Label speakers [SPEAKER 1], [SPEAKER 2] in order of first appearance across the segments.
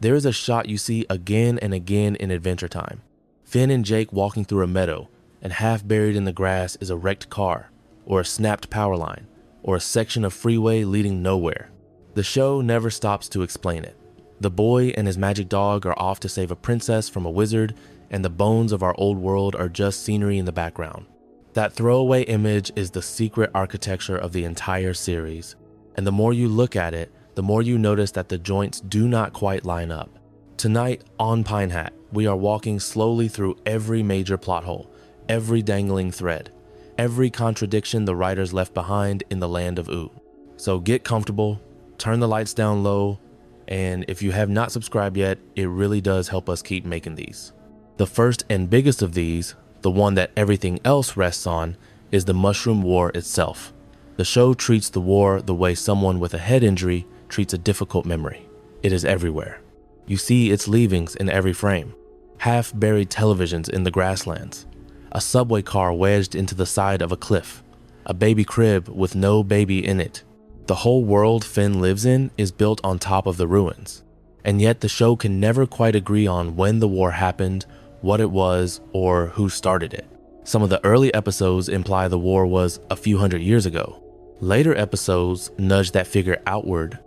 [SPEAKER 1] There is a shot you see again and again in Adventure Time. Finn and Jake walking through a meadow, and half buried in the grass is a wrecked car, or a snapped power line, or a section of freeway leading nowhere. The show never stops to explain it. The boy and his magic dog are off to save a princess from a wizard, and the bones of our old world are just scenery in the background. That throwaway image is the secret architecture of the entire series, and the more you look at it, the more you notice that the joints do not quite line up. Tonight on PineHat, we are walking slowly through every major plot hole, every dangling thread, every contradiction the writers left behind in the Land of Ooo. So get comfortable, turn the lights down low, and if you have not subscribed yet, it really does help us keep making these. The first and biggest of these, the one that everything else rests on, is the Mushroom War itself. The show treats the war the way someone with a head injury treats a difficult memory. It is everywhere. You see its leavings in every frame. Half-buried televisions in the grasslands. A subway car wedged into the side of a cliff. A baby crib with no baby in it. The whole world Finn lives in is built on top of the ruins. And yet the show can never quite agree on when the war happened, what it was, or who started it. Some of the early episodes imply the war was a few hundred years ago. Later episodes nudge that figure outward,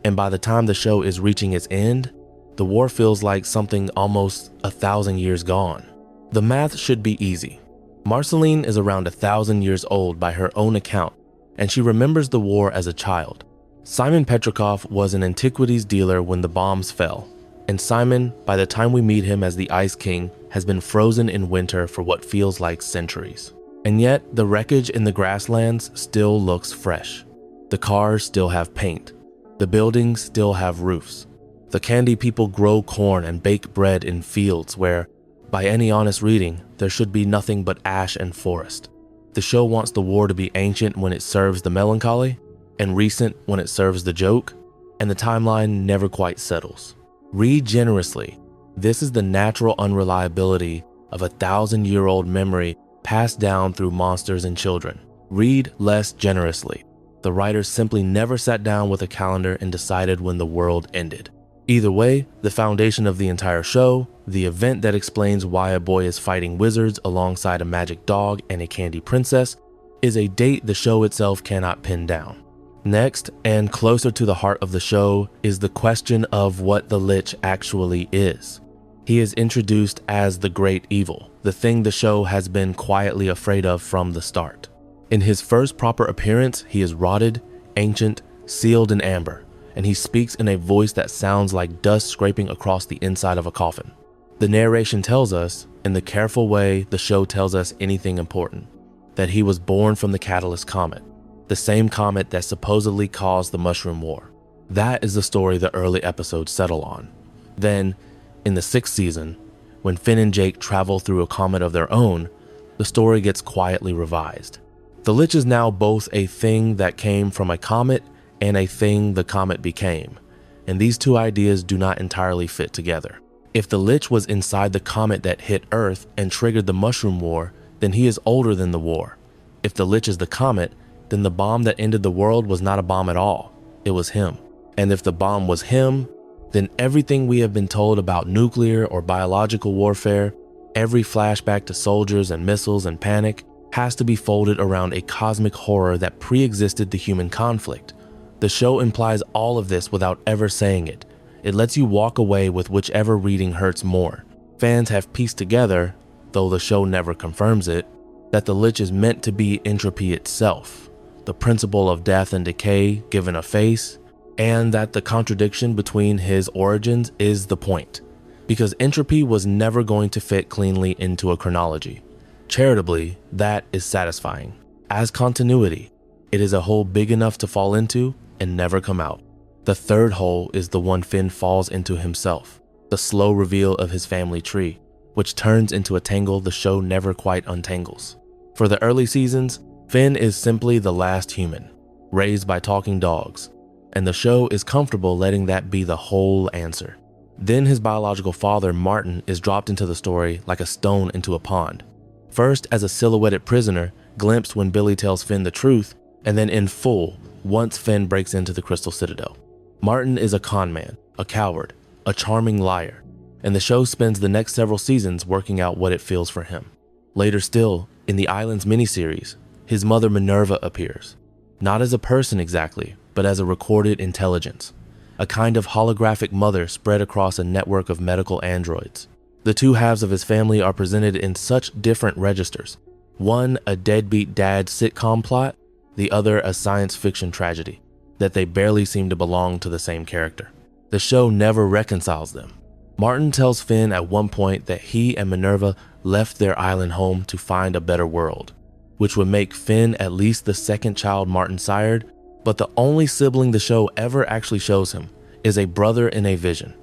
[SPEAKER 1] and by the time the show is reaching its end, the war feels like something almost 1,000 years gone. The math should be easy. Marceline is around 1,000 years old by her own account, and she remembers the war as a child. Simon Petrikov was an antiquities dealer when the bombs fell, and Simon, by the time we meet him as the Ice King, has been frozen in winter for what feels like centuries. And yet, the wreckage in the grasslands still looks fresh. The cars still have paint. The buildings still have roofs. The candy people grow corn and bake bread in fields where, by any honest reading, there should be nothing but ash and forest. The show wants the war to be ancient when it serves the melancholy, and recent when it serves the joke, and the timeline never quite settles. Read generously. This is the natural unreliability of 1,000-year-old memory passed down through monsters and children. Read less generously. The writers simply never sat down with a calendar and decided when the world ended. Either way, the foundation of the entire show, the event that explains why a boy is fighting wizards alongside a magic dog and a candy princess, is a date the show itself cannot pin down. Next, and closer to the heart of the show, is the question of what the Lich actually is. He is introduced as the great evil, the thing the show has been quietly afraid of from the start. In his first proper appearance, he is rotted, ancient, sealed in amber, and he speaks in a voice that sounds like dust scraping across the inside of a coffin. The narration tells us, in the careful way the show tells us anything important, that he was born from the Catalyst Comet, the same comet that supposedly caused the Mushroom War. That is the story the early episodes settle on. Then, in the 6th season, when Finn and Jake travel through a comet of their own, the story gets quietly revised. The Lich is now both a thing that came from a comet and a thing the comet became, and these two ideas do not entirely fit together. If the Lich was inside the comet that hit Earth and triggered the Mushroom War, then he is older than the war. If the Lich is the comet, then the bomb that ended the world was not a bomb at all. It was him. And if the bomb was him, then everything we have been told about nuclear or biological warfare, every flashback to soldiers and missiles and panic, has to be folded around a cosmic horror that pre-existed the human conflict. The show implies all of this without ever saying it. It lets you walk away with whichever reading hurts more. Fans have pieced together, though the show never confirms it, that the Lich is meant to be entropy itself, the principle of death and decay given a face, and that the contradiction between his origins is the point, because entropy was never going to fit cleanly into a chronology. Charitably, that is satisfying. As continuity, it is a hole big enough to fall into and never come out. The third hole is the one Finn falls into himself, the slow reveal of his family tree, which turns into a tangle the show never quite untangles. For the early seasons, Finn is simply the last human, raised by talking dogs, and the show is comfortable letting that be the whole answer. Then his biological father, Martin, is dropped into the story like a stone into a pond. First as a silhouetted prisoner, glimpsed when Billy tells Finn the truth, and then in full once Finn breaks into the Crystal Citadel. Martin is a con man, a coward, a charming liar, and the show spends the next several seasons working out what it feels for him. Later still, in the Islands miniseries, his mother Minerva appears, not as a person exactly, but as a recorded intelligence, a kind of holographic mother spread across a network of medical androids. The two halves of his family are presented in such different registers, one a deadbeat dad sitcom plot, the other a science fiction tragedy, that they barely seem to belong to the same character. The show never reconciles them. Martin tells Finn at one point that he and Minerva left their island home to find a better world, which would make Finn at least the second child Martin sired, but the only sibling the show ever actually shows him is a brother in a vision,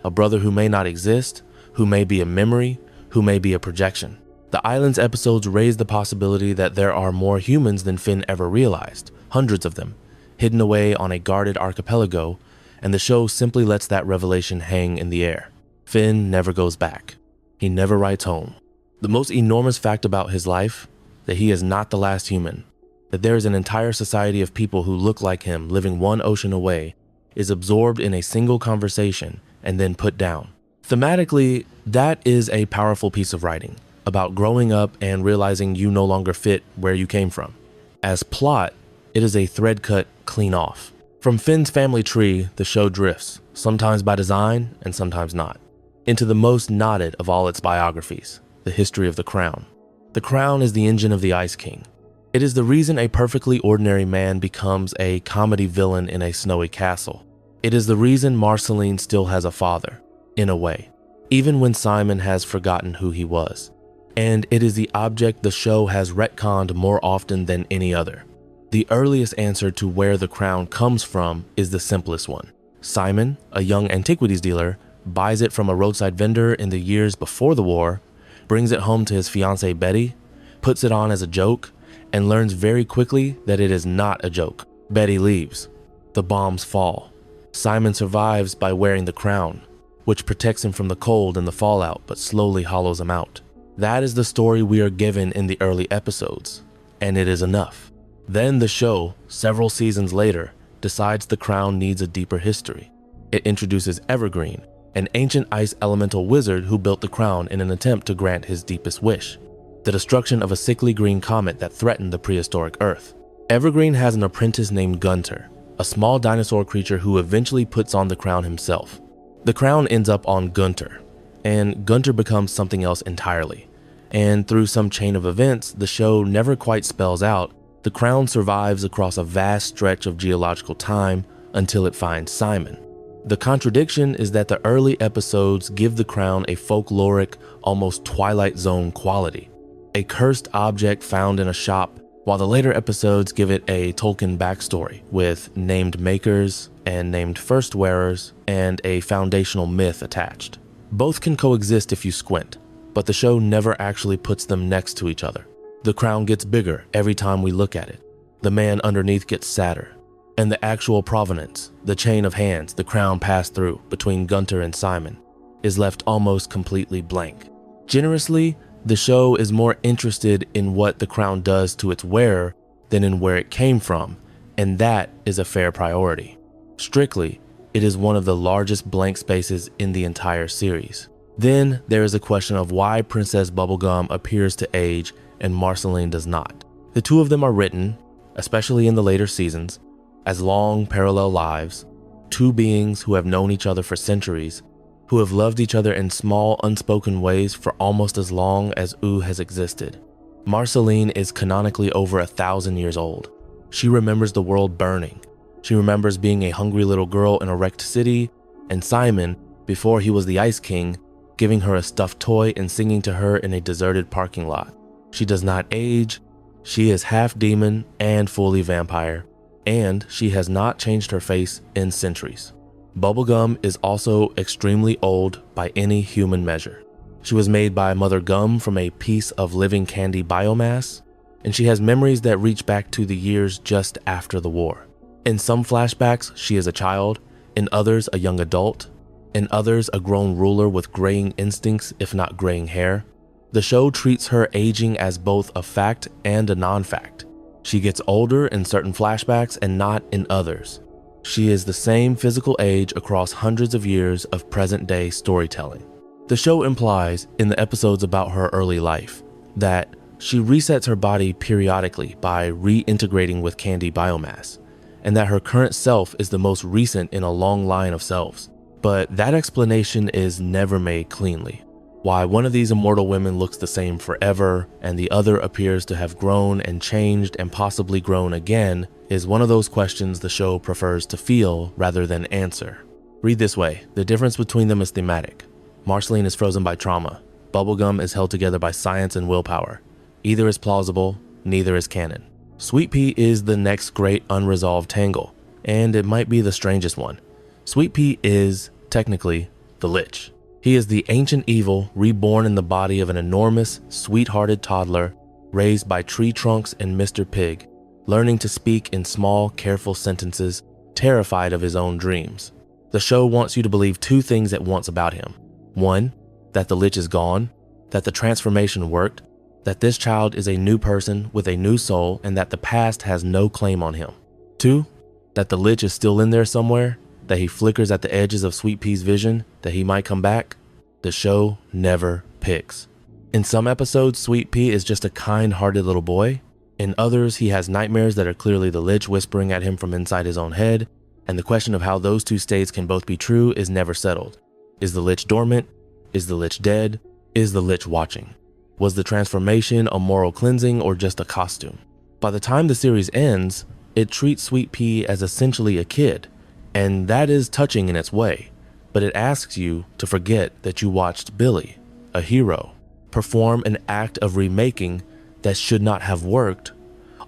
[SPEAKER 1] a brother who may not exist, who may be a memory, who may be a projection. The Islands episodes raise the possibility that there are more humans than Finn ever realized, hundreds of them, hidden away on a guarded archipelago, and the show simply lets that revelation hang in the air. Finn never goes back. He never writes home. The most enormous fact about his life, that he is not the last human, that there is an entire society of people who look like him living one ocean away, is absorbed in a single conversation and then put down. Thematically, that is a powerful piece of writing, about growing up and realizing you no longer fit where you came from. As plot, it is a thread cut clean off. From Finn's family tree, the show drifts, sometimes by design and sometimes not, into the most knotted of all its biographies, the history of the Crown. The Crown is the engine of the Ice King. It is the reason a perfectly ordinary man becomes a comedy villain in a snowy castle. It is the reason Marceline still has a father, in a way, even when Simon has forgotten who he was. And it is the object the show has retconned more often than any other. The earliest answer to where the crown comes from is the simplest one. Simon, a young antiquities dealer, buys it from a roadside vendor in the years before the war, brings it home to his fiancée Betty, puts it on as a joke, and learns very quickly that it is not a joke. Betty leaves. The bombs fall. Simon survives by wearing the crown, which protects him from the cold and the fallout but slowly hollows him out. That is the story we are given in the early episodes, and it is enough. Then the show, several seasons later, decides the crown needs a deeper history. It introduces Evergreen, an ancient ice elemental wizard who built the crown in an attempt to grant his deepest wish, the destruction of a sickly green comet that threatened the prehistoric Earth. Evergreen has an apprentice named Gunter, a small dinosaur creature who eventually puts on the crown himself. The crown ends up on Gunter, and Gunter becomes something else entirely. And through some chain of events the show never quite spells out, the crown survives across a vast stretch of geological time until it finds Simon. The contradiction is that the early episodes give the crown a folkloric, almost Twilight Zone quality, a cursed object found in a shop, while the later episodes give it a Tolkien backstory with named makers and named first wearers and a foundational myth attached. Both can coexist if you squint, but the show never actually puts them next to each other. The crown gets bigger every time we look at it. The man underneath gets sadder. And the actual provenance, the chain of hands the crown passed through between Gunter and Simon, is left almost completely blank. Generously, the show is more interested in what the crown does to its wearer than in where it came from, and that is a fair priority. Strictly, it is one of the largest blank spaces in the entire series. Then there is a question of why Princess Bubblegum appears to age and Marceline does not. The two of them are written, especially in the later seasons, as long parallel lives, two beings who have known each other for centuries, who have loved each other in small unspoken ways for almost as long as Ooo has existed. Marceline is canonically over 1,000 years old. She remembers the world burning. She remembers being a hungry little girl in a wrecked city, and Simon, before he was the Ice King, giving her a stuffed toy and singing to her in a deserted parking lot. She does not age, she is half demon and fully vampire, and she has not changed her face in centuries. Bubblegum is also extremely old by any human measure. She was made by Mother Gum from a piece of living candy biomass, and she has memories that reach back to the years just after the war. In some flashbacks, she is a child, in others a young adult, in others a grown ruler with graying instincts if not graying hair. The show treats her aging as both a fact and a non-fact. She gets older in certain flashbacks and not in others. She is the same physical age across hundreds of years of present-day storytelling. The show implies, in the episodes about her early life, that she resets her body periodically by reintegrating with candy biomass, and that her current self is the most recent in a long line of selves. But that explanation is never made cleanly. Why one of these immortal women looks the same forever and the other appears to have grown and changed and possibly grown again is one of those questions the show prefers to feel rather than answer. Read this way, the difference between them is thematic. Marceline is frozen by trauma. Bubblegum is held together by science and willpower. Either is plausible, neither is canon. Sweet Pea is the next great unresolved tangle, and it might be the strangest one. Sweet Pea is, technically, the Lich. He is the ancient evil reborn in the body of an enormous, sweet-hearted toddler raised by tree trunks and Mr. Pig, learning to speak in small, careful sentences, terrified of his own dreams. The show wants you to believe two things at once about him. One, that the Lich is gone, that the transformation worked, that this child is a new person with a new soul and that the past has no claim on him. Two, that the Lich is still in there somewhere, that he flickers at the edges of Sweet Pea's vision, that he might come back. The show never picks. In some episodes, Sweet Pea is just a kind-hearted little boy. In others, he has nightmares that are clearly the Lich whispering at him from inside his own head, and the question of how those two states can both be true is never settled. Is the Lich dormant? Is the Lich dead? Is the Lich watching? Was the transformation a moral cleansing or just a costume? By the time the series ends, it treats Sweet Pea as essentially a kid, and that is touching in its way, but it asks you to forget that you watched Billy, a hero, perform an act of remaking that should not have worked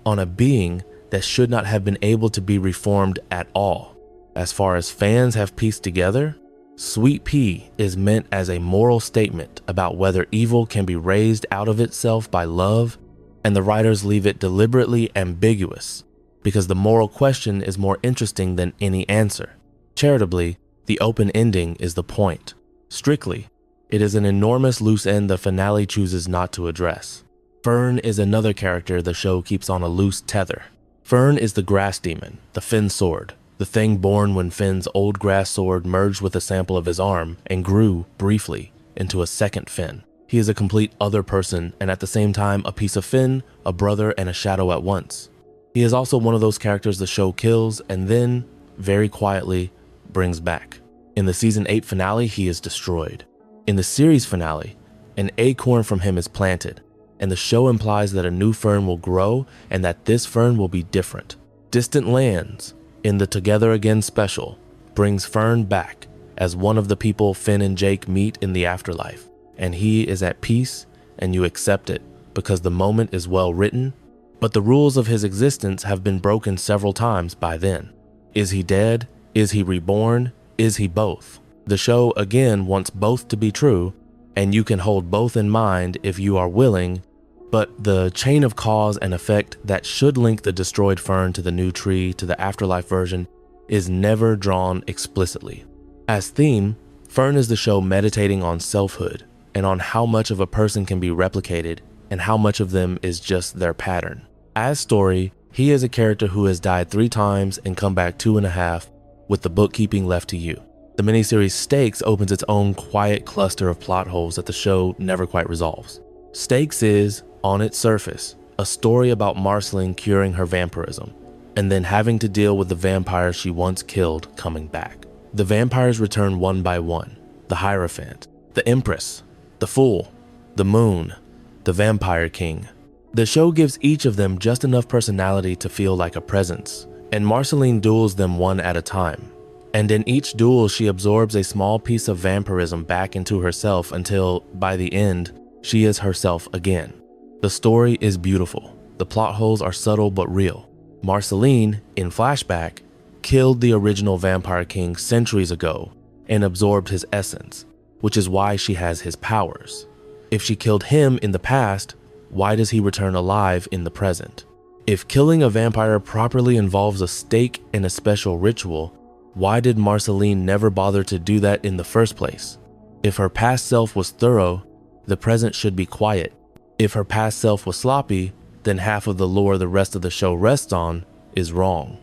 [SPEAKER 1] on a being that should not have been able to be reformed at all. As far as fans have pieced together, Sweet Pea is meant as a moral statement about whether evil can be raised out of itself by love, and the writers leave it deliberately ambiguous because the moral question is more interesting than any answer. Charitably, the open ending is the point. Strictly, it is an enormous loose end the finale chooses not to address. Fern is another character the show keeps on a loose tether. Fern is the grass demon, the Fen sword, the thing born when Fenn's old grass sword merged with a sample of his arm and grew, briefly, into a second Fen. He is a complete other person and at the same time a piece of Fen, a brother, and a shadow at once. He is also one of those characters the show kills and then, very quietly, brings back. In the season 8 finale, he is destroyed. In the series finale, an acorn from him is planted, and the show implies that a new Fern will grow and that this Fern will be different. Distant Lands, in the Together Again special, brings Fern back as one of the people Finn and Jake meet in the afterlife, and he is at peace and you accept it because the moment is well written, but the rules of his existence have been broken several times by then. Is he dead? Is he reborn? Is he both? The show again wants both to be true, and you can hold both in mind if you are willing, but the chain of cause and effect that should link the destroyed Fern to the new tree to the afterlife version is never drawn explicitly. As theme, Fern is the show meditating on selfhood and on how much of a person can be replicated and how much of them is just their pattern. As story, he is a character who has died 3 times and come back 2.5, with the bookkeeping left to you. The miniseries Stakes opens its own quiet cluster of plot holes that the show never quite resolves. Stakes is, on its surface, a story about Marceline curing her vampirism, and then having to deal with the vampires she once killed coming back. The vampires return one by one: the Hierophant, the Empress, the Fool, the Moon, the Vampire King. The show gives each of them just enough personality to feel like a presence, and Marceline duels them one at a time. And in each duel, she absorbs a small piece of vampirism back into herself until, by the end, she is herself again. The story is beautiful. The plot holes are subtle but real. Marceline, in flashback, killed the original Vampire King centuries ago and absorbed his essence, which is why she has his powers. If she killed him in the past, why does he return alive in the present? If killing a vampire properly involves a stake and a special ritual, why did Marceline never bother to do that in the first place? If her past self was thorough, the present should be quiet. If her past self was sloppy, then half of the lore the rest of the show rests on is wrong.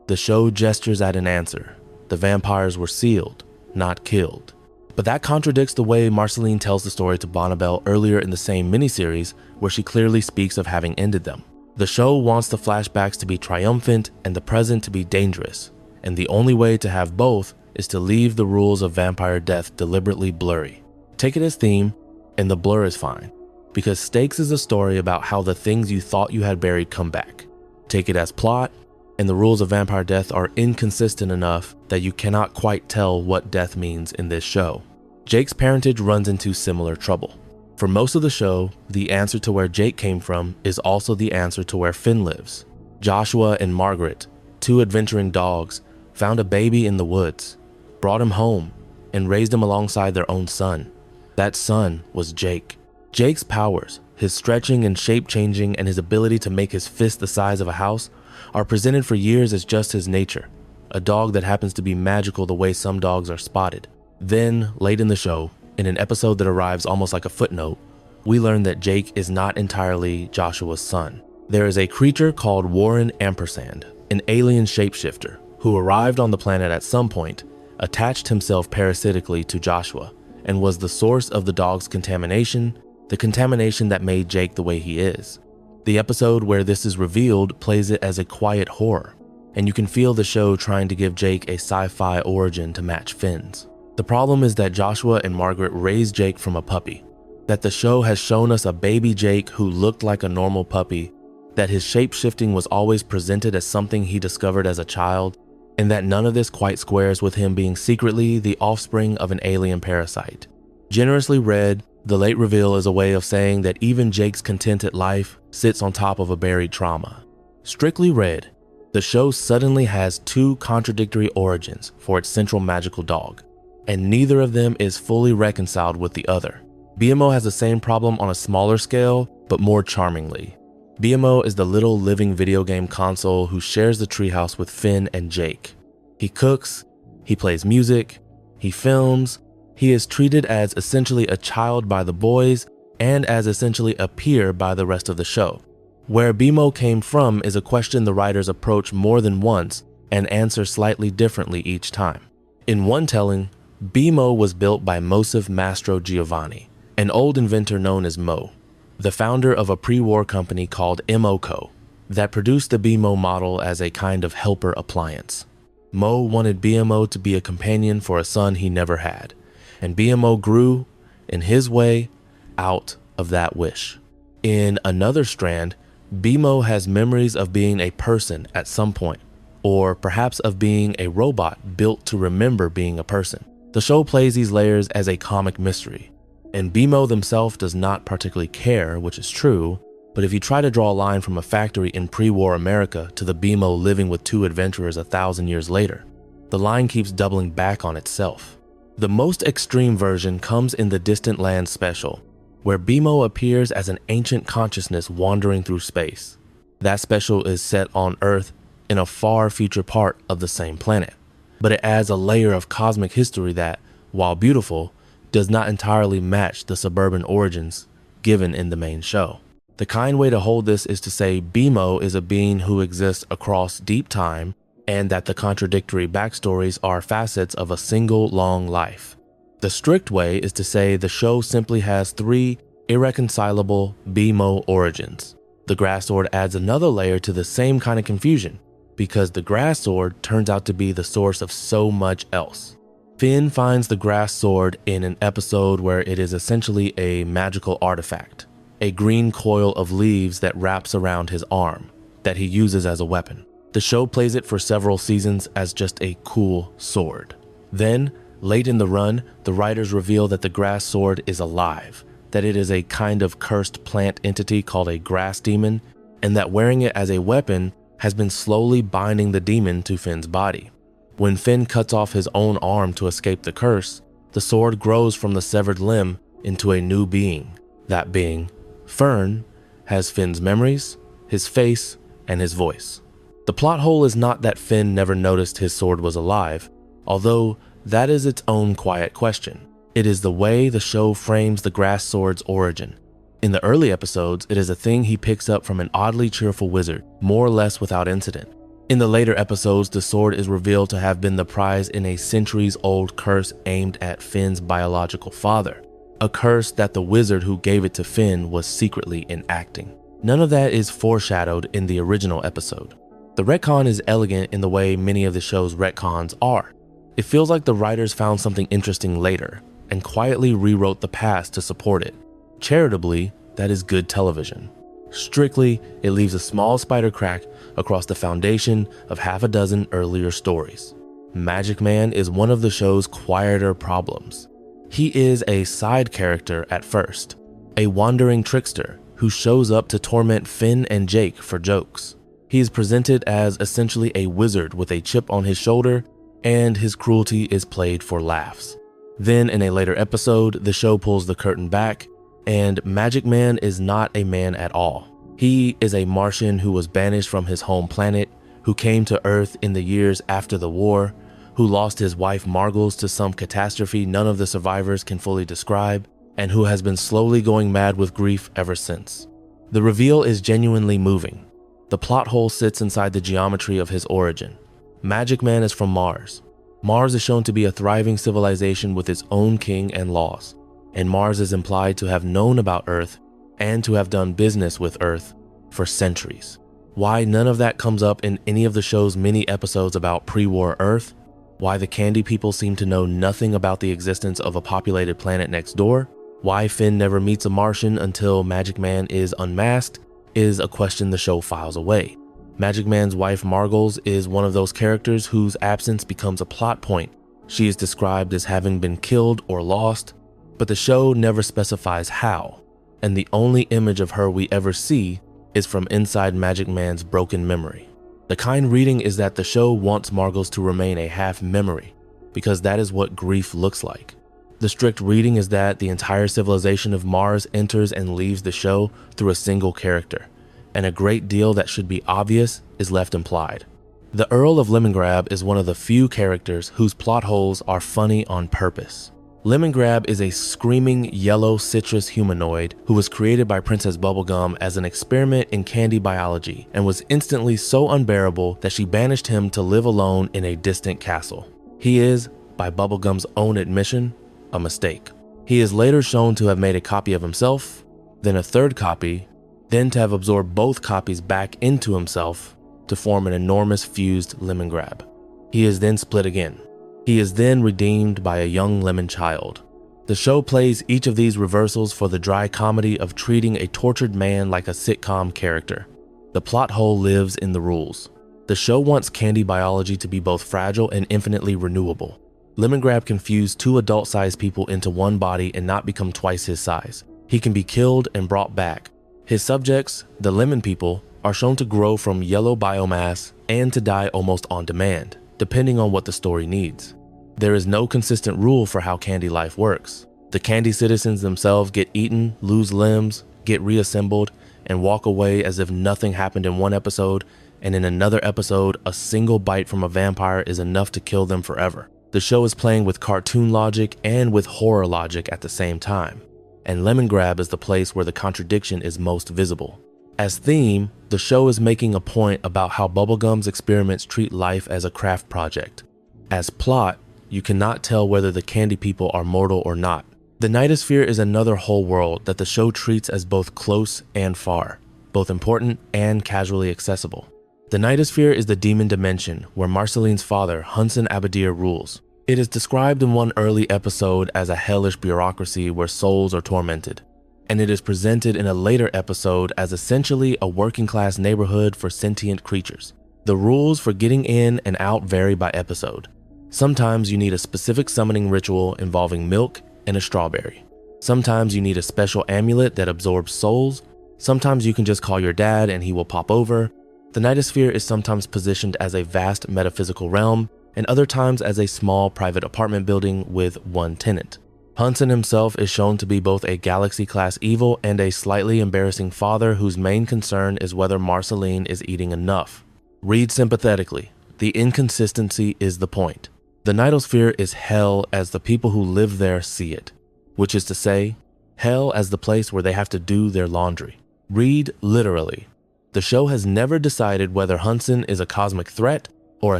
[SPEAKER 1] The show gestures at an answer. The vampires were sealed, not killed. But that contradicts the way Marceline tells the story to Bonnabelle earlier in the same miniseries, where she clearly speaks of having ended them. The show wants the flashbacks to be triumphant and the present to be dangerous, and the only way to have both is to leave the rules of vampire death deliberately blurry. Take it as theme, and the blur is fine, because Stakes is a story about how the things you thought you had buried come back. Take it as plot, and the rules of vampire death are inconsistent enough that you cannot quite tell what death means in this show. Jake's parentage runs into similar trouble. For most of the show, the answer to where Jake came from is also the answer to where Finn lives. Joshua and Margaret, two adventuring dogs, found a baby in the woods, brought him home, and raised him alongside their own son. That son was Jake. Jake's powers, his stretching and shape changing, and his ability to make his fist the size of a house are presented for years as just his nature, a dog that happens to be magical the way some dogs are spotted. Then, late in the show, in an episode that arrives almost like a footnote, we learn that Jake is not entirely Joshua's son. There is a creature called Warren Ampersand, an alien shapeshifter, who arrived on the planet at some point, attached himself parasitically to Joshua, and was the source of the dog's contamination, the contamination that made Jake the way he is. The episode where this is revealed plays it as a quiet horror, and you can feel the show trying to give Jake a sci-fi origin to match Finn's. The problem is that Joshua and Margaret raised Jake from a puppy, that the show has shown us a baby Jake who looked like a normal puppy, that his shape-shifting was always presented as something he discovered as a child, and that none of this quite squares with him being secretly the offspring of an alien parasite. Generously read, the late reveal is a way of saying that even Jake's contented life sits on top of a buried trauma. Strictly read, the show suddenly has two contradictory origins for its central magical dog, and neither of them is fully reconciled with the other. BMO has the same problem on a smaller scale, but more charmingly. BMO is the little living video game console who shares the treehouse with Finn and Jake. He cooks, he plays music, he films, he is treated as essentially a child by the boys and as essentially a peer by the rest of the show. Where BMO came from is a question the writers approach more than once and answer slightly differently each time. In one telling, BMO was built by Mosif Mastro Giovanni, an old inventor known as Mo, the founder of a pre-war company called MOCO that produced the BMO model as a kind of helper appliance. Mo wanted BMO to be a companion for a son he never had, and BMO grew, in his way, out of that wish. In another strand, BMO has memories of being a person at some point, or perhaps of being a robot built to remember being a person. The show plays these layers as a comic mystery, and BMO themselves does not particularly care, which is true, but if you try to draw a line from a factory in pre-war America to the BMO living with two adventurers 1,000 years later, the line keeps doubling back on itself. The most extreme version comes in the Distant Lands special, where BMO appears as an ancient consciousness wandering through space. That special is set on Earth in a far future part of the same planet, but it adds a layer of cosmic history that, while beautiful, does not entirely match the suburban origins given in the main show. The kind way to hold this is to say BMO is a being who exists across deep time, and that the contradictory backstories are facets of a single long life. The strict way is to say the show simply has three irreconcilable BMO origins. The Grass Sword adds another layer to the same kind of confusion, because the Grass Sword turns out to be the source of so much else. Finn finds the Grass Sword in an episode where it is essentially a magical artifact, a green coil of leaves that wraps around his arm, that he uses as a weapon. The show plays it for several seasons as just a cool sword. Then, late in the run, the writers reveal that the Grass Sword is alive, that it is a kind of cursed plant entity called a grass demon, and that wearing it as a weapon has been slowly binding the demon to Finn's body. When Finn cuts off his own arm to escape the curse, the sword grows from the severed limb into a new being. That being, Fern, has Finn's memories, his face, and his voice. The plot hole is not that Finn never noticed his sword was alive, although that is its own quiet question. It is the way the show frames the Grass Sword's origin. In the early episodes, it is a thing he picks up from an oddly cheerful wizard, more or less without incident. In the later episodes, the sword is revealed to have been the prize in a centuries-old curse aimed at Finn's biological father, a curse that the wizard who gave it to Finn was secretly enacting. None of that is foreshadowed in the original episode. The retcon is elegant in the way many of the show's retcons are. It feels like the writers found something interesting later and quietly rewrote the past to support it. Charitably, that is good television. Strictly, it leaves a small spider crack across the foundation of half a dozen earlier stories. Magic Man is one of the show's quieter problems. He is a side character at first, a wandering trickster who shows up to torment Finn and Jake for jokes. He is presented as essentially a wizard with a chip on his shoulder, and his cruelty is played for laughs. Then in a later episode, the show pulls the curtain back, and Magic Man is not a man at all. He is a Martian who was banished from his home planet, who came to Earth in the years after the war, who lost his wife Margles to some catastrophe none of the survivors can fully describe, and who has been slowly going mad with grief ever since. The reveal is genuinely moving. The plot hole sits inside the geometry of his origin. Magic Man is from Mars. Mars is shown to be a thriving civilization with its own king and laws, and Mars is implied to have known about Earth and to have done business with Earth for centuries. Why none of that comes up in any of the show's many episodes about pre-war Earth, why the Candy people seem to know nothing about the existence of a populated planet next door, why Finn never meets a Martian until Magic Man is unmasked, is a question the show files away. Magic Man's wife Margles is one of those characters whose absence becomes a plot point. She is described as having been killed or lost, but the show never specifies how, and the only image of her we ever see is from inside Magic Man's broken memory. The kind reading is that the show wants Margles to remain a half memory, because that is what grief looks like. The strict reading is that the entire civilization of Mars enters and leaves the show through a single character, and a great deal that should be obvious is left implied. The Earl of Lemongrab is one of the few characters whose plot holes are funny on purpose. Lemongrab is a screaming yellow citrus humanoid who was created by Princess Bubblegum as an experiment in candy biology and was instantly so unbearable that she banished him to live alone in a distant castle. He is, by Bubblegum's own admission, a mistake. He is later shown to have made a copy of himself, then a third copy, then to have absorbed both copies back into himself to form an enormous fused Lemongrab. He is then split again. He is then redeemed by a young lemon child. The show plays each of these reversals for the dry comedy of treating a tortured man like a sitcom character. The plot hole lives in the rules. The show wants candy biology to be both fragile and infinitely renewable. Lemongrab can fuse two adult-sized people into one body and not become twice his size. He can be killed and brought back. His subjects, the lemon people, are shown to grow from yellow biomass and to die almost on demand, depending on what the story needs. There is no consistent rule for how candy life works. The candy citizens themselves get eaten, lose limbs, get reassembled, and walk away as if nothing happened in one episode, and in another episode, a single bite from a vampire is enough to kill them forever. The show is playing with cartoon logic and with horror logic at the same time, and Lemongrab is the place where the contradiction is most visible. As theme, the show is making a point about how Bubblegum's experiments treat life as a craft project. As plot, you cannot tell whether the candy people are mortal or not. The Nightosphere is another whole world that the show treats as both close and far, both important and casually accessible. The Nightosphere is the demon dimension where Marceline's father, Hunson Abadir, rules. It is described in one early episode as a hellish bureaucracy where souls are tormented, and it is presented in a later episode as essentially a working-class neighborhood for sentient creatures. The rules for getting in and out vary by episode. Sometimes you need a specific summoning ritual involving milk and a strawberry. Sometimes you need a special amulet that absorbs souls. Sometimes you can just call your dad and he will pop over. The Nightosphere is sometimes positioned as a vast metaphysical realm, and other times as a small private apartment building with one tenant. Hunson himself is shown to be both a galaxy-class evil and a slightly embarrassing father whose main concern is whether Marceline is eating enough. Read sympathetically. The inconsistency is the point. The Nightosphere is hell as the people who live there see it, which is to say, hell as the place where they have to do their laundry. Read literally. The show has never decided whether Hunson is a cosmic threat or a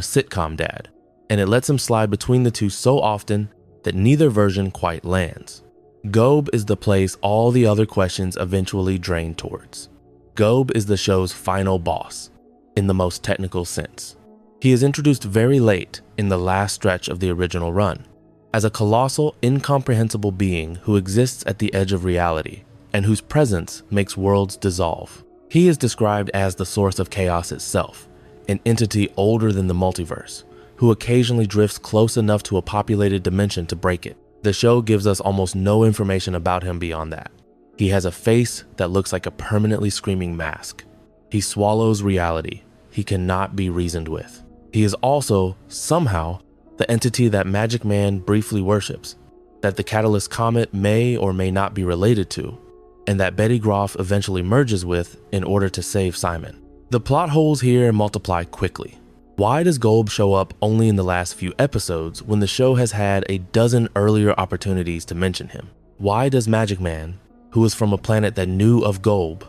[SPEAKER 1] sitcom dad, and it lets him slide between the two so often that neither version quite lands. GOLB is the place all the other questions eventually drain towards. GOLB is the show's final boss, in the most technical sense. He is introduced very late in the last stretch of the original run, as a colossal, incomprehensible being who exists at the edge of reality, and whose presence makes worlds dissolve. He is described as the source of chaos itself, an entity older than the multiverse, who occasionally drifts close enough to a populated dimension to break it. The show gives us almost no information about him beyond that. He has a face that looks like a permanently screaming mask. He swallows reality. He cannot be reasoned with. He is also, somehow, the entity that Magic Man briefly worships, that the Catalyst Comet may or may not be related to, and that Betty Groff eventually merges with in order to save Simon. The plot holes here multiply quickly. Why does GOLB show up only in the last few episodes when the show has had a dozen earlier opportunities to mention him? Why does Magic Man, who is from a planet that knew of GOLB,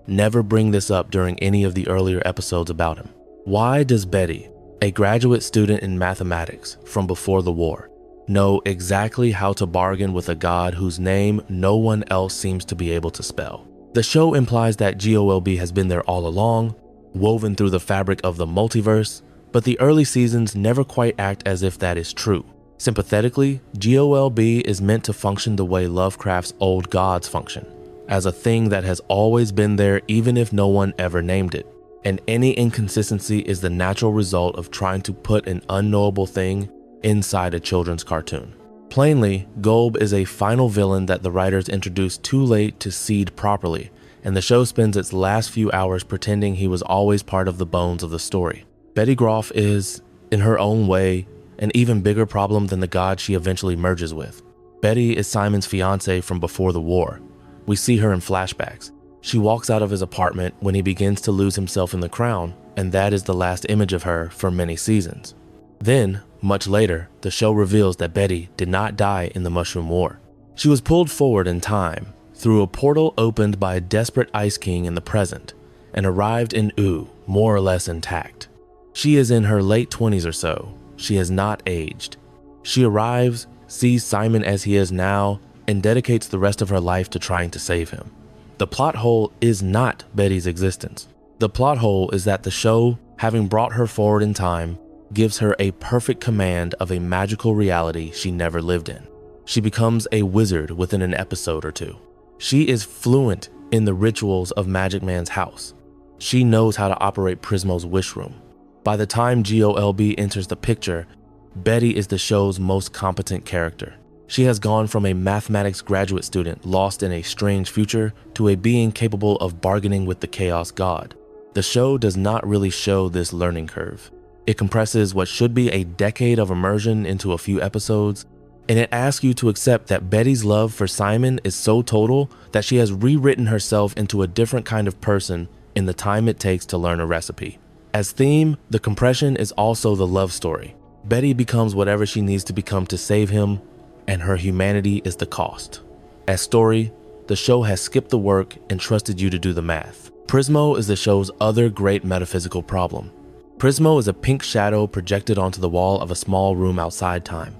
[SPEAKER 1] never bring this up during any of the earlier episodes about him? Why does Betty, a graduate student in mathematics from before the war, know exactly how to bargain with a god whose name no one else seems to be able to spell? The show implies that GOLB has been there all along, woven through the fabric of the multiverse, but the early seasons never quite act as if that is true. Sympathetically, GOLB is meant to function the way Lovecraft's old gods function, as a thing that has always been there even if no one ever named it. And any inconsistency is the natural result of trying to put an unknowable thing inside a children's cartoon. Plainly, GOLB is a final villain that the writers introduced too late to seed properly, and the show spends its last few hours pretending he was always part of the bones of the story. Betty Groff is, in her own way, an even bigger problem than the god she eventually merges with. Betty is Simon's fiancée from before the war. We see her in flashbacks. She walks out of his apartment when he begins to lose himself in the crown, and that is the last image of her for many seasons. Then, much later, the show reveals that Betty did not die in the Mushroom War. She was pulled forward in time, through a portal opened by a desperate Ice King in the present, and arrived in Ooo, more or less intact. She is in her late 20s or so. She has not aged. She arrives, sees Simon as he is now, and dedicates the rest of her life to trying to save him. The plot hole is not Betty's existence. The plot hole is that the show, having brought her forward in time, gives her a perfect command of a magical reality she never lived in. She becomes a wizard within an episode or two. She is fluent in the rituals of Magic Man's house. She knows how to operate Prismo's Wishroom. By the time GOLB enters the picture, Betty is the show's most competent character. She has gone from a mathematics graduate student lost in a strange future to a being capable of bargaining with the Chaos God. The show does not really show this learning curve. It compresses what should be a decade of immersion into a few episodes, and it asks you to accept that Betty's love for Simon is so total that she has rewritten herself into a different kind of person in the time it takes to learn a recipe. As theme, the compression is also the love story. Betty becomes whatever she needs to become to save him, and her humanity is the cost. As story, the show has skipped the work and trusted you to do the math. Prismo is the show's other great metaphysical problem. Prismo is a pink shadow projected onto the wall of a small room outside time,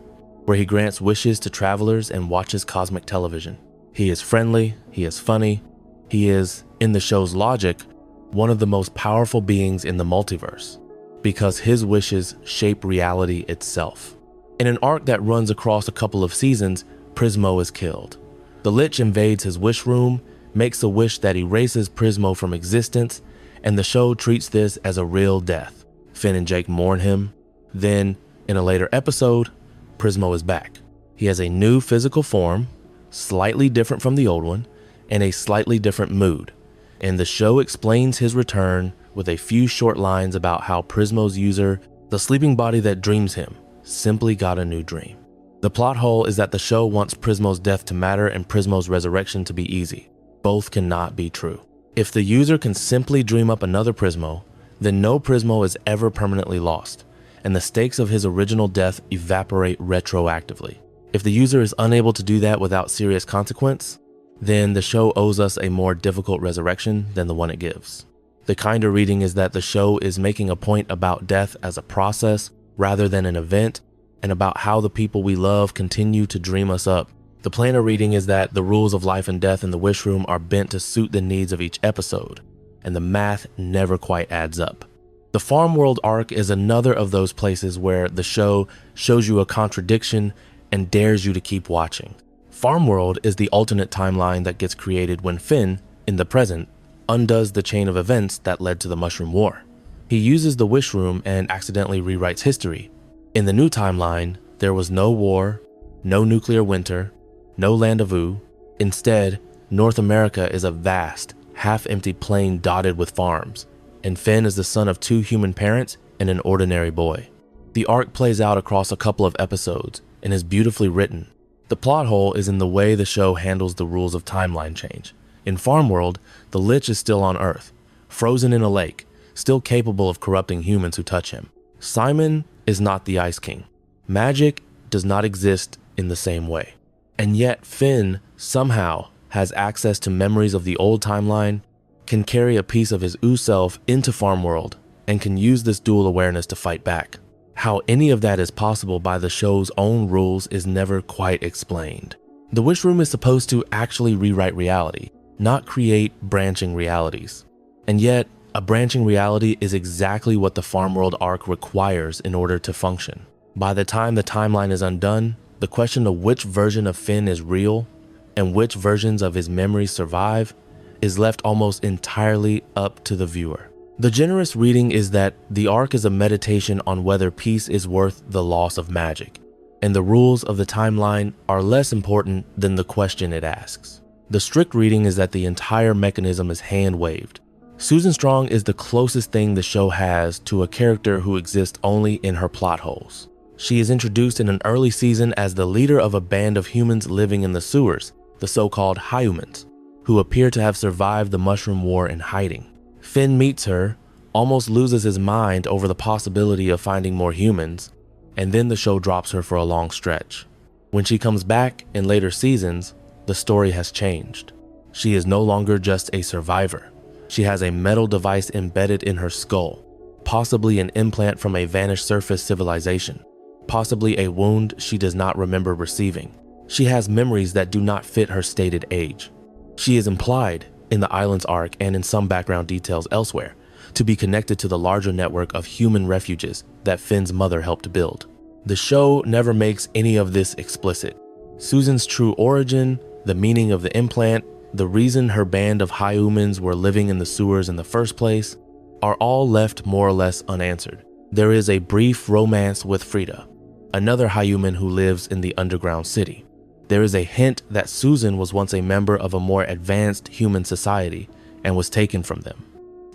[SPEAKER 1] where he grants wishes to travelers and watches cosmic television. He is friendly, he is funny, he is, in the show's logic, one of the most powerful beings in the multiverse, because his wishes shape reality itself. In an arc that runs across a couple of seasons, Prismo is killed. The Lich invades his wish room, makes a wish that erases Prismo from existence, and the show treats this as a real death. Finn and Jake mourn him. Then, in a later episode, Prismo is back. He has a new physical form, slightly different from the old one, and a slightly different mood. And the show explains his return with a few short lines about how Prismo's user, the sleeping body that dreams him, simply got a new dream. The plot hole is that the show wants Prismo's death to matter and Prismo's resurrection to be easy. Both cannot be true. If the user can simply dream up another Prismo, then no Prismo is ever permanently lost, and the stakes of his original death evaporate retroactively. If the user is unable to do that without serious consequence, then the show owes us a more difficult resurrection than the one it gives. The kinder reading is that the show is making a point about death as a process rather than an event, and about how the people we love continue to dream us up. The plainer reading is that the rules of life and death in the Wishroom are bent to suit the needs of each episode, and the math never quite adds up. The Farmworld arc is another of those places where the show shows you a contradiction and dares you to keep watching. Farmworld is the alternate timeline that gets created when Finn, in the present, undoes the chain of events that led to the Mushroom War. He uses the Wishroom and accidentally rewrites history. In the new timeline, there was no war, no nuclear winter, no Land of Ooo. Instead, North America is a vast, half-empty plain dotted with farms, and Finn is the son of 2 human parents and an ordinary boy. The arc plays out across a couple of episodes and is beautifully written. The plot hole is in the way the show handles the rules of timeline change. In Farmworld, the Lich is still on Earth, frozen in a lake, still capable of corrupting humans who touch him. Simon is not the Ice King. Magic does not exist in the same way. And yet Finn somehow has access to memories of the old timeline, can carry a piece of his Ooo self into Farmworld, and can use this dual awareness to fight back. How any of that is possible by the show's own rules is never quite explained. The Wishroom is supposed to actually rewrite reality, not create branching realities. And yet, a branching reality is exactly what the Farmworld arc requires in order to function. By the time the timeline is undone, the question of which version of Finn is real and which versions of his memories survive is left almost entirely up to the viewer. The generous reading is that the arc is a meditation on whether peace is worth the loss of magic, and the rules of the timeline are less important than the question it asks. The strict reading is that the entire mechanism is hand-waved. Susan Strong is the closest thing the show has to a character who exists only in her plot holes. She is introduced in an early season as the leader of a band of humans living in the sewers, the so-called Humans, who appear to have survived the Mushroom War in hiding. Finn meets her, almost loses his mind over the possibility of finding more humans, and then the show drops her for a long stretch. When she comes back in later seasons, the story has changed. She is no longer just a survivor. She has a metal device embedded in her skull, possibly an implant from a vanished surface civilization, possibly a wound she does not remember receiving. She has memories that do not fit her stated age. She is implied, in the Islands arc and in some background details elsewhere, to be connected to the larger network of human refuges that Finn's mother helped build. The show never makes any of this explicit. Susan's true origin, the meaning of the implant, the reason her band of humans were living in the sewers in the first place, are all left more or less unanswered. There is a brief romance with Frida, another human who lives in the underground city. There is a hint that Susan was once a member of a more advanced human society and was taken from them.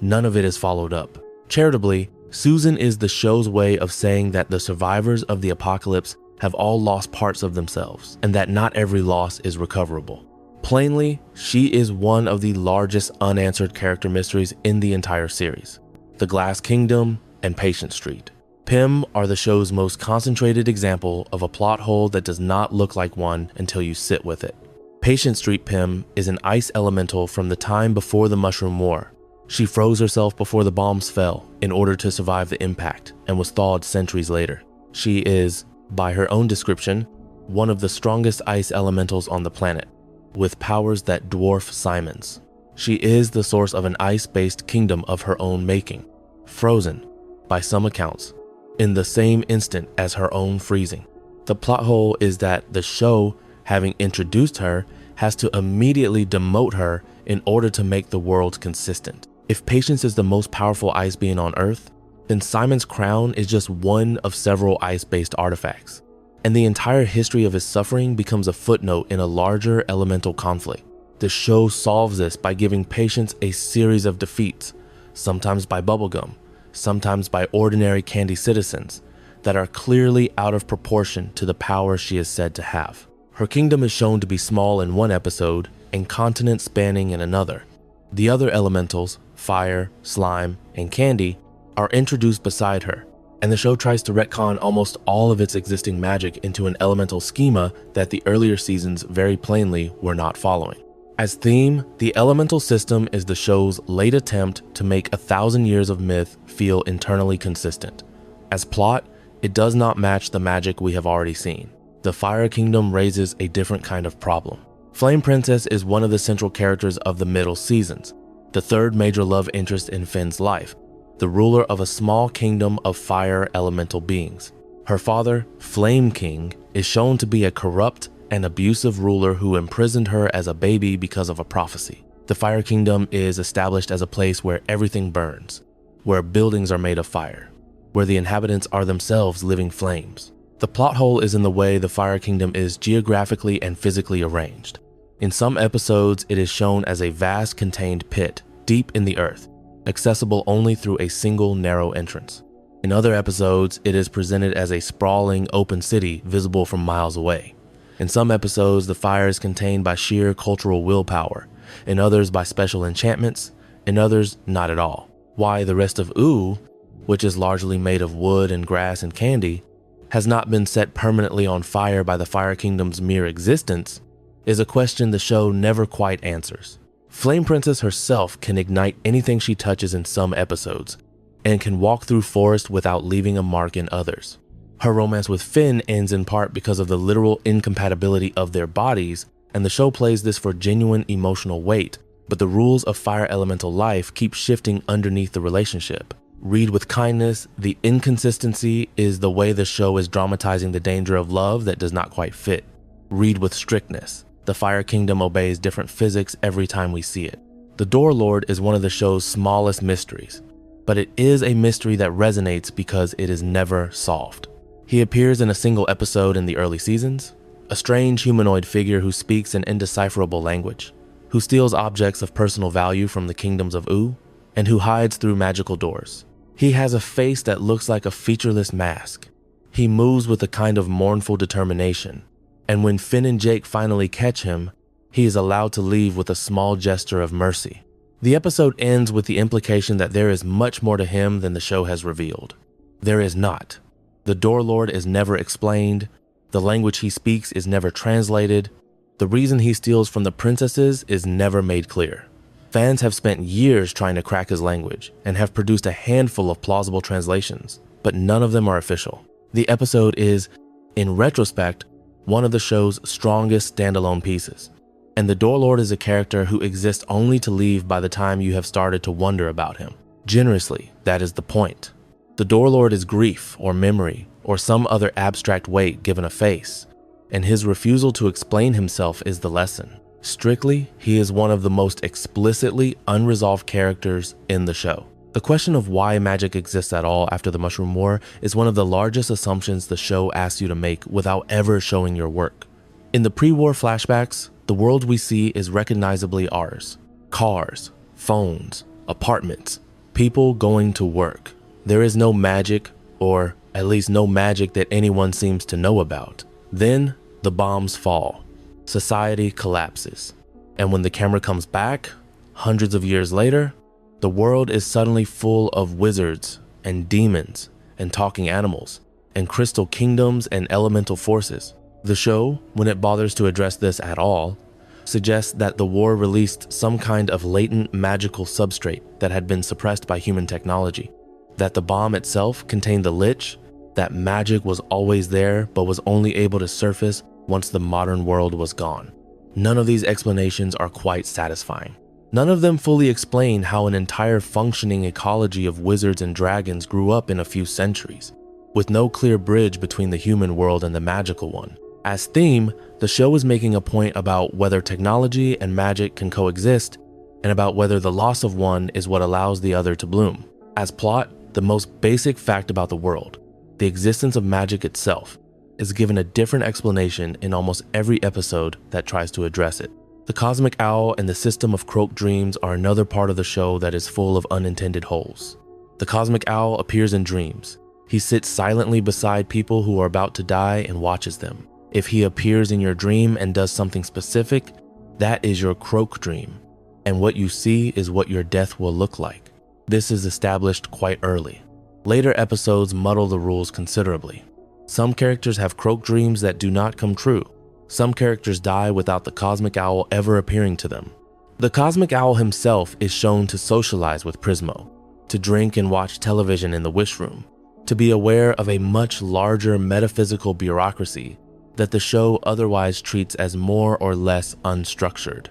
[SPEAKER 1] None of it is followed up. Charitably, Susan is the show's way of saying that the survivors of the apocalypse have all lost parts of themselves, and that not every loss is recoverable. Plainly, she is one of the largest unanswered character mysteries in the entire series. The Glass Kingdom and Patient Street. Pym are the show's most concentrated example of a plot hole that does not look like one until you sit with it. Patient Street Pym is an ice elemental from the time before the Mushroom War. She froze herself before the bombs fell in order to survive the impact and was thawed centuries later. She is, by her own description, one of the strongest ice elementals on the planet, with powers that dwarf Simon's. She is the source of an ice-based kingdom of her own making, frozen, by some accounts, in the same instant as her own freezing. The plot hole is that the show, having introduced her, has to immediately demote her in order to make the world consistent. If Patience is the most powerful ice being on Earth, then Simon's crown is just one of several ice-based artifacts, and the entire history of his suffering becomes a footnote in a larger elemental conflict. The show solves this by giving Patience a series of defeats, sometimes by Bubblegum, sometimes by ordinary candy citizens, that are clearly out of proportion to the power she is said to have. Her kingdom is shown to be small in one episode and continent spanning in another. The other elementals, fire, slime, and candy, are introduced beside her, and the show tries to retcon almost all of its existing magic into an elemental schema that the earlier seasons very plainly were not following. As theme, the elemental system is the show's late attempt to make 1,000 years of myth feel internally consistent. As plot, it does not match the magic we have already seen. The Fire Kingdom raises a different kind of problem. Flame Princess is one of the central characters of the middle seasons, the third major love interest in Finn's life, the ruler of a small kingdom of fire elemental beings. Her father, Flame King, is shown to be a corrupt and abusive ruler who imprisoned her as a baby because of a prophecy. The Fire Kingdom is established as a place where everything burns, where buildings are made of fire, where the inhabitants are themselves living flames. The plot hole is in the way the Fire Kingdom is geographically and physically arranged. In some episodes, it is shown as a vast contained pit deep in the earth, accessible only through a single narrow entrance. In other episodes, it is presented as a sprawling open city visible from miles away. In some episodes, the fire is contained by sheer cultural willpower, in others by special enchantments, in others not at all. Why the rest of Ooo, which is largely made of wood and grass and candy, has not been set permanently on fire by the Fire Kingdom's mere existence is a question the show never quite answers. Flame Princess herself can ignite anything she touches in some episodes, and can walk through forest without leaving a mark in others. Her romance with Finn ends in part because of the literal incompatibility of their bodies, and the show plays this for genuine emotional weight, but the rules of fire elemental life keep shifting underneath the relationship. Read with kindness, the inconsistency is the way the show is dramatizing the danger of love that does not quite fit. Read with strictness, the Fire Kingdom obeys different physics every time we see it. The Door Lord is one of the show's smallest mysteries, but it is a mystery that resonates because it is never solved. He appears in a single episode in the early seasons, a strange humanoid figure who speaks an indecipherable language, who steals objects of personal value from the kingdoms of Ooo, and who hides through magical doors. He has a face that looks like a featureless mask. He moves with a kind of mournful determination, and when Finn and Jake finally catch him, he is allowed to leave with a small gesture of mercy. The episode ends with the implication that there is much more to him than the show has revealed. There is not. The Door Lord is never explained, the language he speaks is never translated, the reason he steals from the princesses is never made clear. Fans have spent years trying to crack his language and have produced a handful of plausible translations, but none of them are official. The episode is, in retrospect, one of the show's strongest standalone pieces, and the Door Lord is a character who exists only to leave by the time you have started to wonder about him. Generously, that is the point. The Door Lord is grief or memory or some other abstract weight given a face, and his refusal to explain himself is the lesson. Strictly, he is one of the most explicitly unresolved characters in the show. The question of why magic exists at all after the Mushroom War is one of the largest assumptions the show asks you to make without ever showing your work. In the pre-war flashbacks, the world we see is recognizably ours. Cars, phones, apartments, people going to work. There is no magic, or at least no magic that anyone seems to know about. Then the bombs fall. Society collapses. And when the camera comes back, hundreds of years later, the world is suddenly full of wizards and demons and talking animals and crystal kingdoms and elemental forces. The show, when it bothers to address this at all, suggests that the war released some kind of latent magical substrate that had been suppressed by human technology. That the bomb itself contained the Lich, that magic was always there but was only able to surface once the modern world was gone. None of these explanations are quite satisfying. None of them fully explain how an entire functioning ecology of wizards and dragons grew up in a few centuries, with no clear bridge between the human world and the magical one. As theme, the show is making a point about whether technology and magic can coexist, and about whether the loss of one is what allows the other to bloom. As plot, the most basic fact about the world, the existence of magic itself, is given a different explanation in almost every episode that tries to address it. The Cosmic Owl and the system of croaked dreams are another part of the show that is full of unintended holes. The Cosmic Owl appears in dreams. He sits silently beside people who are about to die and watches them. If he appears in your dream and does something specific, that is your croak dream, and what you see is what your death will look like. This is established quite early. Later episodes muddle the rules considerably. Some characters have croak dreams that do not come true. Some characters die without the Cosmic Owl ever appearing to them. The Cosmic Owl himself is shown to socialize with Prismo, to drink and watch television in the Wishroom, to be aware of a much larger metaphysical bureaucracy that the show otherwise treats as more or less unstructured.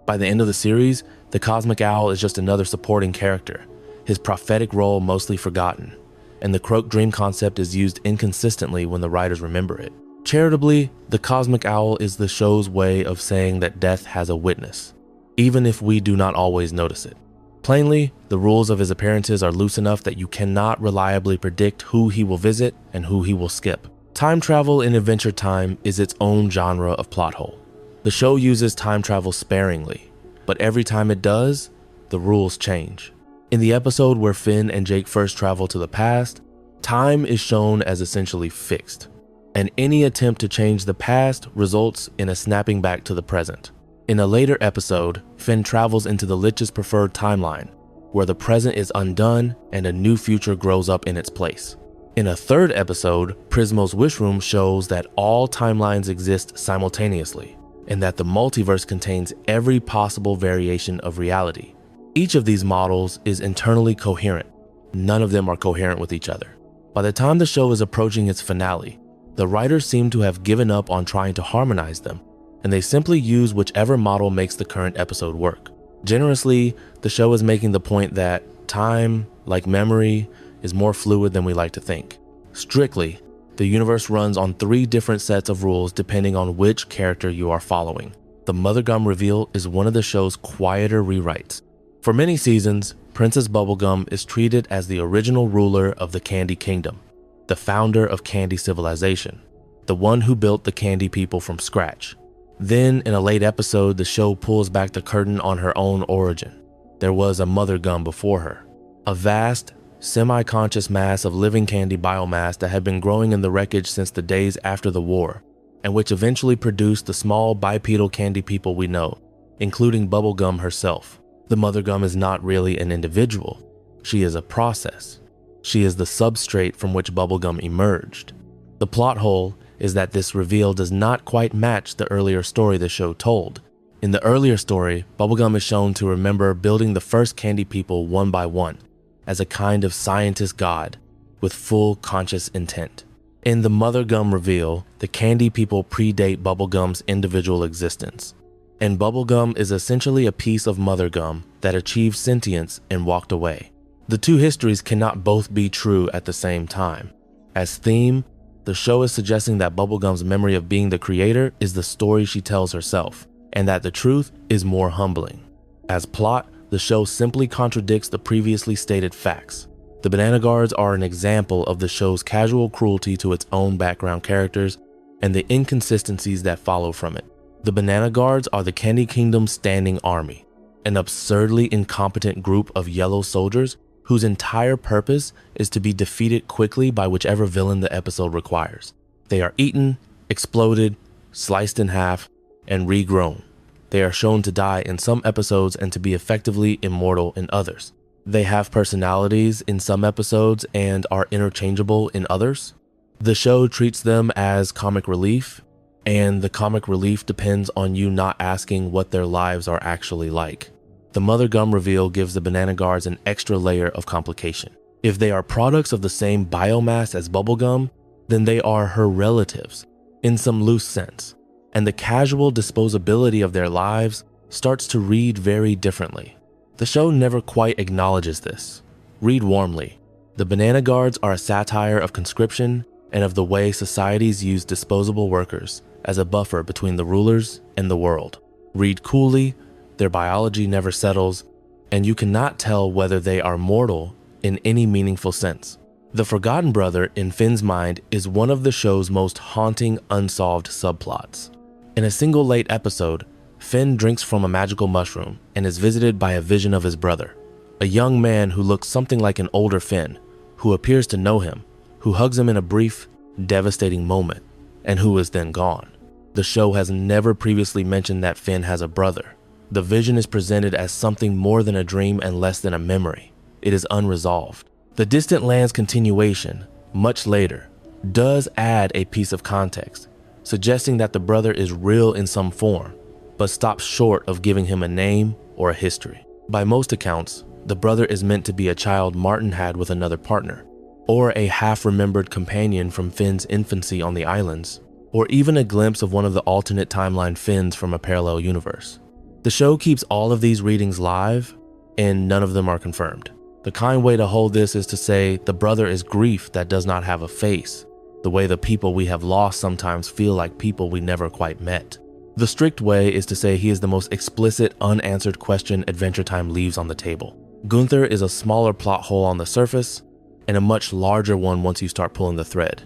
[SPEAKER 1] By the end of the series, the Cosmic Owl is just another supporting character, his prophetic role mostly forgotten, and the Croak Dream concept is used inconsistently when the writers remember it. Charitably, the Cosmic Owl is the show's way of saying that death has a witness, even if we do not always notice it. Plainly, the rules of his appearances are loose enough that you cannot reliably predict who he will visit and who he will skip. Time travel in Adventure Time is its own genre of plot hole. The show uses time travel sparingly, but every time it does, the rules change. In the episode where Finn and Jake first travel to the past, time is shown as essentially fixed, and any attempt to change the past results in a snapping back to the present. In a later episode, Finn travels into the Lich's preferred timeline, where the present is undone and a new future grows up in its place. In a third episode, Prismo's Wishroom shows that all timelines exist simultaneously, and that the multiverse contains every possible variation of reality. Each of these models is internally coherent. None of them are coherent with each other. By the time the show is approaching its finale, the writers seem to have given up on trying to harmonize them, and they simply use whichever model makes the current episode work. Generously, the show is making the point that time, like memory, is more fluid than we like to think. Strictly, the universe runs on 3 different sets of rules depending on which character you are following. The Bubblegum reveal is one of the show's quieter rewrites. For many seasons, Princess Bubblegum is treated as the original ruler of the Candy Kingdom, the founder of Candy Civilization, the one who built the Candy people from scratch. Then, in a late episode, the show pulls back the curtain on her own origin. There was a Mother Gum before her, a vast, semi-conscious mass of living candy biomass that had been growing in the wreckage since the days after the war, and which eventually produced the small bipedal candy people we know, including Bubblegum herself. The Mother Gum is not really an individual. She is a process. She is the substrate from which Bubblegum emerged. The plot hole is that this reveal does not quite match the earlier story the show told. In the earlier story, Bubblegum is shown to remember building the first candy people one by one, as a kind of scientist god with full conscious intent. In the Mother Gum reveal, the candy people predate Bubblegum's individual existence, and Bubblegum is essentially a piece of Mother Gum that achieved sentience and walked away. The two histories cannot both be true at the same time. As theme, the show is suggesting that Bubblegum's memory of being the creator is the story she tells herself, and that the truth is more humbling. As plot, the show simply contradicts the previously stated facts. The Banana Guards are an example of the show's casual cruelty to its own background characters and the inconsistencies that follow from it. The Banana Guards are the Candy Kingdom's standing army, an absurdly incompetent group of yellow soldiers whose entire purpose is to be defeated quickly by whichever villain the episode requires. They are eaten, exploded, sliced in half, and regrown. They are shown to die in some episodes and to be effectively immortal in others. They have personalities in some episodes and are interchangeable in others. The show treats them as comic relief, and the comic relief depends on you not asking what their lives are actually like. The Mother Gum reveal gives the Banana Guards an extra layer of complication. If they are products of the same biomass as Bubblegum, then they are her relatives, in some loose sense, and the casual disposability of their lives starts to read very differently. The show never quite acknowledges this. Read warmly. The Banana Guards are a satire of conscription and of the way societies use disposable workers as a buffer between the rulers and the world. Read coolly. Their biology never settles, and you cannot tell whether they are mortal in any meaningful sense. The Forgotten Brother in Finn's mind is one of the show's most haunting unsolved subplots. In a single late episode, Finn drinks from a magical mushroom and is visited by a vision of his brother, a young man who looks something like an older Finn, who appears to know him, who hugs him in a brief, devastating moment, and who is then gone. The show has never previously mentioned that Finn has a brother. The vision is presented as something more than a dream and less than a memory. It is unresolved. The Distant Lands continuation, much later, does add a piece of context, suggesting that the brother is real in some form, but stops short of giving him a name or a history. By most accounts, the brother is meant to be a child Martin had with another partner, or a half-remembered companion from Finn's infancy on the islands, or even a glimpse of one of the alternate timeline Finns from a parallel universe. The show keeps all of these readings live, and none of them are confirmed. The kind way to hold this is to say the brother is grief that does not have a face, the way the people we have lost sometimes feel like people we never quite met. The strict way is to say he is the most explicit, unanswered question Adventure Time leaves on the table. Gunther is a smaller plot hole on the surface, and a much larger one once you start pulling the thread.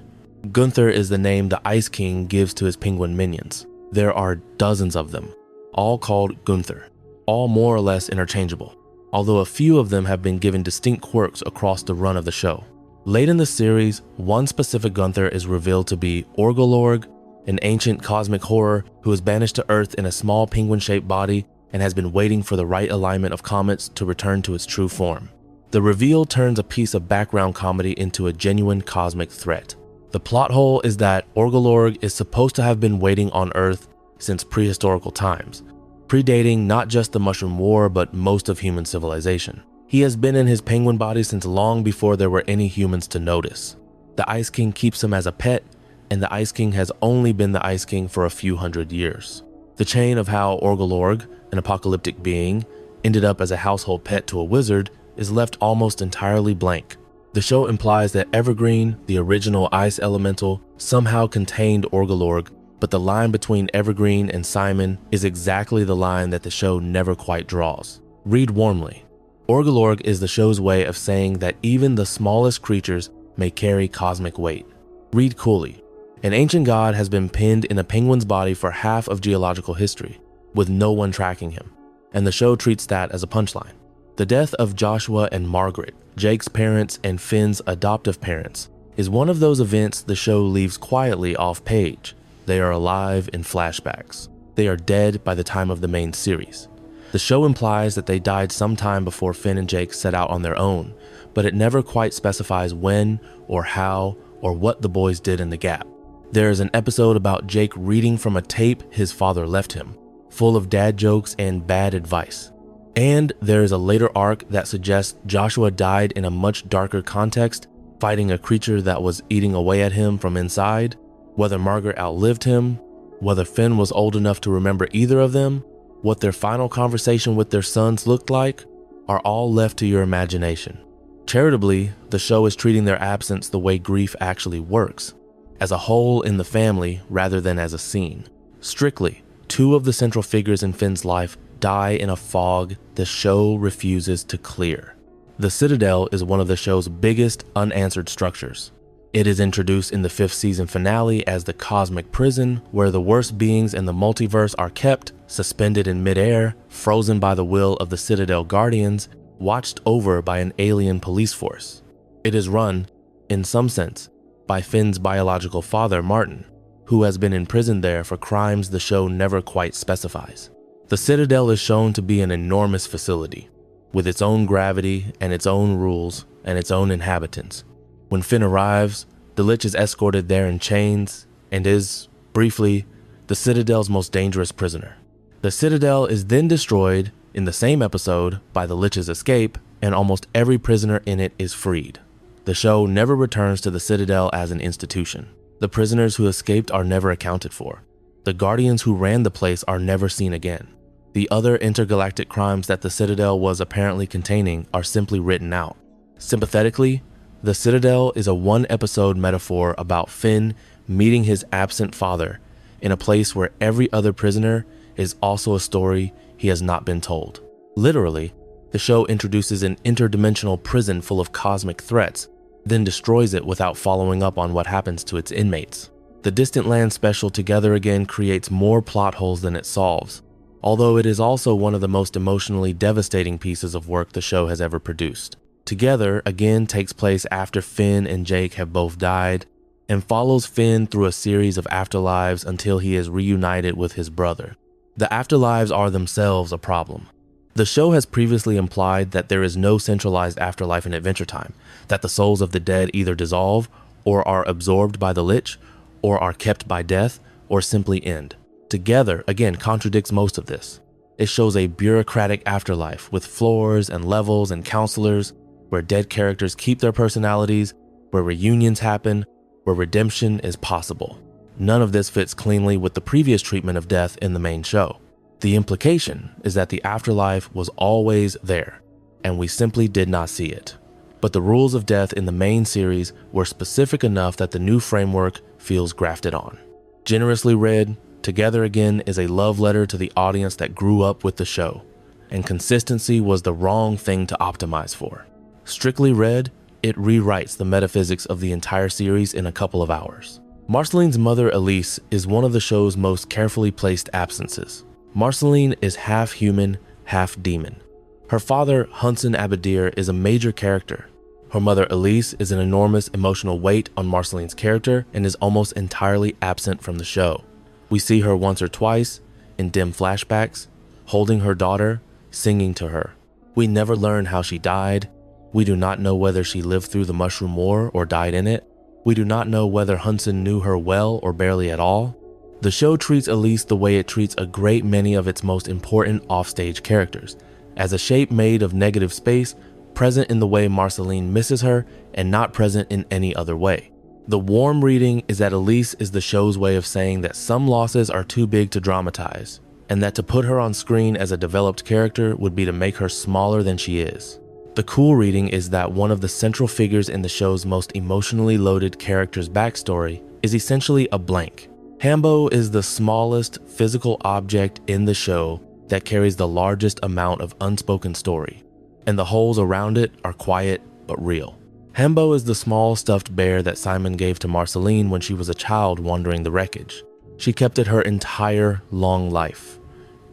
[SPEAKER 1] Gunther is the name the Ice King gives to his penguin minions. There are dozens of them, all called Gunther, all more or less interchangeable, although a few of them have been given distinct quirks across the run of the show. Late in the series, one specific Gunther is revealed to be Orgalorg, an ancient cosmic horror who was banished to Earth in a small penguin-shaped body and has been waiting for the right alignment of comets to return to its true form. The reveal turns a piece of background comedy into a genuine cosmic threat. The plot hole is that Orgalorg is supposed to have been waiting on Earth since prehistorical times, predating not just the Mushroom War but most of human civilization. He has been in his penguin body since long before there were any humans to notice. The Ice King keeps him as a pet, and the Ice King has only been the Ice King for a few hundred years. The chain of how Orgalorg, an apocalyptic being, ended up as a household pet to a wizard is left almost entirely blank. The show implies that Evergreen, the original ice elemental, somehow contained Orgalorg, but the line between Evergreen and Simon is exactly the line that the show never quite draws. Read warmly. Orgalorg is the show's way of saying that even the smallest creatures may carry cosmic weight. Read coolly. An ancient god has been pinned in a penguin's body for half of geological history, with no one tracking him, and the show treats that as a punchline. The death of Joshua and Margaret, Jake's parents and Finn's adoptive parents, is one of those events the show leaves quietly off page. They are alive in flashbacks. They are dead by the time of the main series. The show implies that they died sometime before Finn and Jake set out on their own, but it never quite specifies when or how or what the boys did in the gap. There is an episode about Jake reading from a tape his father left him, full of dad jokes and bad advice. And there is a later arc that suggests Joshua died in a much darker context, fighting a creature that was eating away at him from inside. Whether Margaret outlived him, whether Finn was old enough to remember either of them, what their final conversation with their sons looked like, are all left to your imagination. Charitably, the show is treating their absence the way grief actually works, as a hole in the family rather than as a scene. Strictly, two of the central figures in Finn's life die in a fog the show refuses to clear. The Citadel is one of the show's biggest unanswered structures. It is introduced in the 5th season finale as the cosmic prison where the worst beings in the multiverse are kept, suspended in midair, frozen by the will of the Citadel Guardians, watched over by an alien police force. It is run, in some sense, by Finn's biological father, Martin, who has been imprisoned there for crimes the show never quite specifies. The Citadel is shown to be an enormous facility, with its own gravity and its own rules and its own inhabitants. When Finn arrives, the Lich is escorted there in chains and is, briefly, the Citadel's most dangerous prisoner. The Citadel is then destroyed in the same episode by the Lich's escape, and almost every prisoner in it is freed. The show never returns to the Citadel as an institution. The prisoners who escaped are never accounted for. The Guardians who ran the place are never seen again. The other intergalactic crimes that the Citadel was apparently containing are simply written out. Sympathetically, the Citadel is a one-episode metaphor about Finn meeting his absent father in a place where every other prisoner is also a story he has not been told. Literally, the show introduces an interdimensional prison full of cosmic threats, then destroys it without following up on what happens to its inmates. The Distant Land special Together Again creates more plot holes than it solves, although it is also one of the most emotionally devastating pieces of work the show has ever produced. Together Again takes place after Finn and Jake have both died, and follows Finn through a series of afterlives until he is reunited with his brother. The afterlives are themselves a problem. The show has previously implied that there is no centralized afterlife in Adventure Time, that the souls of the dead either dissolve, or are absorbed by the Lich, or are kept by death, or simply end. Together, again, contradicts most of this. It shows a bureaucratic afterlife with floors and levels and counselors, where dead characters keep their personalities, where reunions happen, where redemption is possible. None of this fits cleanly with the previous treatment of death in the main show. The implication is that the afterlife was always there, and we simply did not see it. But the rules of death in the main series were specific enough that the new framework feels grafted on. Generously read, Together Again is a love letter to the audience that grew up with the show, and consistency was the wrong thing to optimize for. Strictly read, it rewrites the metaphysics of the entire series in a couple of hours. Marceline's mother, Elise, is one of the show's most carefully placed absences. Marceline is half human, half demon. Her father, Hunson Abadir, is a major character. Her mother, Elise, is an enormous emotional weight on Marceline's character and is almost entirely absent from the show. We see her once or twice, in dim flashbacks, holding her daughter, singing to her. We never learn how she died. We do not know whether she lived through the Mushroom War or died in it. We do not know whether Hunson knew her well or barely at all. The show treats Elise the way it treats a great many of its most important offstage characters, as a shape made of negative space, present in the way Marceline misses her and not present in any other way. The warm reading is that Elise is the show's way of saying that some losses are too big to dramatize, and that to put her on screen as a developed character would be to make her smaller than she is. The cool reading is that one of the central figures in the show's most emotionally loaded character's backstory is essentially a blank. Hambo is the smallest physical object in the show that carries the largest amount of unspoken story, and the holes around it are quiet but real. Hambo is the small stuffed bear that Simon gave to Marceline when she was a child wandering the wreckage. She kept it her entire long life,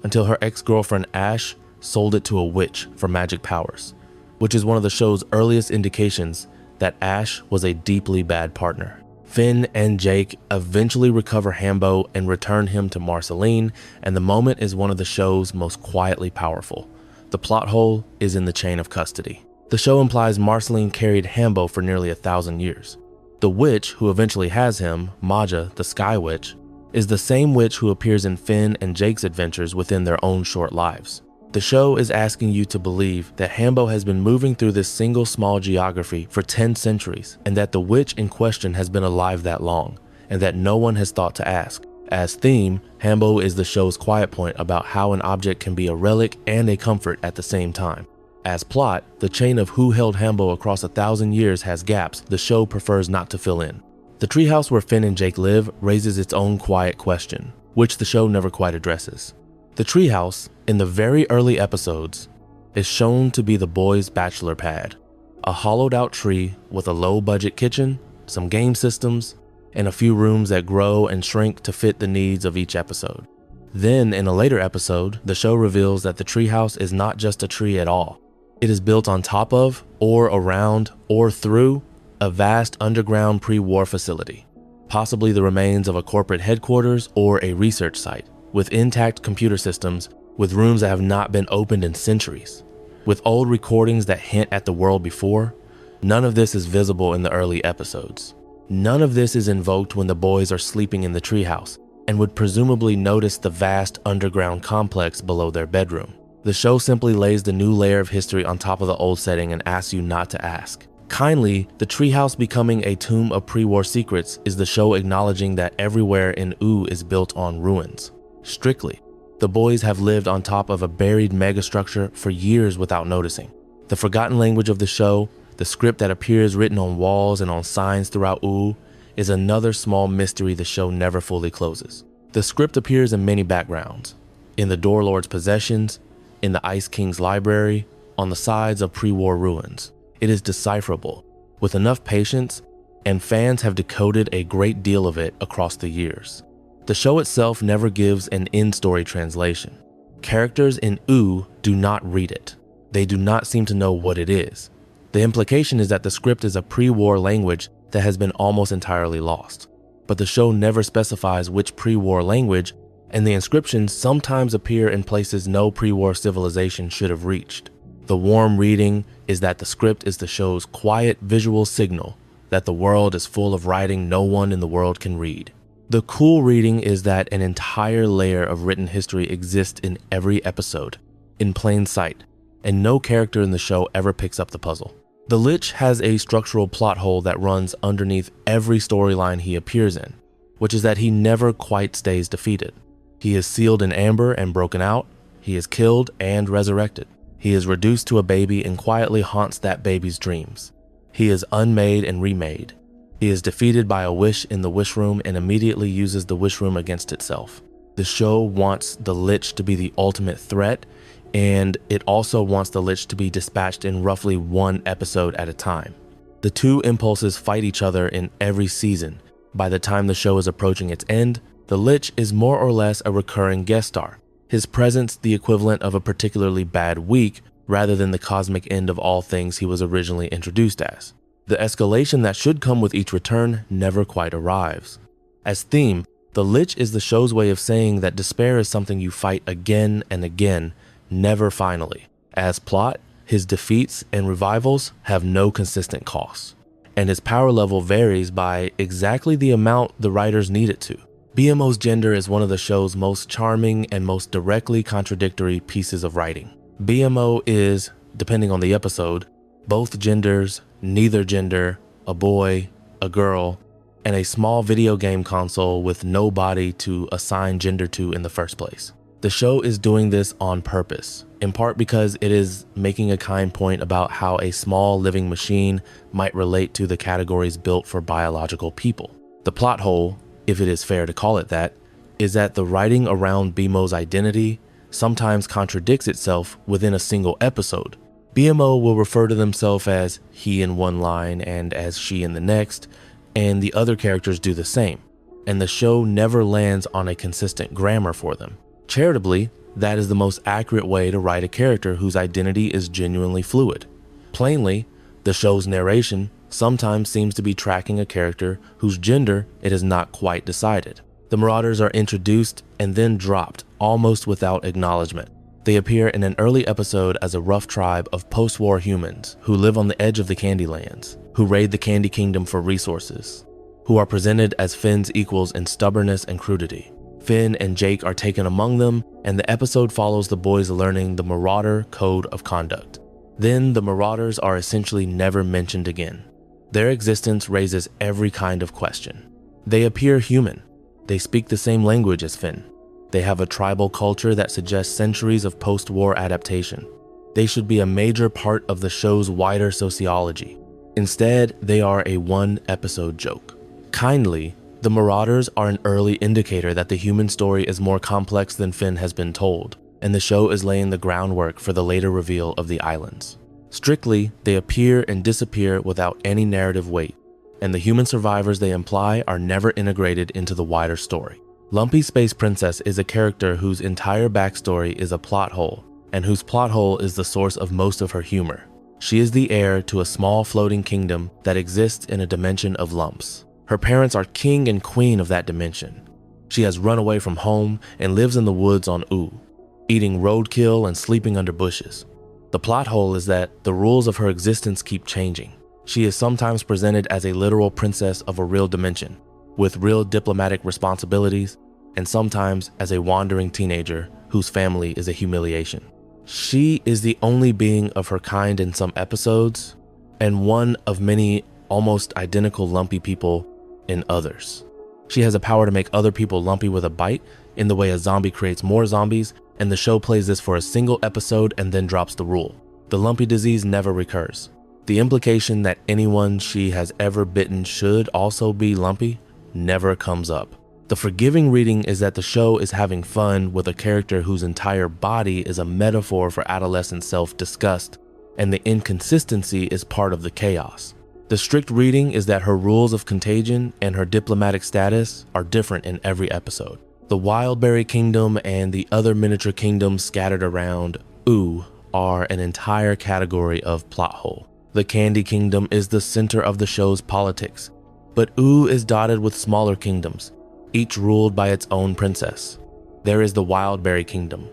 [SPEAKER 1] until her ex-girlfriend Ash sold it to a witch for magic powers, which is one of the show's earliest indications that Ash was a deeply bad partner. Finn and Jake eventually recover Hambo and return him to Marceline, and the moment is one of the show's most quietly powerful. The plot hole is in the chain of custody. The show implies Marceline carried Hambo for nearly 1,000 years. The witch who eventually has him, Maja, the Sky Witch, is the same witch who appears in Finn and Jake's adventures within their own short lives. The show is asking you to believe that Hambo has been moving through this single small geography for 10 centuries, and that the witch in question has been alive that long, and that no one has thought to ask. As theme, Hambo is the show's quiet point about how an object can be a relic and a comfort at the same time. As plot, the chain of who held Hambo across 1,000 years has gaps the show prefers not to fill in. The treehouse where Finn and Jake live raises its own quiet question, which the show never quite addresses. The treehouse, in the very early episodes, is shown to be the boys' bachelor pad, a hollowed out tree with a low-budget kitchen, some game systems, and a few rooms that grow and shrink to fit the needs of each episode. Then, in a later episode, the show reveals that the treehouse is not just a tree at all. It is built on top of, or around, or through a vast underground pre-war facility, possibly the remains of a corporate headquarters or a research site, with intact computer systems, with rooms that have not been opened in centuries, with old recordings that hint at the world before. None of this is visible in the early episodes. None of this is invoked when the boys are sleeping in the treehouse, and would presumably notice the vast underground complex below their bedroom. The show simply lays the new layer of history on top of the old setting and asks you not to ask. Kindly, the treehouse becoming a tomb of pre-war secrets is the show acknowledging that everywhere in Ooo is built on ruins. Strictly, the boys have lived on top of a buried megastructure for years without noticing. The forgotten language of the show, the script that appears written on walls and on signs throughout Ooo, is another small mystery the show never fully closes. The script appears in many backgrounds, in the Door Lord's possessions, in the Ice King's library, on the sides of pre-war ruins. It is decipherable, with enough patience, and fans have decoded a great deal of it across the years. The show itself never gives an in-story translation. Characters in Ooo do not read it. They do not seem to know what it is. The implication is that the script is a pre-war language that has been almost entirely lost. But the show never specifies which pre-war language, and the inscriptions sometimes appear in places no pre-war civilization should have reached. The warm reading is that the script is the show's quiet visual signal that the world is full of writing no one in the world can read. The cool reading is that an entire layer of written history exists in every episode, in plain sight, and no character in the show ever picks up the puzzle. The Lich has a structural plot hole that runs underneath every storyline he appears in, which is that he never quite stays defeated. He is sealed in amber and broken out, he is killed and resurrected. He is reduced to a baby and quietly haunts that baby's dreams. He is unmade and remade. He is defeated by a wish in the Wishroom and immediately uses the Wishroom against itself. The show wants the Lich to be the ultimate threat, and it also wants the Lich to be dispatched in roughly one episode at a time. The two impulses fight each other in every season. By the time the show is approaching its end, the Lich is more or less a recurring guest star, his presence the equivalent of a particularly bad week rather than the cosmic end of all things he was originally introduced as. The escalation that should come with each return never quite arrives. As theme, the Lich is the show's way of saying that despair is something you fight again and again, never finally. As plot, his defeats and revivals have no consistent costs, and his power level varies by exactly the amount the writers need it to. BMO's gender is one of the show's most charming and most directly contradictory pieces of writing. BMO is, depending on the episode, both genders, neither gender, a boy, a girl, and a small video game console with no body to assign gender to in the first place. The show is doing this on purpose, in part because it is making a kind point about how a small living machine might relate to the categories built for biological people. The plot hole, if it is fair to call it that, is that the writing around BMO's identity sometimes contradicts itself within a single episode. BMO will refer to themselves as he in one line and as she in the next, and the other characters do the same, and the show never lands on a consistent grammar for them. Charitably, that is the most accurate way to write a character whose identity is genuinely fluid. Plainly, the show's narration sometimes seems to be tracking a character whose gender it has not quite decided. The Marauders are introduced and then dropped almost without acknowledgement. They appear in an early episode as a rough tribe of post-war humans who live on the edge of the Candylands, who raid the Candy Kingdom for resources, who are presented as Finn's equals in stubbornness and crudity. Finn and Jake are taken among them, and the episode follows the boys learning the Marauder Code of Conduct. Then the Marauders are essentially never mentioned again. Their existence raises every kind of question. They appear human. They speak the same language as Finn. They have a tribal culture that suggests centuries of post-war adaptation. They should be a major part of the show's wider sociology. Instead, they are a one-episode joke. Kindly, the Marauders are an early indicator that the human story is more complex than Finn has been told, and the show is laying the groundwork for the later reveal of the islands. Strictly, they appear and disappear without any narrative weight, and the human survivors they imply are never integrated into the wider story. Lumpy Space Princess is a character whose entire backstory is a plot hole, and whose plot hole is the source of most of her humor. She is the heir to a small floating kingdom that exists in a dimension of lumps. Her parents are king and queen of that dimension. She has run away from home and lives in the woods on Ooo, eating roadkill and sleeping under bushes. The plot hole is that the rules of her existence keep changing. She is sometimes presented as a literal princess of a real dimension, with real diplomatic responsibilities, and sometimes as a wandering teenager whose family is a humiliation. She is the only being of her kind in some episodes, and one of many almost identical lumpy people in others. She has a power to make other people lumpy with a bite, in the way a zombie creates more zombies, and the show plays this for a single episode and then drops the rule. The lumpy disease never recurs. The implication that anyone she has ever bitten should also be lumpy never comes up. The forgiving reading is that the show is having fun with a character whose entire body is a metaphor for adolescent self-disgust, and the inconsistency is part of the chaos. The strict reading is that her rules of contagion and her diplomatic status are different in every episode. The Wildberry Kingdom and the other miniature kingdoms scattered around Ooo are an entire category of plot hole. The Candy Kingdom is the center of the show's politics, but Ooo is dotted with smaller kingdoms, each ruled by its own princess. There is the Wildberry Kingdom,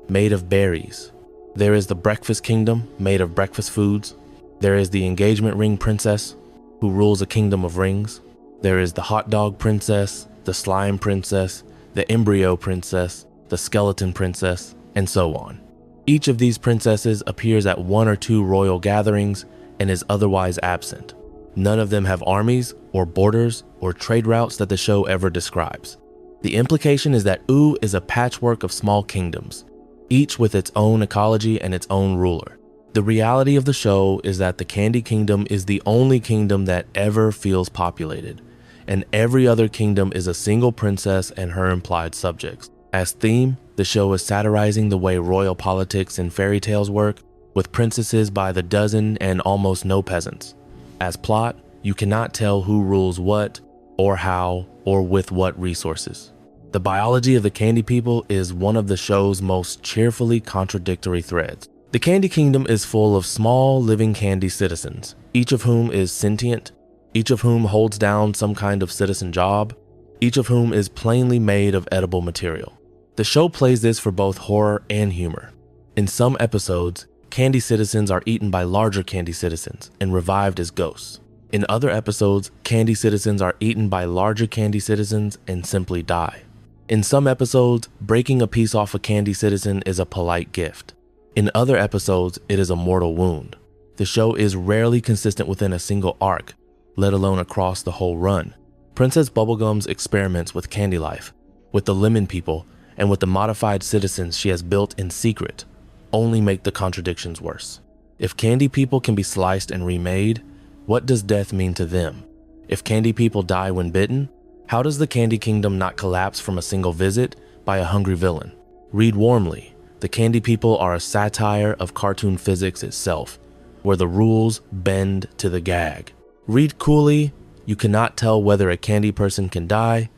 [SPEAKER 1] made of berries. There is the Breakfast Kingdom, made of breakfast foods. There is the Engagement Ring Princess, who rules a kingdom of rings. There is the Hot Dog Princess, the slime princess, the embryo princess, the skeleton princess, and so on. Each of these princesses appears at one or two royal gatherings and is otherwise absent. None of them have armies or borders or trade routes that the show ever describes. The implication is that Ooo is a patchwork of small kingdoms, each with its own ecology and its own ruler. The reality of the show is that the Candy Kingdom is the only kingdom that ever feels populated, and every other kingdom is a single princess and her implied subjects. As theme, the show is satirizing the way royal politics in fairy tales work, with princesses by the dozen and almost no peasants. As plot, you cannot tell who rules what, or how, or with what resources. The biology of the Candy People is one of the show's most cheerfully contradictory threads. The Candy Kingdom is full of small, living candy citizens, each of whom is sentient, each of whom holds down some kind of citizen job, each of whom is plainly made of edible material. The show plays this for both horror and humor. In some episodes, candy citizens are eaten by larger candy citizens and revived as ghosts. In other episodes, candy citizens are eaten by larger candy citizens and simply die. In some episodes, breaking a piece off a candy citizen is a polite gift. In other episodes, it is a mortal wound. The show is rarely consistent within a single arc, let alone across the whole run. Princess Bubblegum's experiments with candy life, with the lemon people, and with the modified citizens she has built in secret, only make the contradictions worse. If candy people can be sliced and remade, what does death mean to them? If candy people die when bitten, how does the Candy Kingdom not collapse from a single visit by a hungry villain? Read warmly. The Candy People are a satire of cartoon physics itself, where the rules bend to the gag. Read coolly. You cannot tell whether a candy person can die,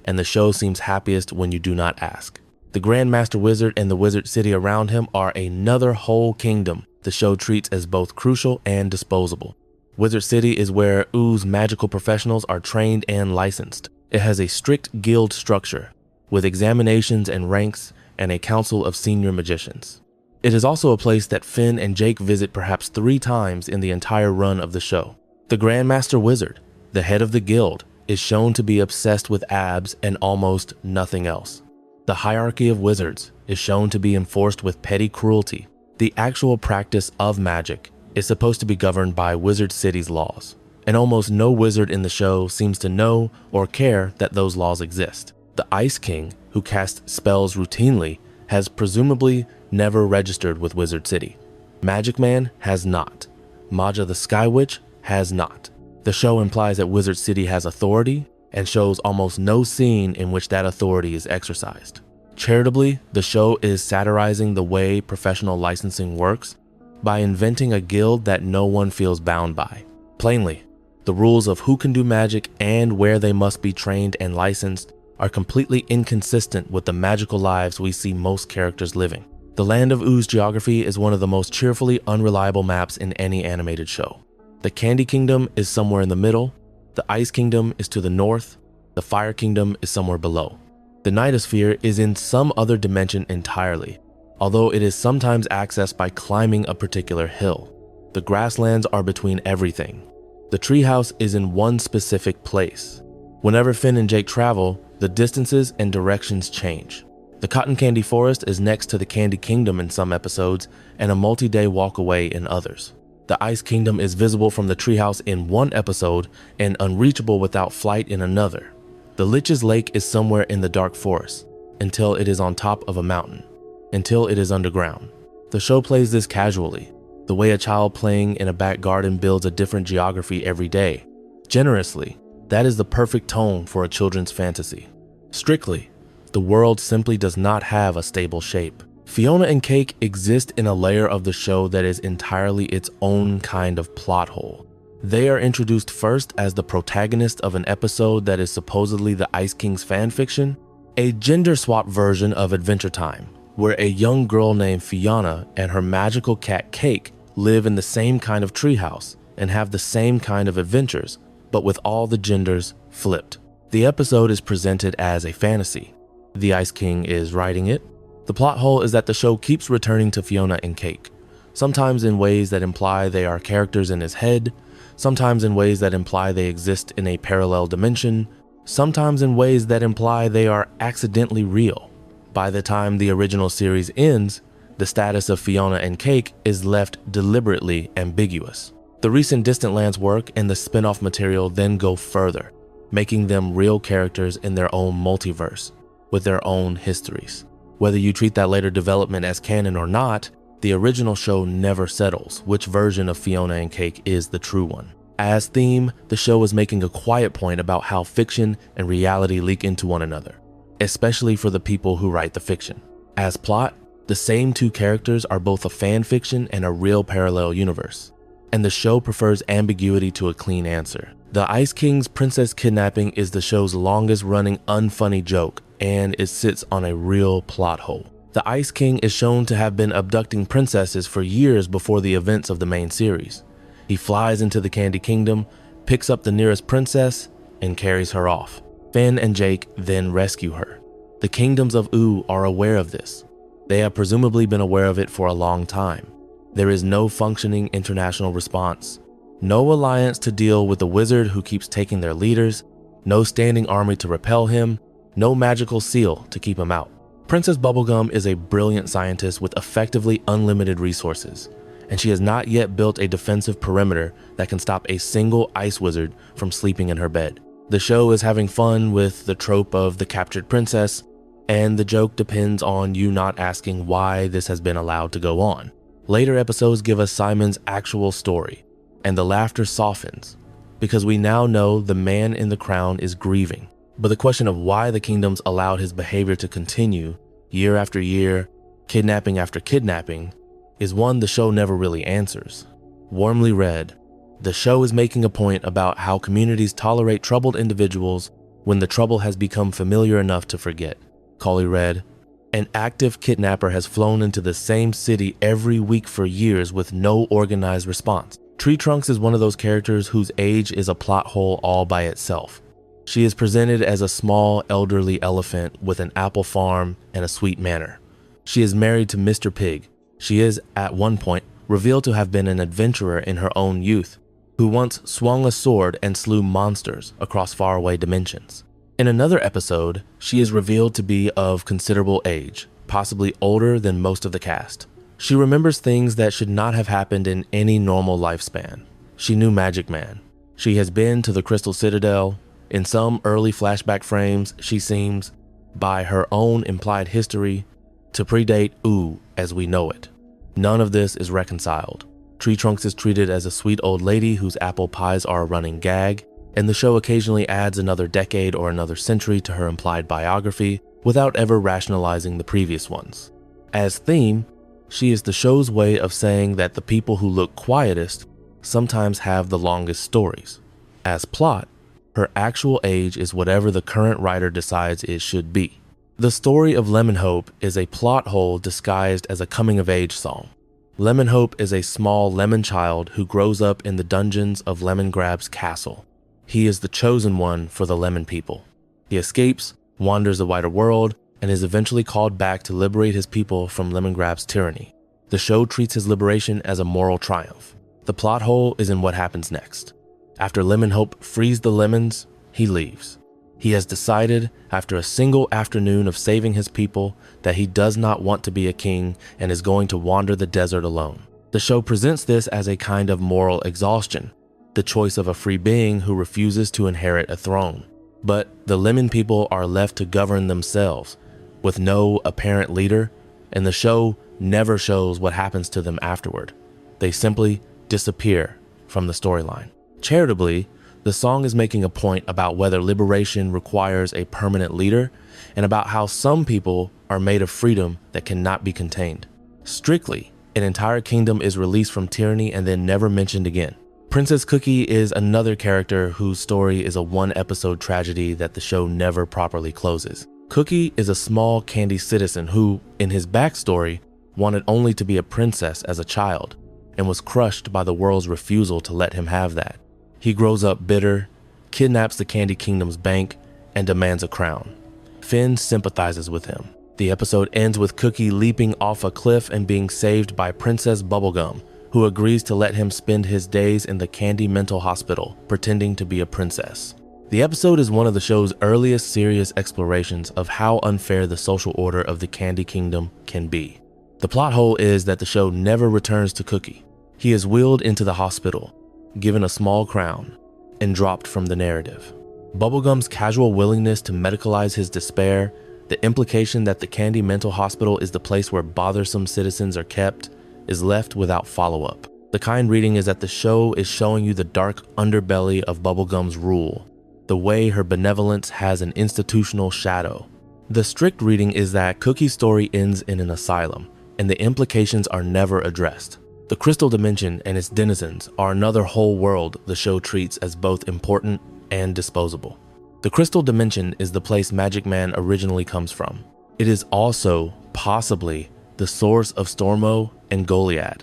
[SPEAKER 1] and the show seems happiest when you do not ask. The Grand Master Wizard and the wizard city around him are another whole kingdom the show treats as both crucial and disposable. Wizard City is where Oo's magical professionals are trained and licensed. It has a strict guild structure, with examinations and ranks and a council of senior magicians. It is also a place that Finn and Jake visit perhaps 3 times in the entire run of the show. The Grand Master Wizard, the head of the guild, is shown to be obsessed with abs and almost nothing else. The hierarchy of wizards is shown to be enforced with petty cruelty. The actual practice of magic is supposed to be governed by Wizard City's laws, and almost no wizard in the show seems to know or care that those laws exist. The Ice King, who casts spells routinely, has presumably never registered with Wizard City. Magic Man has not. Maja the Sky Witch has not. The show implies that Wizard City has authority and shows almost no scene in which that authority is exercised. Charitably, the show is satirizing the way professional licensing works by inventing a guild that no one feels bound by. Plainly, the rules of who can do magic and where they must be trained and licensed are completely inconsistent with the magical lives we see most characters living. The Land of Oo's geography is one of the most cheerfully unreliable maps in any animated show. The Candy Kingdom is somewhere in the middle, the Ice Kingdom is to the north, the Fire Kingdom is somewhere below. The Nightosphere is in some other dimension entirely, although it is sometimes accessed by climbing a particular hill. The grasslands are between everything. The Treehouse is in one specific place. Whenever Finn and Jake travel, the distances and directions change. The Cotton Candy Forest is next to the Candy Kingdom in some episodes and a multi-day walk away in others. The Ice Kingdom is visible from the Treehouse in one episode and unreachable without flight in another. The Lich's Lake is somewhere in the dark forest, until it is on top of a mountain, until it is underground. The show plays this casually, the way a child playing in a back garden builds a different geography every day. Generously, that is the perfect tone for a children's fantasy. Strictly, the world simply does not have a stable shape. Fionna and Cake exist in a layer of the show that is entirely its own kind of plot hole. They are introduced first as the protagonist of an episode that is supposedly the Ice King's fanfiction, a gender swap version of Adventure Time, where a young girl named Fionna and her magical cat Cake live in the same kind of treehouse and have the same kind of adventures, but with all the genders flipped. The episode is presented as a fantasy. The Ice King is writing it. The plot hole is that the show keeps returning to Fionna and Cake, sometimes in ways that imply they are characters in his head, sometimes in ways that imply they exist in a parallel dimension, sometimes in ways that imply they are accidentally real. By the time the original series ends, the status of Fionna and Cake is left deliberately ambiguous. The recent Distant Lands work and the spin-off material then go further, making them real characters in their own multiverse, with their own histories. Whether you treat that later development as canon or not, the original show never settles which version of Fionna and Cake is the true one. As theme, the show is making a quiet point about how fiction and reality leak into one another, especially for the people who write the fiction. As plot, the same two characters are both a fan fiction and a real parallel universe, and the show prefers ambiguity to a clean answer. The Ice King's princess kidnapping is the show's longest running unfunny joke, and it sits on a real plot hole. The Ice King is shown to have been abducting princesses for years before the events of the main series. He flies into the Candy Kingdom, picks up the nearest princess, and carries her off. Finn and Jake then rescue her. The kingdoms of Ooo are aware of this. They have presumably been aware of it for a long time. There is no functioning international response, no alliance to deal with the wizard who keeps taking their leaders, no standing army to repel him, no magical seal to keep him out. Princess Bubblegum is a brilliant scientist with effectively unlimited resources, and she has not yet built a defensive perimeter that can stop a single ice wizard from sleeping in her bed. The show is having fun with the trope of the captured princess, and the joke depends on you not asking why this has been allowed to go on. Later episodes give us Simon's actual story, and the laughter softens, because we now know the man in the crown is grieving. But the question of why the kingdoms allowed his behavior to continue year after year, kidnapping after kidnapping, is one the show never really answers. Warmly read, the show is making a point about how communities tolerate troubled individuals when the trouble has become familiar enough to forget. Collie read, an active kidnapper has flown into the same city every week for years with no organized response. Tree Trunks is one of those characters whose age is a plot hole all by itself. She is presented as a small elderly elephant with an apple farm and a sweet manner. She is married to Mr. Pig. She is, at one point, revealed to have been an adventurer in her own youth, who once swung a sword and slew monsters across faraway dimensions. In another episode, she is revealed to be of considerable age, possibly older than most of the cast. She remembers things that should not have happened in any normal lifespan. She knew Magic Man. She has been to the Crystal Citadel. In some early flashback frames, she seems, by her own implied history, to predate Ooo as we know it. None of this is reconciled. Tree Trunks is treated as a sweet old lady whose apple pies are a running gag, and the show occasionally adds another decade or another century to her implied biography without ever rationalizing the previous ones. As theme, she is the show's way of saying that the people who look quietest sometimes have the longest stories. As plot, her actual age is whatever the current writer decides it should be. The story of Lemon Hope is a plot hole disguised as a coming-of-age song. Lemon Hope is a small lemon child who grows up in the dungeons of Lemongrab's castle. He is the chosen one for the lemon people. He escapes, wanders the wider world, and is eventually called back to liberate his people from Lemongrab's tyranny. The show treats his liberation as a moral triumph. The plot hole is in what happens next. After Lemon Hope frees the lemons, he leaves. He has decided, after a single afternoon of saving his people, that he does not want to be a king and is going to wander the desert alone. The show presents this as a kind of moral exhaustion, the choice of a free being who refuses to inherit a throne. But the lemon people are left to govern themselves, with no apparent leader, and the show never shows what happens to them afterward. They simply disappear from the storyline. Charitably, the song is making a point about whether liberation requires a permanent leader and about how some people are made of freedom that cannot be contained. Strictly, an entire kingdom is released from tyranny and then never mentioned again. Princess Cookie is another character whose story is a one-episode tragedy that the show never properly closes. Cookie is a small candy citizen who, in his backstory, wanted only to be a princess as a child and was crushed by the world's refusal to let him have that. He grows up bitter, kidnaps the Candy Kingdom's bank, and demands a crown. Finn sympathizes with him. The episode ends with Cookie leaping off a cliff and being saved by Princess Bubblegum, who agrees to let him spend his days in the Candy Mental Hospital, pretending to be a princess. The episode is one of the show's earliest serious explorations of how unfair the social order of the Candy Kingdom can be. The plot hole is that the show never returns to Cookie. He is wheeled into the hospital, given a small crown, and dropped from the narrative. Bubblegum's casual willingness to medicalize his despair, the implication that the Candy Mental Hospital is the place where bothersome citizens are kept, is left without follow-up. The kind reading is that the show is showing you the dark underbelly of Bubblegum's rule, the way her benevolence has an institutional shadow. The strict reading is that Cookie's story ends in an asylum, and the implications are never addressed. The Crystal Dimension and its denizens are another whole world the show treats as both important and disposable. The Crystal Dimension is the place Magic Man originally comes from. It is also, possibly, the source of Stormo and Goliad,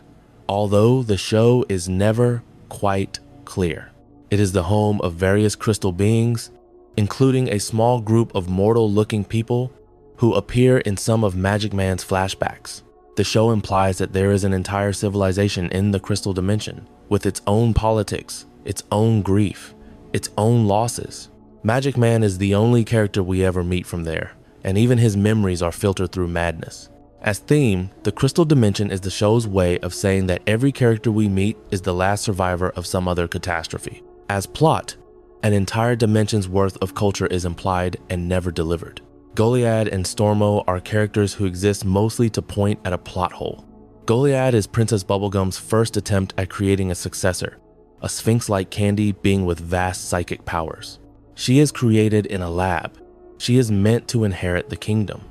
[SPEAKER 1] although the show is never quite clear. It is the home of various crystal beings, including a small group of mortal-looking people who appear in some of Magic Man's flashbacks. The show implies that there is an entire civilization in the Crystal Dimension, with its own politics, its own grief, its own losses. Magic Man is the only character we ever meet from there, and even his memories are filtered through madness. As theme, the Crystal Dimension is the show's way of saying that every character we meet is the last survivor of some other catastrophe. As plot, an entire dimension's worth of culture is implied and never delivered. Goliad and Stormo are characters who exist mostly to point at a plot hole. Goliad is Princess Bubblegum's first attempt at creating a successor, a sphinx-like candy being with vast psychic powers. She is created in a lab. She is meant to inherit the kingdom.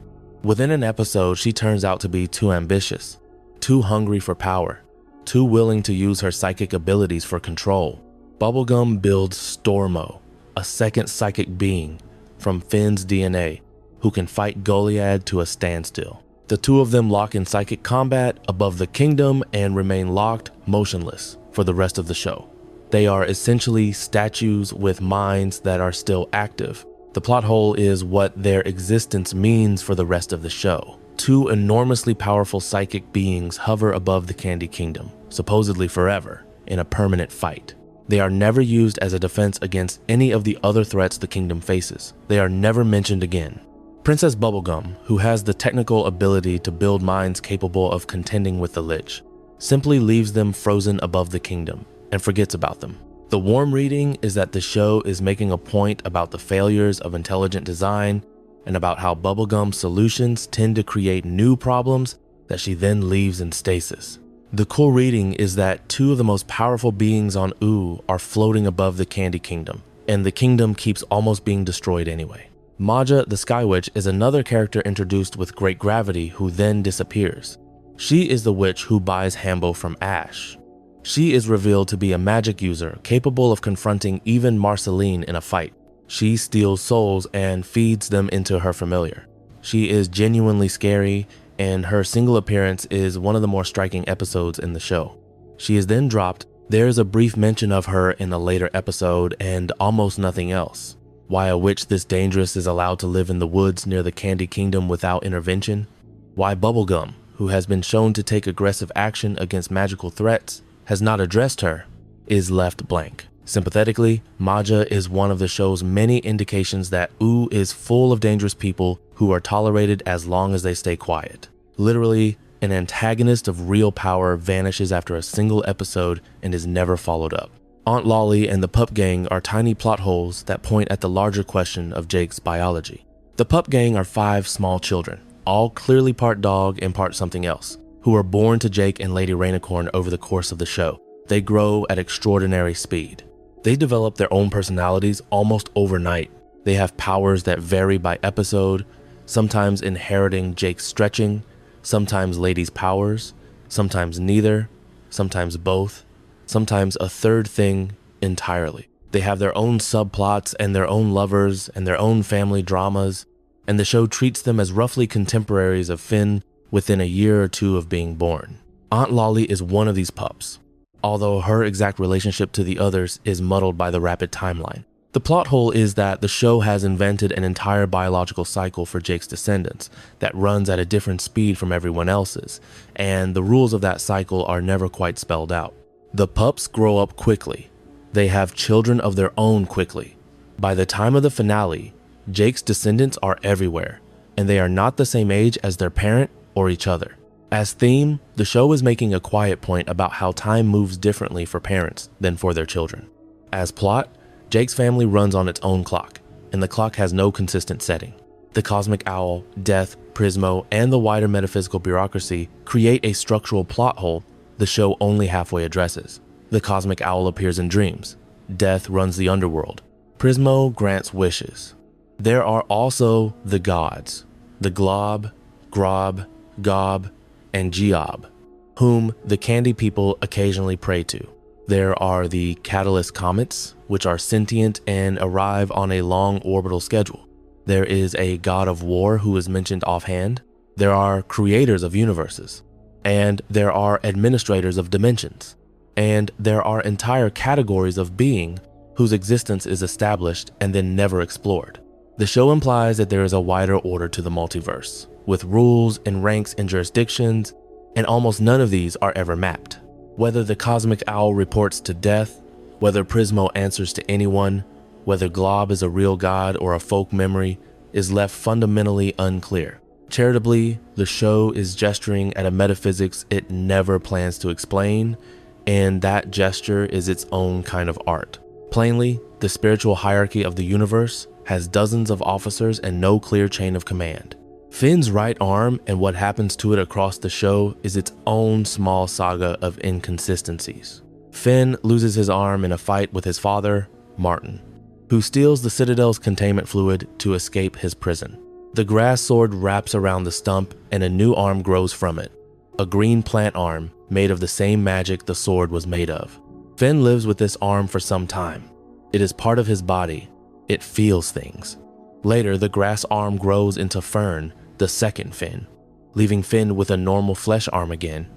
[SPEAKER 1] Within an episode, she turns out to be too ambitious, too hungry for power, too willing to use her psychic abilities for control. Bubblegum builds Stormo, a second psychic being from Finn's DNA, who can fight Goliad to a standstill. The two of them lock in psychic combat above the kingdom and remain locked, motionless, for the rest of the show. They are essentially statues with minds that are still active. The plot hole is what their existence means for the rest of the show. Two enormously powerful psychic beings hover above the Candy Kingdom, supposedly forever, in a permanent fight. They are never used as a defense against any of the other threats the kingdom faces. They are never mentioned again. Princess Bubblegum, who has the technical ability to build minds capable of contending with the Lich, simply leaves them frozen above the kingdom and forgets about them. The warm reading is that the show is making a point about the failures of intelligent design and about how Bubblegum's solutions tend to create new problems that she then leaves in stasis. The cool reading is that two of the most powerful beings on Ooo are floating above the Candy Kingdom, and the kingdom keeps almost being destroyed anyway. Maja, the Sky Witch, is another character introduced with great gravity who then disappears. She is the witch who buys Hambo from Ash. She is revealed to be a magic user capable of confronting even Marceline in a fight. She steals souls and feeds them into her familiar. She is genuinely scary, and her single appearance is one of the more striking episodes in the show. She is then dropped. There is a brief mention of her in a later episode and almost nothing else. Why a witch this dangerous is allowed to live in the woods near the Candy Kingdom without intervention. Why Bubblegum, who has been shown to take aggressive action against magical threats, has not addressed her, is left blank. Sympathetically, Maja is one of the show's many indications that Ooo is full of dangerous people who are tolerated as long as they stay quiet. Literally, an antagonist of real power vanishes after a single episode and is never followed up. Aunt Lolly and the Pup Gang are tiny plot holes that point at the larger question of Jake's biology. The Pup Gang are 5 small children, all clearly part dog and part something else, who are born to Jake and Lady Rainicorn over the course of the show. They grow at extraordinary speed. They develop their own personalities almost overnight. They have powers that vary by episode, sometimes inheriting Jake's stretching, sometimes Lady's powers, sometimes neither, sometimes both, sometimes a third thing entirely. They have their own subplots and their own lovers and their own family dramas, and the show treats them as roughly contemporaries of Finn within a year or two of being born. Aunt Lolly is one of these pups, although her exact relationship to the others is muddled by the rapid timeline. The plot hole is that the show has invented an entire biological cycle for Jake's descendants that runs at a different speed from everyone else's, and the rules of that cycle are never quite spelled out. The pups grow up quickly. They have children of their own quickly. By the time of the finale, Jake's descendants are everywhere, and they are not the same age as their parent or each other. As theme, the show is making a quiet point about how time moves differently for parents than for their children. As plot, Jake's family runs on its own clock, and the clock has no consistent setting. The cosmic owl, death, Prismo, and the wider metaphysical bureaucracy create a structural plot hole the show only halfway addresses. The cosmic owl appears in dreams. Death runs the underworld. Prismo grants wishes. There are also the gods, the GOLB, GROB, GOB, and GOB, whom the candy people occasionally pray to. There are the catalyst comets, which are sentient and arrive on a long orbital schedule. There is a god of war who is mentioned offhand. There are creators of universes. And there are administrators of dimensions. And there are entire categories of being whose existence is established and then never explored. The show implies that there is a wider order to the multiverse, with rules and ranks and jurisdictions, and almost none of these are ever mapped. Whether the cosmic owl reports to death, whether Prismo answers to anyone, whether GOLB is a real god or a folk memory, is left fundamentally unclear. Charitably, the show is gesturing at a metaphysics it never plans to explain, and that gesture is its own kind of art. Plainly, the spiritual hierarchy of the universe has dozens of officers and no clear chain of command. Finn's right arm and what happens to it across the show is its own small saga of inconsistencies. Finn loses his arm in a fight with his father, Martin, who steals the Citadel's containment fluid to escape his prison. The grass sword wraps around the stump and a new arm grows from it, a green plant arm made of the same magic the sword was made of. Finn lives with this arm for some time. It is part of his body. It feels things. Later, the grass arm grows into Fern, the second Finn, leaving Finn with a normal flesh arm again,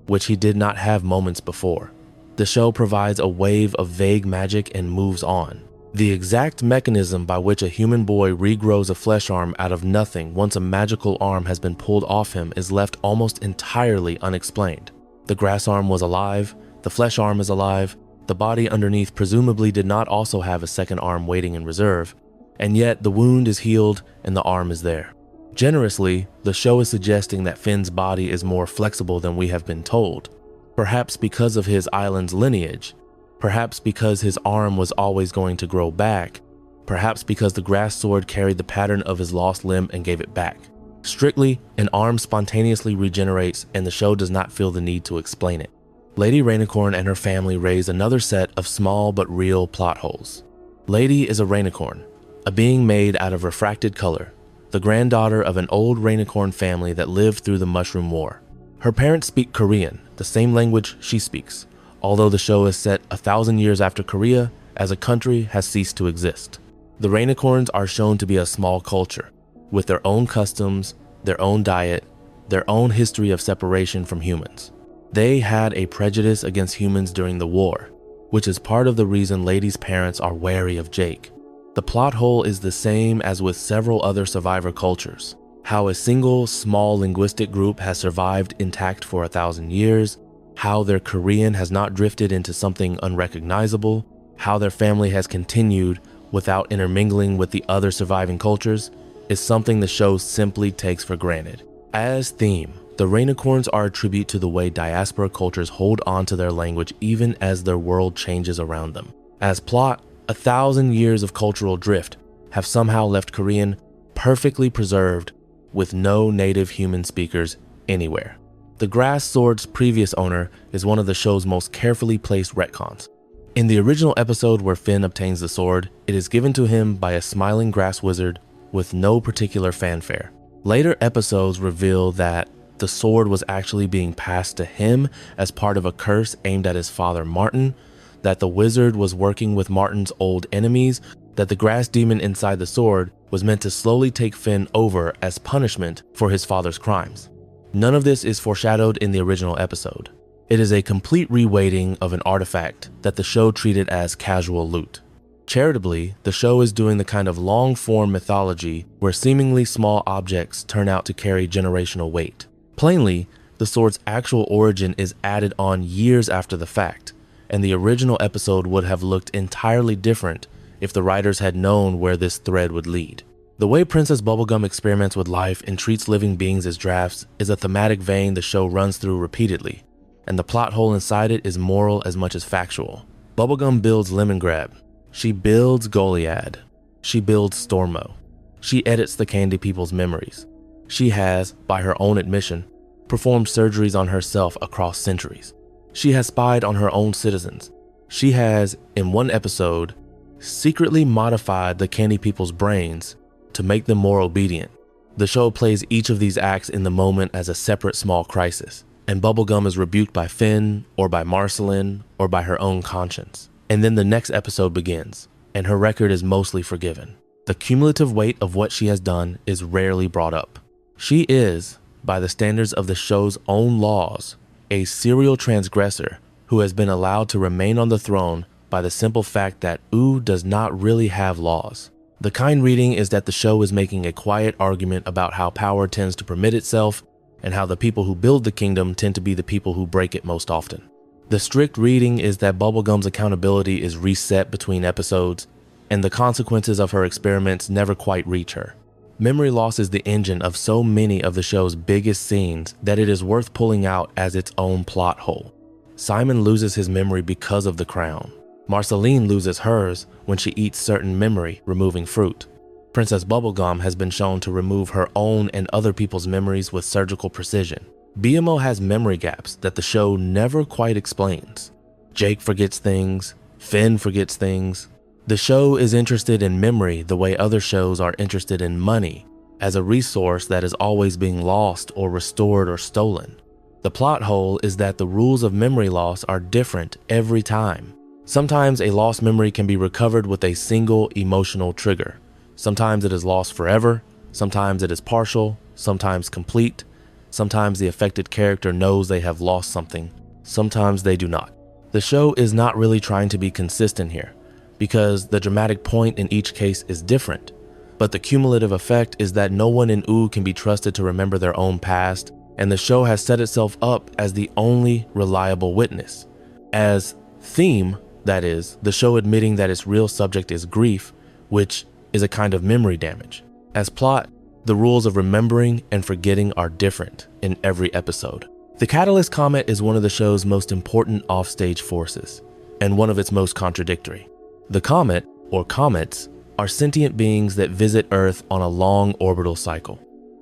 [SPEAKER 1] which he did not have moments before. The show provides a wave of vague magic and moves on. The exact mechanism by which a human boy regrows a flesh arm out of nothing once a magical arm has been pulled off him is left almost entirely unexplained. The grass arm was alive, the flesh arm is alive, the body underneath presumably did not also have a second arm waiting in reserve, and yet the wound is healed and the arm is there. Generously, the show is suggesting that Finn's body is more flexible than we have been told, perhaps because of his island's lineage, perhaps because his arm was always going to grow back, perhaps because the grass sword carried the pattern of his lost limb and gave it back. Strictly, an arm spontaneously regenerates and the show does not feel the need to explain it. Lady Rainicorn and her family raise another set of small but real plot holes. Lady is a Rainicorn, a being made out of refracted color, the granddaughter of an old Rainicorn family that lived through the Mushroom War. Her parents speak Korean, the same language she speaks, although the show is set 1,000 years after Korea as a country has ceased to exist. The Rainicorns are shown to be a small culture, with their own customs, their own diet, their own history of separation from humans. They had a prejudice against humans during the war, which is part of the reason Lady's parents are wary of Jake. The plot hole is the same as with several other survivor cultures. How a single, small linguistic group has survived intact for 1,000 years, how their Korean has not drifted into something unrecognizable, how their family has continued without intermingling with the other surviving cultures, is something the show simply takes for granted. As theme, the Rainicorns are a tribute to the way diaspora cultures hold on to their language even as their world changes around them. As plot, 1,000 years of cultural drift have somehow left Korean perfectly preserved with no native human speakers anywhere. The grass sword's previous owner is one of the show's most carefully placed retcons. In the original episode where Finn obtains the sword, it is given to him by a smiling grass wizard with no particular fanfare. Later episodes reveal that the sword was actually being passed to him as part of a curse aimed at his father Martin, that the wizard was working with Martin's old enemies, that the grass demon inside the sword was meant to slowly take Finn over as punishment for his father's crimes. None of this is foreshadowed in the original episode. It is a complete reweighting of an artifact that the show treated as casual loot. Charitably, the show is doing the kind of long-form mythology where seemingly small objects turn out to carry generational weight. Plainly, the sword's actual origin is added on years after the fact, and the original episode would have looked entirely different if the writers had known where this thread would lead. The way Princess Bubblegum experiments with life and treats living beings as drafts is a thematic vein the show runs through repeatedly, and the plot hole inside it is moral as much as factual. Bubblegum builds Lemongrab. She builds Goliad. She builds Stormo. She edits the Candy People's memories. She has, by her own admission, performed surgeries on herself across centuries. She has spied on her own citizens. She has, in one episode, secretly modified the Candy People's brains to make them more obedient. The show plays each of these acts in the moment as a separate small crisis, and Bubblegum is rebuked by Finn, or by Marceline, or by her own conscience. And then the next episode begins, and her record is mostly forgiven. The cumulative weight of what she has done is rarely brought up. She is, by the standards of the show's own laws, a serial transgressor who has been allowed to remain on the throne by the simple fact that Ooo does not really have laws. The kind reading is that the show is making a quiet argument about how power tends to permit itself and how the people who build the kingdom tend to be the people who break it most often. The strict reading is that Bubblegum's accountability is reset between episodes, and the consequences of her experiments never quite reach her. Memory loss is the engine of so many of the show's biggest scenes that it is worth pulling out as its own plot hole. Simon loses his memory because of the crown. Marceline loses hers when she eats certain memory, removing fruit. Princess Bubblegum has been shown to remove her own and other people's memories with surgical precision. BMO has memory gaps that the show never quite explains. Jake forgets things, Finn forgets things. The show is interested in memory the way other shows are interested in money, as a resource that is always being lost or restored or stolen. The plot hole is that the rules of memory loss are different every time. Sometimes a lost memory can be recovered with a single emotional trigger. Sometimes it is lost forever, sometimes it is partial, sometimes complete, sometimes the affected character knows they have lost something, sometimes they do not. The show is not really trying to be consistent here, because the dramatic point in each case is different, but the cumulative effect is that no one in Ooo can be trusted to remember their own past, and the show has set itself up as the only reliable witness. As theme, that is, the show admitting that its real subject is grief, which is a kind of memory damage. As plot, the rules of remembering and forgetting are different in every episode. The Catalyst Comet is one of the show's most important offstage forces, and one of its most contradictory. The comet, or comets, are sentient beings that visit Earth on a long orbital cycle.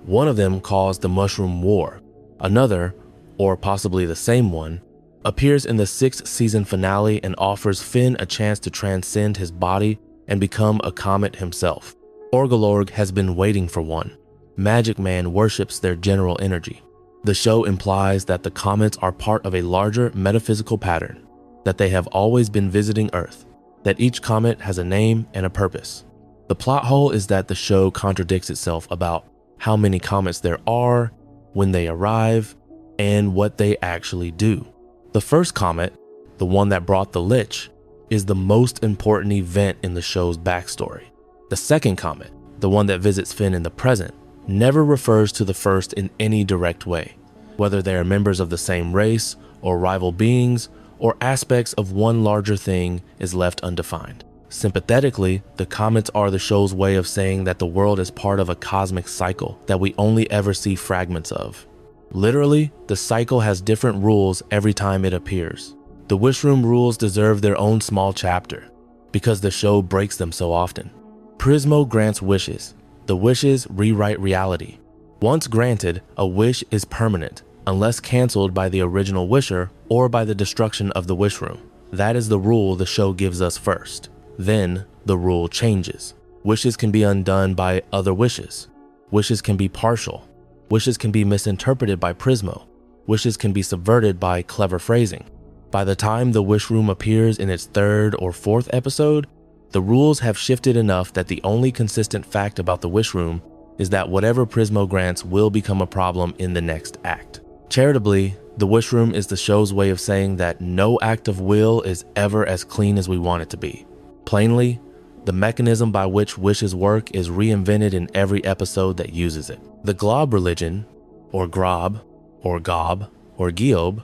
[SPEAKER 1] One of them caused the Mushroom War. Another, or possibly the same one, appears in the 6th season finale and offers Finn a chance to transcend his body and become a comet himself. Orgalorg has been waiting for one. Magic Man worships their general energy. The show implies that the comets are part of a larger metaphysical pattern, that they have always been visiting Earth, that each comet has a name and a purpose. The plot hole is that the show contradicts itself about how many comets there are, when they arrive, and what they actually do. The first comet, the one that brought the Lich, is the most important event in the show's backstory. The second comet, the one that visits Finn in the present, never refers to the first in any direct way, whether they are members of the same race, or rival beings, or aspects of one larger thing is left undefined. Sympathetically, the comets are the show's way of saying that the world is part of a cosmic cycle that we only ever see fragments of. Literally, the cycle has different rules every time it appears. The Wishroom rules deserve their own small chapter, because the show breaks them so often. Prismo grants wishes. The wishes rewrite reality. Once granted, a wish is permanent, unless cancelled by the original wisher or by the destruction of the Wishroom. That is the rule the show gives us first. Then, the rule changes. Wishes can be undone by other wishes. Wishes can be partial. Wishes can be misinterpreted by Prismo. Wishes can be subverted by clever phrasing. By the time the Wishroom appears in its 3rd or 4th episode, the rules have shifted enough that the only consistent fact about the Wishroom is that whatever Prismo grants will become a problem in the next act. Charitably, the Wishroom is the show's way of saying that no act of will is ever as clean as we want it to be. Plainly, the mechanism by which wishes work is reinvented in every episode that uses it. The GOLB religion, or GROB, or GOB, or GOLB,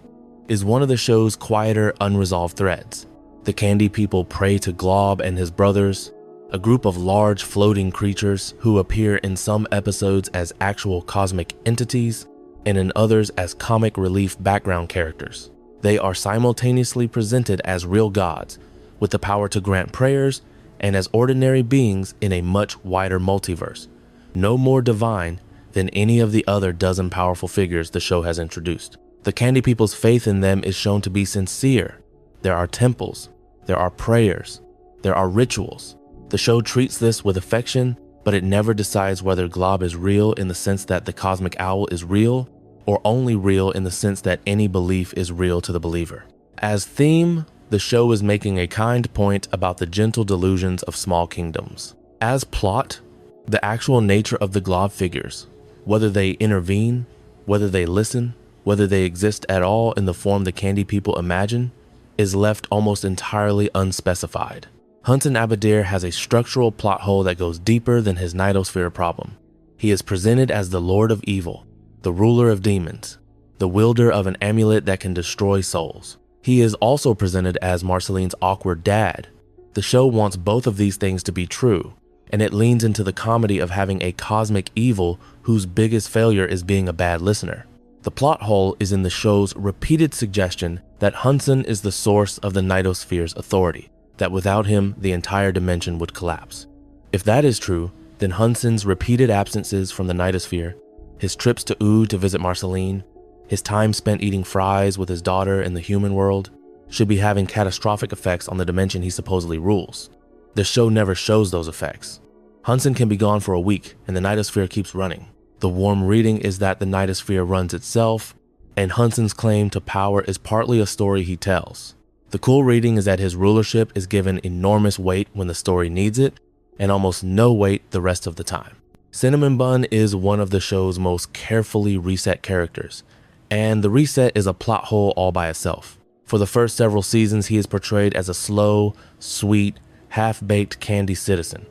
[SPEAKER 1] is one of the show's quieter, unresolved threads. The Candy People pray to GOLB and his brothers. a group of large floating creatures who appear in some episodes as actual cosmic entities and in others as comic relief background characters. They are simultaneously presented as real gods with the power to grant prayers and as ordinary beings in a much wider multiverse, no more divine than any of the other dozen powerful figures the show has introduced. The Candy People's faith in them is shown to be sincere. There are temples, there are prayers, there are rituals. The show treats this with affection, but it never decides whether GOLB is real in the sense that the cosmic owl is real, or only real in the sense that any belief is real to the believer. As theme, the show is making a kind point about the gentle delusions of small kingdoms. As plot, the actual nature of the GOLB figures, whether they intervene, whether they listen, whether they exist at all in the form the Candy People imagine, is left almost entirely unspecified. Hunson Abadir has a structural plot hole that goes deeper than his Nightosphere problem. He is presented as the Lord of Evil, the ruler of demons, the wielder of an amulet that can destroy souls. He is also presented as Marceline's awkward dad. The show wants both of these things to be true, and it leans into the comedy of having a cosmic evil whose biggest failure is being a bad listener. The plot hole is in the show's repeated suggestion that Hunson is the source of the Nightosphere's authority, that without him, the entire dimension would collapse. If that is true, then Hunson's repeated absences from the Nightosphere, his trips to Ooo to visit Marceline, his time spent eating fries with his daughter in the human world, should be having catastrophic effects on the dimension he supposedly rules. The show never shows those effects. Hunson can be gone for a week, and the Nightosphere keeps running. The warm reading is that the Nightosphere runs itself, and Hunson's claim to power is partly a story he tells. The cool reading is that his rulership is given enormous weight when the story needs it, and almost no weight the rest of the time. Cinnamon Bun is one of the show's most carefully reset characters, and the reset is a plot hole all by itself. For the first several seasons, he is portrayed as a slow, sweet, half-baked candy citizen,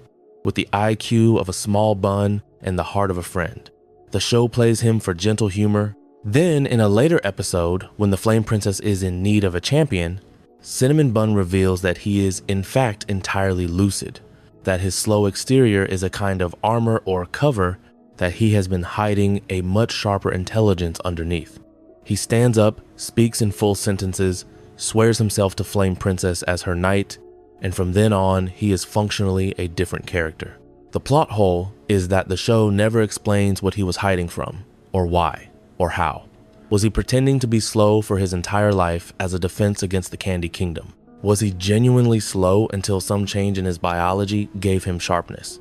[SPEAKER 1] with the IQ of a small bun and the heart of a friend. The show plays him for gentle humor. Then, in a later episode, when the Flame Princess is in need of a champion, Cinnamon Bun reveals that he is in fact entirely lucid, that his slow exterior is a kind of armor or cover, that he has been hiding a much sharper intelligence underneath. He stands up, speaks in full sentences, swears himself to Flame Princess as her knight, and from then on, he is functionally a different character. The plot hole is that the show never explains what he was hiding from, or why, or how. Was he pretending to be slow for his entire life as a defense against the Candy Kingdom? Was he genuinely slow until some change in his biology gave him sharpness?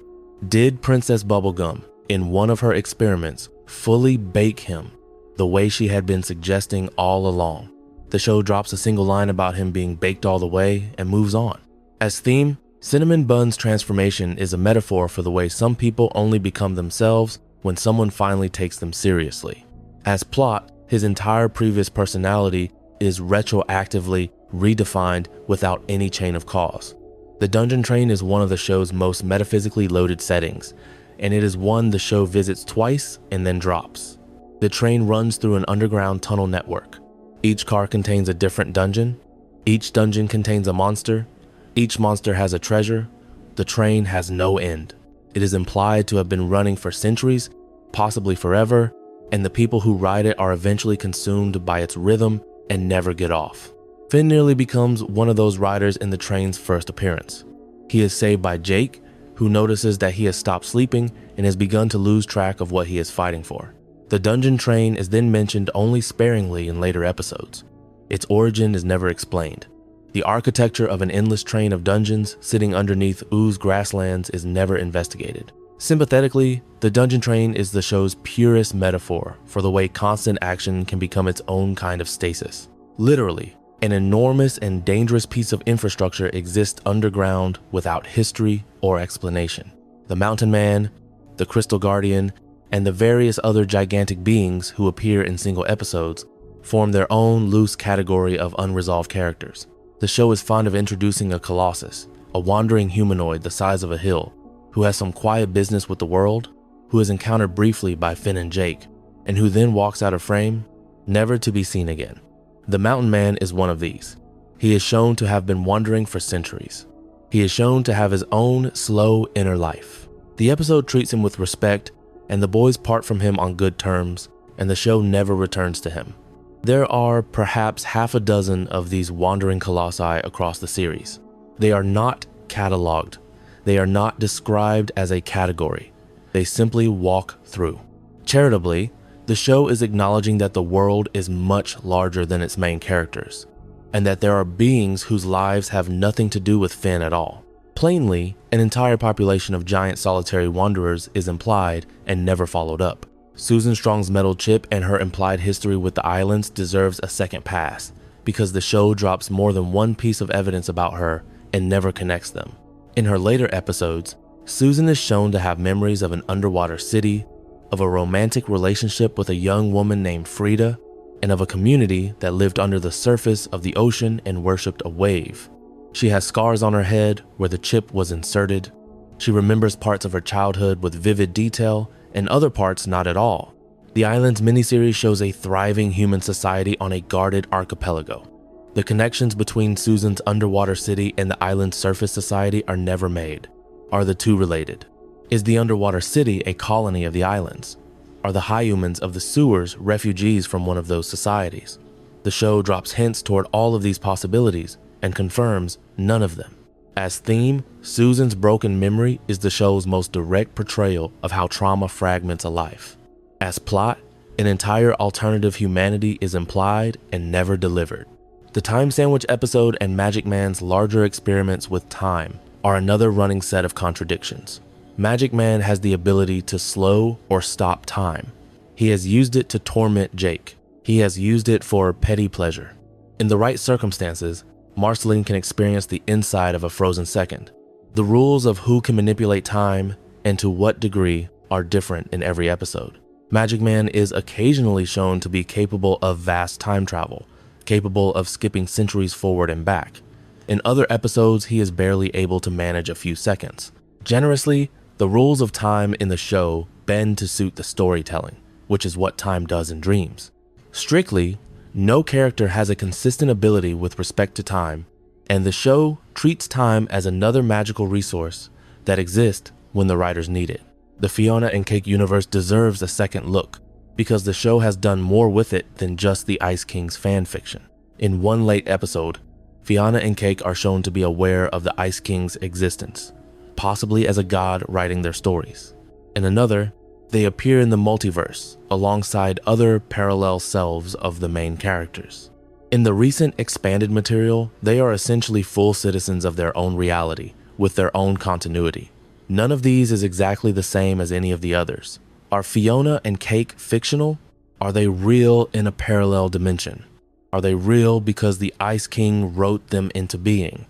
[SPEAKER 1] Did Princess Bubblegum, in one of her experiments, fully bake him the way she had been suggesting all along? The show drops a single line about him being baked all the way and moves on. As theme, Cinnamon Bun's transformation is a metaphor for the way some people only become themselves when someone finally takes them seriously. As plot, his entire previous personality is retroactively redefined without any chain of cause. The dungeon train is one of the show's most metaphysically loaded settings, and it is one the show visits twice and then drops. The train runs through an underground tunnel network. Each car contains a different dungeon. Each dungeon contains a monster. Each monster has a treasure. The train has no end. It is implied to have been running for centuries, possibly forever, and the people who ride it are eventually consumed by its rhythm and never get off. Finn nearly becomes one of those riders in the train's first appearance. He is saved by Jake, who notices that he has stopped sleeping and has begun to lose track of what he is fighting for. The dungeon train is then mentioned only sparingly in later episodes. Its origin is never explained. The architecture of an endless train of dungeons sitting underneath Oo's grasslands is never investigated. Sympathetically, the dungeon train is the show's purest metaphor for the way constant action can become its own kind of stasis. Literally, an enormous and dangerous piece of infrastructure exists underground without history or explanation. The Mountain Man, the Crystal Guardian, and the various other gigantic beings who appear in single episodes form their own loose category of unresolved characters. The show is fond of introducing a colossus, a wandering humanoid the size of a hill, who has some quiet business with the world, who is encountered briefly by Finn and Jake, and who then walks out of frame, never to be seen again. The Mountain Man is one of these. He is shown to have been wandering for centuries. He is shown to have his own slow inner life. The episode treats him with respect, and the boys part from him on good terms, and the show never returns to him. There are perhaps half a dozen of these wandering colossi across the series. They are not cataloged. They are not described as a category. They simply walk through. Charitably, the show is acknowledging that the world is much larger than its main characters, and that there are beings whose lives have nothing to do with Finn at all. Plainly, an entire population of giant solitary wanderers is implied and never followed up. Susan Strong's metal chip and her implied history with the islands deserves a second pass, because the show drops more than one piece of evidence about her and never connects them. In her later episodes, Susan is shown to have memories of an underwater city, of a romantic relationship with a young woman named Frida, and of a community that lived under the surface of the ocean and worshipped a wave. She has scars on her head where the chip was inserted. She remembers parts of her childhood with vivid detail and other parts not at all. The Islands miniseries shows a thriving human society on a guarded archipelago. The connections between Susan's underwater city and the island's surface society are never made. Are the two related? Is the underwater city a colony of the islands? Are the high humans of the sewers refugees from one of those societies? The show drops hints toward all of these possibilities and confirms none of them. As theme, Susan's broken memory is the show's most direct portrayal of how trauma fragments a life. As plot, an entire alternative humanity is implied and never delivered. The Time Sandwich episode and Magic Man's larger experiments with time are another running set of contradictions. Magic Man has the ability to slow or stop time. He has used it to torment Jake. He has used it for petty pleasure. In the right circumstances, Marceline can experience the inside of a frozen second. The rules of who can manipulate time and to what degree are different in every episode. Magic Man is occasionally shown to be capable of vast time travel, capable of skipping centuries forward and back. In other episodes, he is barely able to manage a few seconds. Generously, the rules of time in the show bend to suit the storytelling, which is what time does in dreams. Strictly, no character has a consistent ability with respect to time, and the show treats time as another magical resource that exists when the writers need it. The Fionna and Cake universe deserves a second look, because the show has done more with it than just the Ice King's fan fiction. In one late episode, Fionna and Cake are shown to be aware of the Ice King's existence, possibly as a god writing their stories. In another, they appear in the multiverse alongside other parallel selves of the main characters. In the recent expanded material, they are essentially full citizens of their own reality, with their own continuity. None of these is exactly the same as any of the others. Are Fionna and Cake fictional? Are they real in a parallel dimension? Are they real because the Ice King wrote them into being?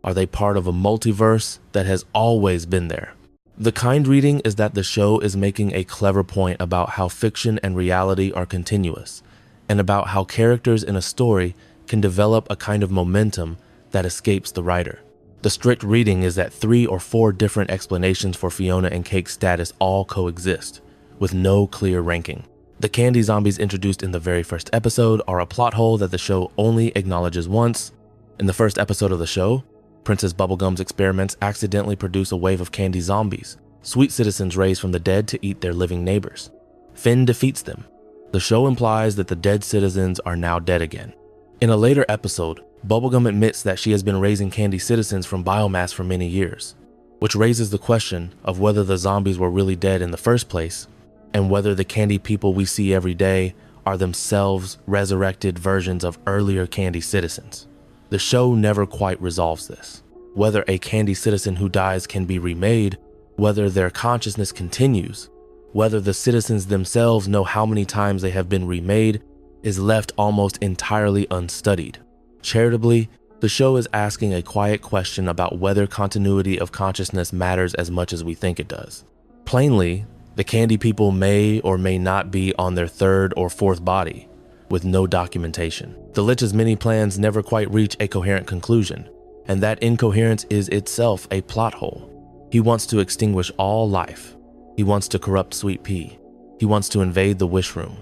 [SPEAKER 1] Are they part of a multiverse that has always been there? The kind reading is that the show is making a clever point about how fiction and reality are continuous, and about how characters in a story can develop a kind of momentum that escapes the writer. The strict reading is that 3 or 4 different explanations for Fionna and Cake's status all coexist, with no clear ranking. The candy zombies introduced in the very first episode are a plot hole that the show only acknowledges once. In the first episode of the show, Princess Bubblegum's experiments accidentally produce a wave of candy zombies, sweet citizens raised from the dead to eat their living neighbors. Finn defeats them. The show implies that the dead citizens are now dead again. In a later episode, Bubblegum admits that she has been raising candy citizens from biomass for many years, which raises the question of whether the zombies were really dead in the first place, and whether the candy people we see every day are themselves resurrected versions of earlier candy citizens. The show never quite resolves this. Whether a candy citizen who dies can be remade, whether their consciousness continues, whether the citizens themselves know how many times they have been remade, is left almost entirely unstudied. Charitably, the show is asking a quiet question about whether continuity of consciousness matters as much as we think it does. Plainly, the candy people may or may not be on their 3rd or 4th body, with no documentation. The Lich's many plans never quite reach a coherent conclusion, and that incoherence is itself a plot hole. He wants to extinguish all life. He wants to corrupt Sweet Pea. He wants to invade the Wishroom.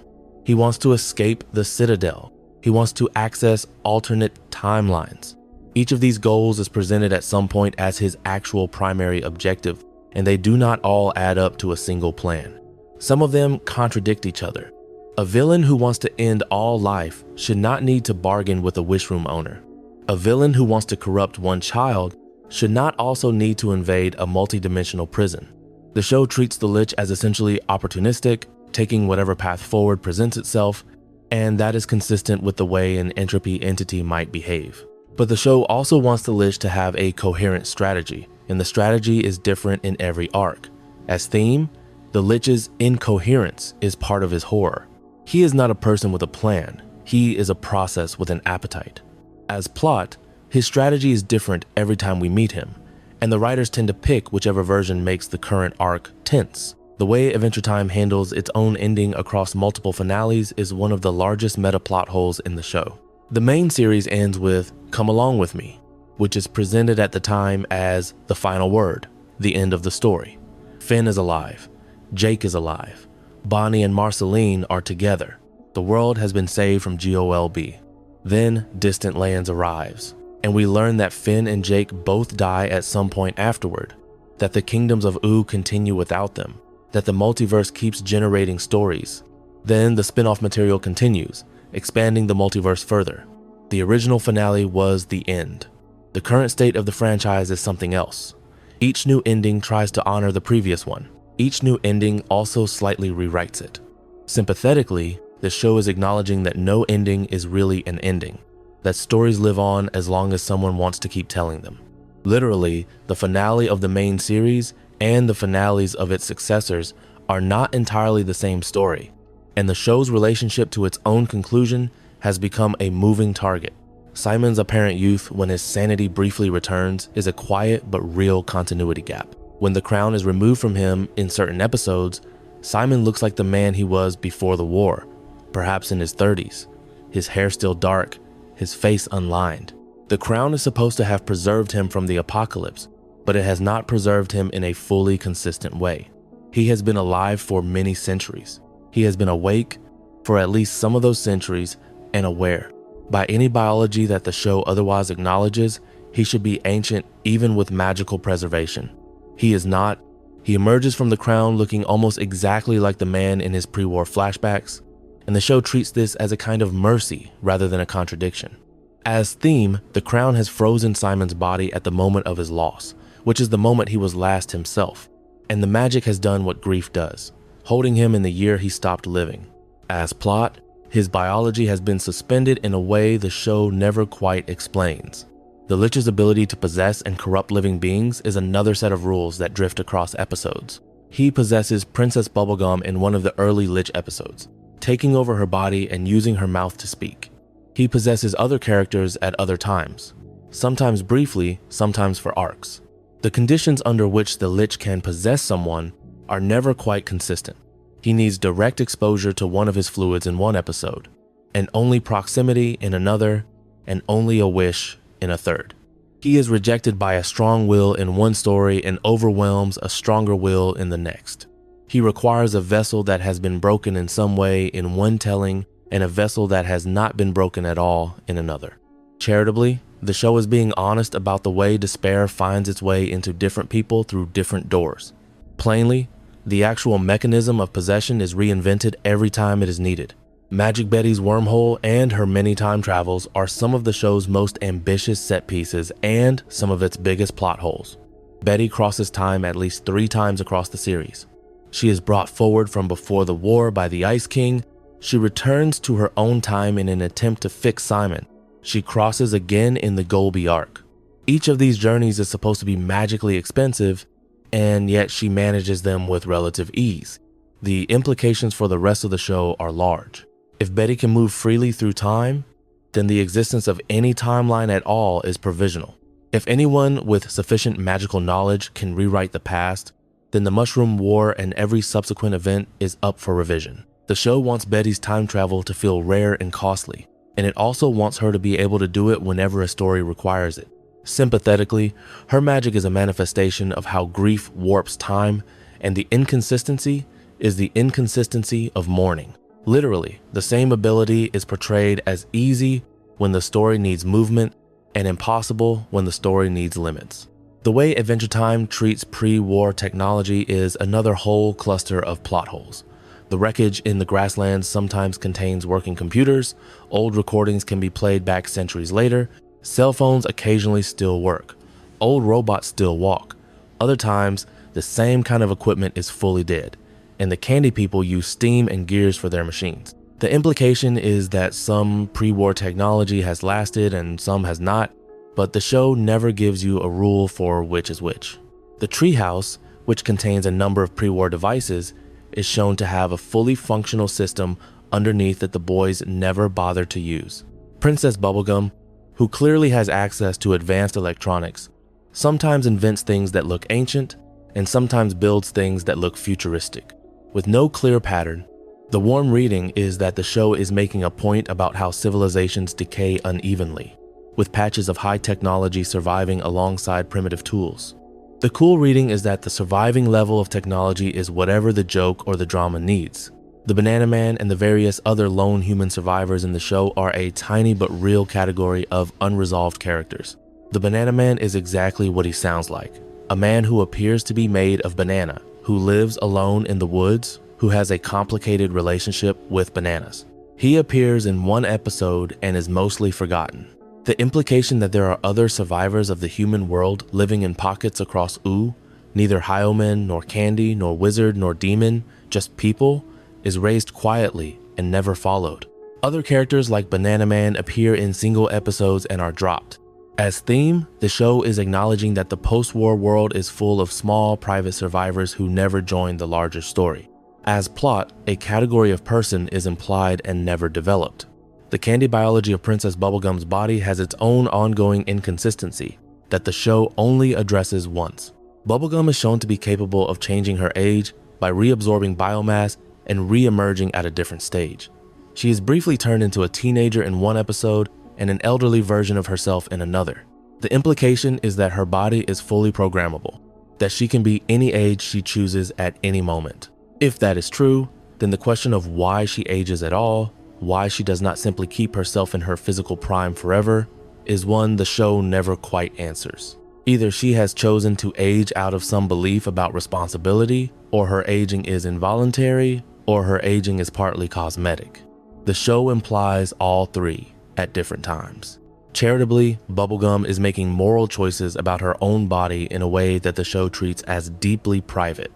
[SPEAKER 1] He wants to escape the Citadel. He wants to access alternate timelines. Each of these goals is presented at some point as his actual primary objective, and they do not all add up to a single plan. Some of them contradict each other. A villain who wants to end all life should not need to bargain with a Wishroom owner. A villain who wants to corrupt one child should not also need to invade a multi-dimensional prison. The show treats the Lich as essentially opportunistic, taking whatever path forward presents itself, and that is consistent with the way an entropy entity might behave. But the show also wants the Lich to have a coherent strategy, and the strategy is different in every arc. As theme, the Lich's incoherence is part of his horror. He is not a person with a plan, he is a process with an appetite. As plot, his strategy is different every time we meet him, and the writers tend to pick whichever version makes the current arc tense. The way Adventure Time handles its own ending across multiple finales is one of the largest meta plot holes in the show. The main series ends with "Come Along With Me," which is presented at the time as the final word, the end of the story. Finn is alive. Jake is alive. Bonnie and Marceline are together. The world has been saved from GOLB. Then Distant Lands arrives, and we learn that Finn and Jake both die at some point afterward, that the kingdoms of Ooo continue without them, that the multiverse keeps generating stories. Then the spin-off material continues, expanding the multiverse further. The original finale was the end. The current state of the franchise is something else. Each new ending tries to honor the previous one. Each new ending also slightly rewrites it. Sympathetically, the show is acknowledging that no ending is really an ending, that stories live on as long as someone wants to keep telling them. Literally, the finale of the main series and the finales of its successors are not entirely the same story, and the show's relationship to its own conclusion has become a moving target. Simon's apparent youth when his sanity briefly returns is a quiet but real continuity gap. When the crown is removed from him in certain episodes, Simon looks like the man he was before the war, perhaps in his 30s, his hair still dark, his face unlined. The crown is supposed to have preserved him from the apocalypse, but it has not preserved him in a fully consistent way. He has been alive for many centuries. He has been awake for at least some of those centuries and aware. By any biology that the show otherwise acknowledges, he should be ancient even with magical preservation. He is not. He emerges from the crown looking almost exactly like the man in his pre-war flashbacks, and the show treats this as a kind of mercy rather than a contradiction. As theme, the crown has frozen Simon's body at the moment of his loss, which is the moment he was last himself, and the magic has done what grief does, holding him in the year he stopped living. As plot, his biology has been suspended in a way the show never quite explains. The Lich's ability to possess and corrupt living beings is another set of rules that drift across episodes. He possesses Princess Bubblegum in one of the early Lich episodes, taking over her body and using her mouth to speak. He possesses other characters at other times, sometimes briefly, sometimes for arcs. The conditions under which the Lich can possess someone are never quite consistent. He needs direct exposure to one of his fluids in one episode, and only proximity in another, and only a wish in a third. He is rejected by a strong will in one story and overwhelms a stronger will in the next. He requires a vessel that has been broken in some way in one telling and a vessel that has not been broken at all in another. Charitably, the show is being honest about the way despair finds its way into different people through different doors. Plainly, the actual mechanism of possession is reinvented every time it is needed. Magic Betty's wormhole and her many time travels are some of the show's most ambitious set pieces and some of its biggest plot holes. Betty crosses time at least 3 times across the series. She is brought forward from before the war by the Ice King. She returns to her own time in an attempt to fix Simon. She crosses again in the GOLB arc. Each of these journeys is supposed to be magically expensive, and yet she manages them with relative ease. The implications for the rest of the show are large. If Betty can move freely through time, then the existence of any timeline at all is provisional. If anyone with sufficient magical knowledge can rewrite the past, then the Mushroom War and every subsequent event is up for revision. The show wants Betty's time travel to feel rare and costly, and it also wants her to be able to do it whenever a story requires it. Sympathetically, her magic is a manifestation of how grief warps time, and the inconsistency is the inconsistency of mourning. Literally, the same ability is portrayed as easy when the story needs movement and impossible when the story needs limits. The way Adventure Time treats pre-war technology is another whole cluster of plot holes. The wreckage in the grasslands sometimes contains working computers, old recordings can be played back centuries later, cell phones occasionally still work, old robots still walk. Other times, the same kind of equipment is fully dead, and the candy people use steam and gears for their machines. The implication is that some pre-war technology has lasted and some has not, but the show never gives you a rule for which is which. The Treehouse, which contains a number of pre-war devices, is shown to have a fully functional system underneath that the boys never bothered to use. Princess Bubblegum, who clearly has access to advanced electronics, sometimes invents things that look ancient and sometimes builds things that look futuristic. With no clear pattern, the warm reading is that the show is making a point about how civilizations decay unevenly, with patches of high technology surviving alongside primitive tools. The cool reading is that the surviving level of technology is whatever the joke or the drama needs. The Banana Man and the various other lone human survivors in the show are a tiny but real category of unresolved characters. The Banana Man is exactly what he sounds like, a man who appears to be made of banana, who lives alone in the woods, who has a complicated relationship with bananas. He appears in one episode and is mostly forgotten. The implication that there are other survivors of the human world living in pockets across Ooo, neither Hyomen, nor Candy, nor Wizard, nor Demon, just people, is raised quietly and never followed. Other characters like Banana Man appear in single episodes and are dropped. As theme, the show is acknowledging that the post-war world is full of small, private survivors who never joined the larger story. As plot, a category of person is implied and never developed. The candy biology of Princess Bubblegum's body has its own ongoing inconsistency that the show only addresses once. Bubblegum is shown to be capable of changing her age by reabsorbing biomass and re-emerging at a different stage. She is briefly turned into a teenager in one episode and an elderly version of herself in another. The implication is that her body is fully programmable, that she can be any age she chooses at any moment. If that is true, then the question of why she ages at all, why she does not simply keep herself in her physical prime forever, is one the show never quite answers. Either she has chosen to age out of some belief about responsibility, or her aging is involuntary, or her aging is partly cosmetic. The show implies all three at different times. Charitably, Bubblegum is making moral choices about her own body in a way that the show treats as deeply private,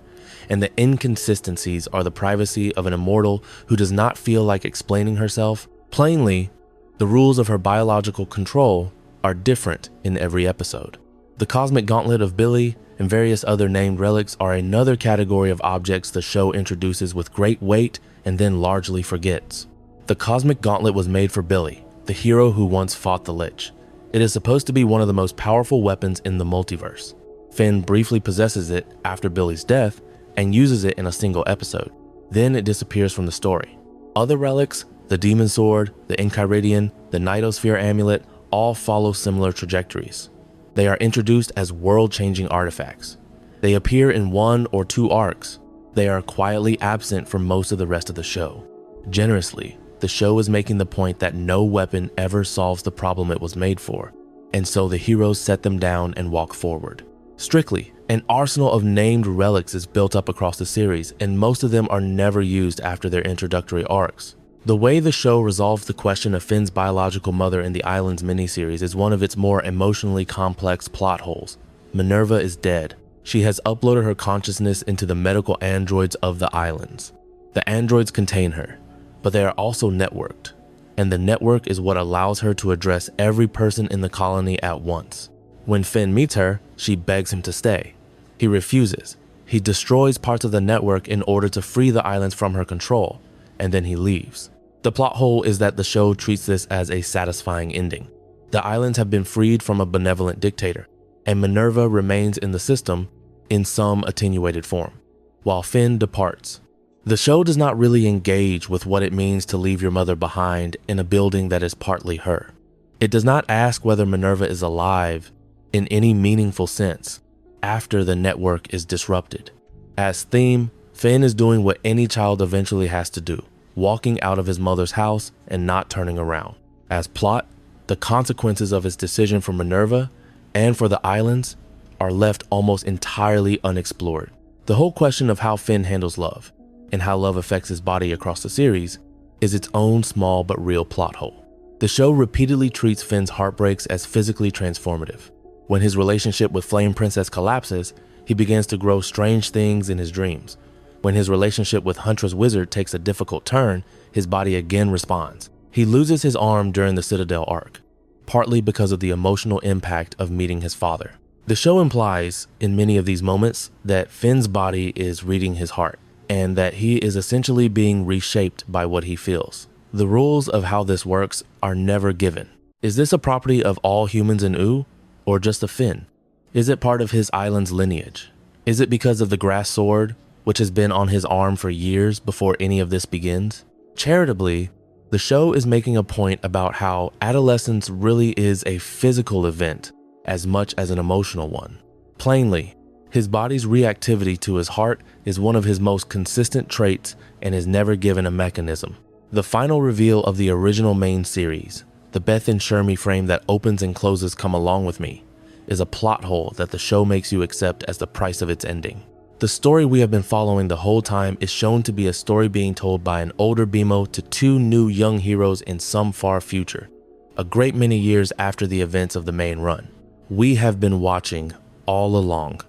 [SPEAKER 1] and the inconsistencies are the privacy of an immortal who does not feel like explaining herself. Plainly, the rules of her biological control are different in every episode. The cosmic gauntlet of Billy and various other named relics are another category of objects the show introduces with great weight and then largely forgets. The cosmic gauntlet was made for Billy, the hero who once fought the Lich. It is supposed to be one of the most powerful weapons in the multiverse. Finn briefly possesses it after Billy's death and uses it in a single episode. Then it disappears from the story. Other relics, the Demon Sword, the Enchiridion, the Nightosphere Amulet, all follow similar trajectories. They are introduced as world-changing artifacts. They appear in 1 or 2 arcs. They are quietly absent from most of the rest of the show. Generously, the show is making the point that no weapon ever solves the problem it was made for, and so the heroes set them down and walk forward. Strictly, an arsenal of named relics is built up across the series, and most of them are never used after their introductory arcs. The way the show resolves the question of Finn's biological mother in the Islands miniseries is one of its more emotionally complex plot holes. Minerva is dead. She has uploaded her consciousness into the medical androids of the islands. The androids contain her, but they are also networked, and the network is what allows her to address every person in the colony at once. When Finn meets her, she begs him to stay. He refuses. He destroys parts of the network in order to free the islands from her control, and then he leaves. The plot hole is that the show treats this as a satisfying ending. The islands have been freed from a benevolent dictator, and Minerva remains in the system in some attenuated form, while Finn departs. The show does not really engage with what it means to leave your mother behind in a building that is partly her. It does not ask whether Minerva is alive in any meaningful sense after the network is disrupted. As theme, Finn is doing what any child eventually has to do, walking out of his mother's house and not turning around. As plot, The consequences of his decision for Minerva and for the islands are left almost entirely unexplored. The whole question of how Finn handles love and how love affects his body across the series is its own small but real plot hole. The show repeatedly treats Finn's heartbreaks as physically transformative. When his relationship with Flame Princess collapses, he begins to grow strange things in his dreams. When his relationship with Huntress Wizard takes a difficult turn, his body again responds. He loses his arm during the Citadel arc, partly because of the emotional impact of meeting his father. The show implies, in many of these moments, that Finn's body is reading his heart, and that he is essentially being reshaped by what he feels. The rules of how this works are never given. Is this a property of all humans in Ooo, or just of Finn? Is it part of his island's lineage? Is it because of the grass sword, which has been on his arm for years before any of this begins? Charitably, the show is making a point about how adolescence really is a physical event as much as an emotional one. Plainly, his body's reactivity to his heart is one of his most consistent traits and is never given a mechanism. The final reveal of the original main series, the Beth and Shermie frame that opens and closes Come Along With Me, is a plot hole that the show makes you accept as the price of its ending. The story we have been following the whole time is shown to be a story being told by an older BMO to two new young heroes in some far future, a great many years after the events of the main run. We have been watching all along,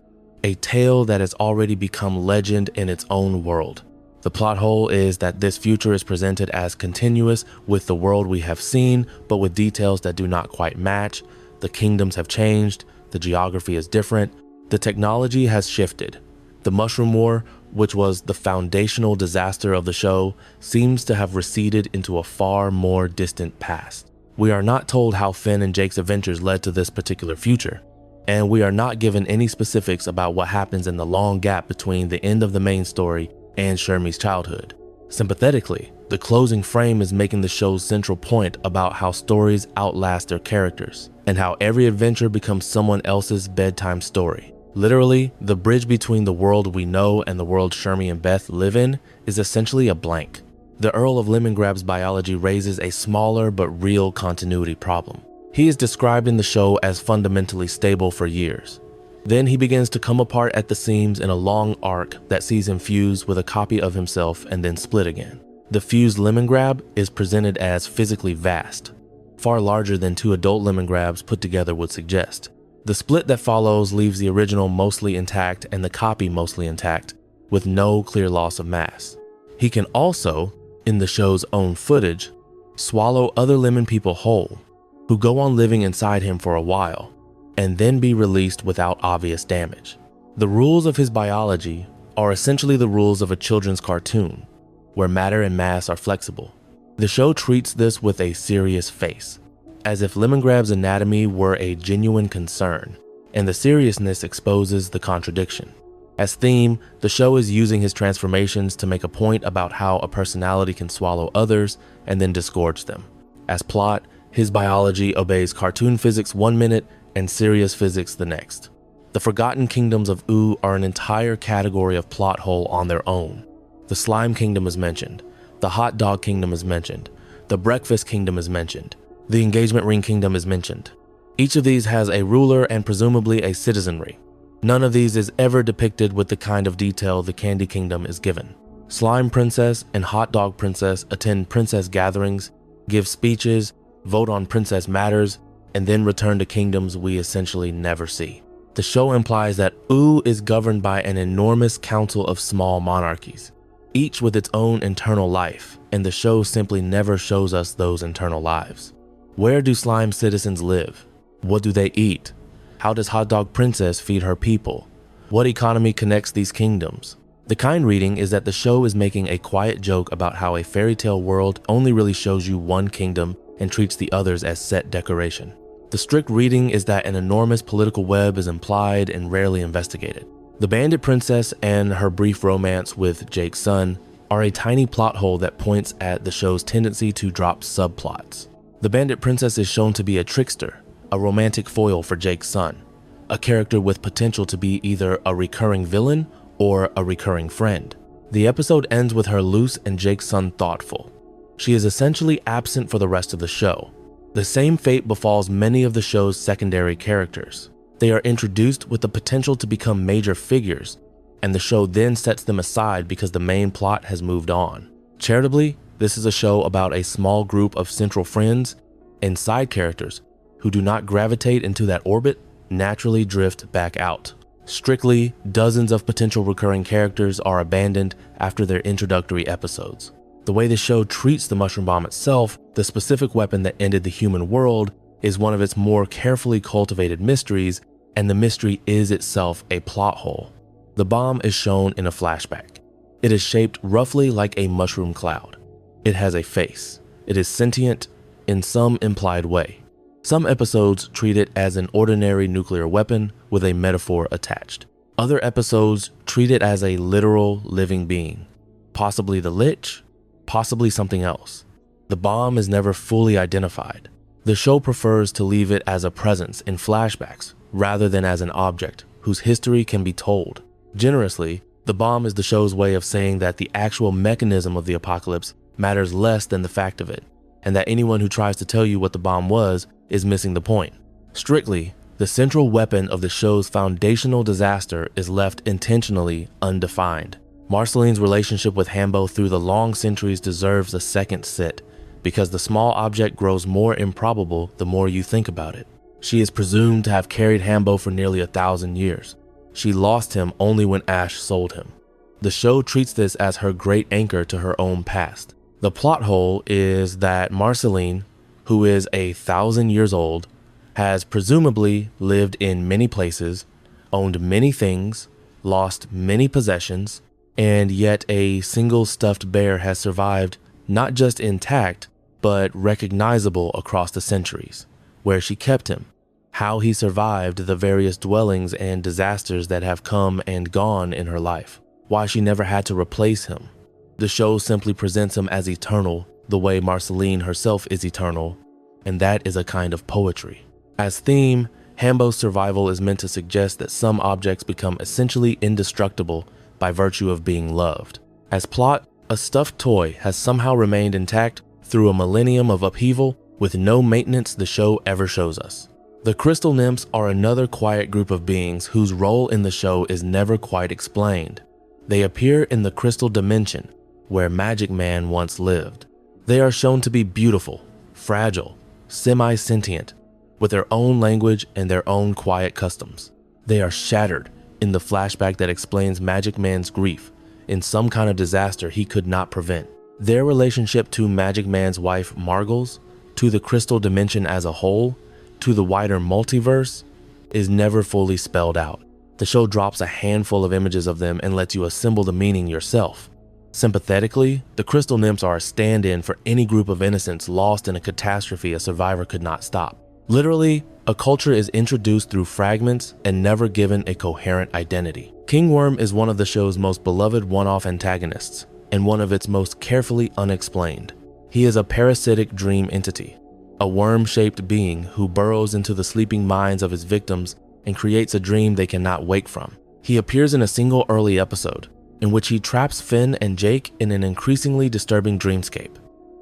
[SPEAKER 1] a tale that has already become legend in its own world. The plot hole is that this future is presented as continuous with the world we have seen, but with details that do not quite match. The kingdoms have changed, the geography is different, the technology has shifted. The Mushroom War, which was the foundational disaster of the show, seems to have receded into a far more distant past. We are not told how Finn and Jake's adventures led to this particular future, and we are not given any specifics about what happens in the long gap between the end of the main story and Shermie's childhood. Sympathetically, the closing frame is making the show's central point about how stories outlast their characters, and how every adventure becomes someone else's bedtime story. Literally, the bridge between the world we know and the world Shermie and Beth live in is essentially a blank. The Earl of Lemongrab's biology raises a smaller but real continuity problem. He is described in the show as fundamentally stable for years. Then he begins to come apart at the seams in a long arc that sees him fuse with a copy of himself and then split again. The fused Lemongrab is presented as physically vast, far larger than two adult Lemongrabs put together would suggest. The split that follows leaves the original mostly intact and the copy mostly intact, with no clear loss of mass. He can also, in the show's own footage, swallow other lemon people whole, who go on living inside him for a while, and then be released without obvious damage. The rules of his biology are essentially the rules of a children's cartoon, where matter and mass are flexible. The show treats this with a serious face, as if Lemongrab's anatomy were a genuine concern, and the seriousness exposes the contradiction. As theme, the show is using his transformations to make a point about how a personality can swallow others and then disgorge them. As plot, his biology obeys cartoon physics 1 minute and serious physics the next. The Forgotten Kingdoms of Ooo are an entire category of plot hole on their own. The Slime Kingdom is mentioned, the Hot Dog Kingdom is mentioned, the Breakfast Kingdom is mentioned, the Engagement Ring Kingdom is mentioned. Each of these has a ruler and presumably a citizenry. None of these is ever depicted with the kind of detail the Candy Kingdom is given. Slime Princess and Hot Dog Princess attend princess gatherings, give speeches, vote on princess matters, and then return to kingdoms we essentially never see. The show implies that Ooo is governed by an enormous council of small monarchies, each with its own internal life, and the show simply never shows us those internal lives. Where do slime citizens live? What do they eat? How does Hot Dog Princess feed her people? What economy connects these kingdoms? The kind reading is that the show is making a quiet joke about how a fairy tale world only really shows you one kingdom and treats the others as set decoration. The strict reading is that an enormous political web is implied and rarely investigated. The Bandit Princess and her brief romance with Jake's son are a tiny plot hole that points at the show's tendency to drop subplots. The Bandit Princess is shown to be a trickster, a romantic foil for Jake's son, a character with potential to be either a recurring villain or a recurring friend. The episode ends with her loose and Jake's son thoughtful. She is essentially absent for the rest of the show. The same fate befalls many of the show's secondary characters. They are introduced with the potential to become major figures, and the show then sets them aside because the main plot has moved on. Charitably, this is a show about a small group of central friends and side characters who do not gravitate into that orbit, naturally drift back out. Strictly, dozens of potential recurring characters are abandoned after their introductory episodes. The way the show treats the mushroom bomb itself, the specific weapon that ended the human world, is one of its more carefully cultivated mysteries, and the mystery is itself a plot hole. The bomb is shown in a flashback. It is shaped roughly like a mushroom cloud. It has a face. It is sentient in some implied way. Some episodes treat it as an ordinary nuclear weapon with a metaphor attached. Other episodes treat it as a literal living being, possibly the Lich, possibly something else. The bomb is never fully identified. The show prefers to leave it as a presence in flashbacks rather than as an object whose history can be told. Generously, the bomb is the show's way of saying that the actual mechanism of the apocalypse matters less than the fact of it, and that anyone who tries to tell you what the bomb was is missing the point. Strictly, the central weapon of the show's foundational disaster is left intentionally undefined. Marceline's relationship with Hambo through the long centuries deserves a second sit, because the small object grows more improbable the more you think about it. She is presumed to have carried Hambo for nearly 1,000 years. She lost him only when Ash sold him. The show treats this as her great anchor to her own past. The plot hole is that Marceline, who is 1,000 years old, has presumably lived in many places, owned many things, lost many possessions, and yet a single stuffed bear has survived not just intact, but recognizable across the centuries. Where she kept him, how he survived the various dwellings and disasters that have come and gone in her life, why she never had to replace him. The show simply presents him as eternal, the way Marceline herself is eternal, and that is a kind of poetry. As theme, Hambo's survival is meant to suggest that some objects become essentially indestructible by virtue of being loved. As plot, a stuffed toy has somehow remained intact through a millennium of upheaval with no maintenance the show ever shows us. The crystal nymphs are another quiet group of beings whose role in the show is never quite explained. They appear in the crystal dimension, where Magic Man once lived. They are shown to be beautiful, fragile, semi-sentient, with their own language and their own quiet customs. They are shattered in the flashback that explains Magic Man's grief in some kind of disaster he could not prevent. Their relationship to Magic Man's wife Margles, to the crystal dimension as a whole, to the wider multiverse, is never fully spelled out. The show drops a handful of images of them and lets you assemble the meaning yourself. Sympathetically, the crystal nymphs are a stand-in for any group of innocents lost in a catastrophe a survivor could not stop. Literally, a culture is introduced through fragments and never given a coherent identity. King Worm is one of the show's most beloved one-off antagonists, and one of its most carefully unexplained. He is a parasitic dream entity, a worm-shaped being who burrows into the sleeping minds of his victims and creates a dream they cannot wake from. He appears in a single early episode, in which he traps Finn and Jake in an increasingly disturbing dreamscape.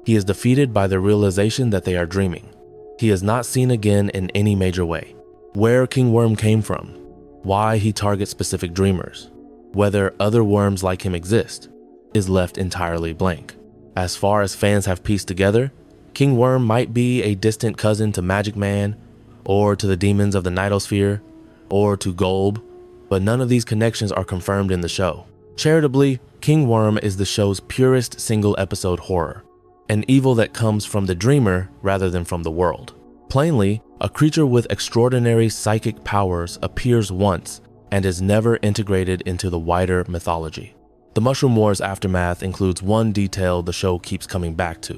[SPEAKER 1] He is defeated by the realization that they are dreaming. He is not seen again in any major way. Where King Worm came from, why he targets specific dreamers, whether other worms like him exist, is left entirely blank. As far as fans have pieced together, King Worm might be a distant cousin to Magic Man, or to the demons of the Nightosphere, or to GOLB, but none of these connections are confirmed in the show. Charitably, King Worm is the show's purest single-episode horror, an evil that comes from the dreamer rather than from the world. Plainly, a creature with extraordinary psychic powers appears once and is never integrated into the wider mythology. The Mushroom War's aftermath includes one detail the show keeps coming back to,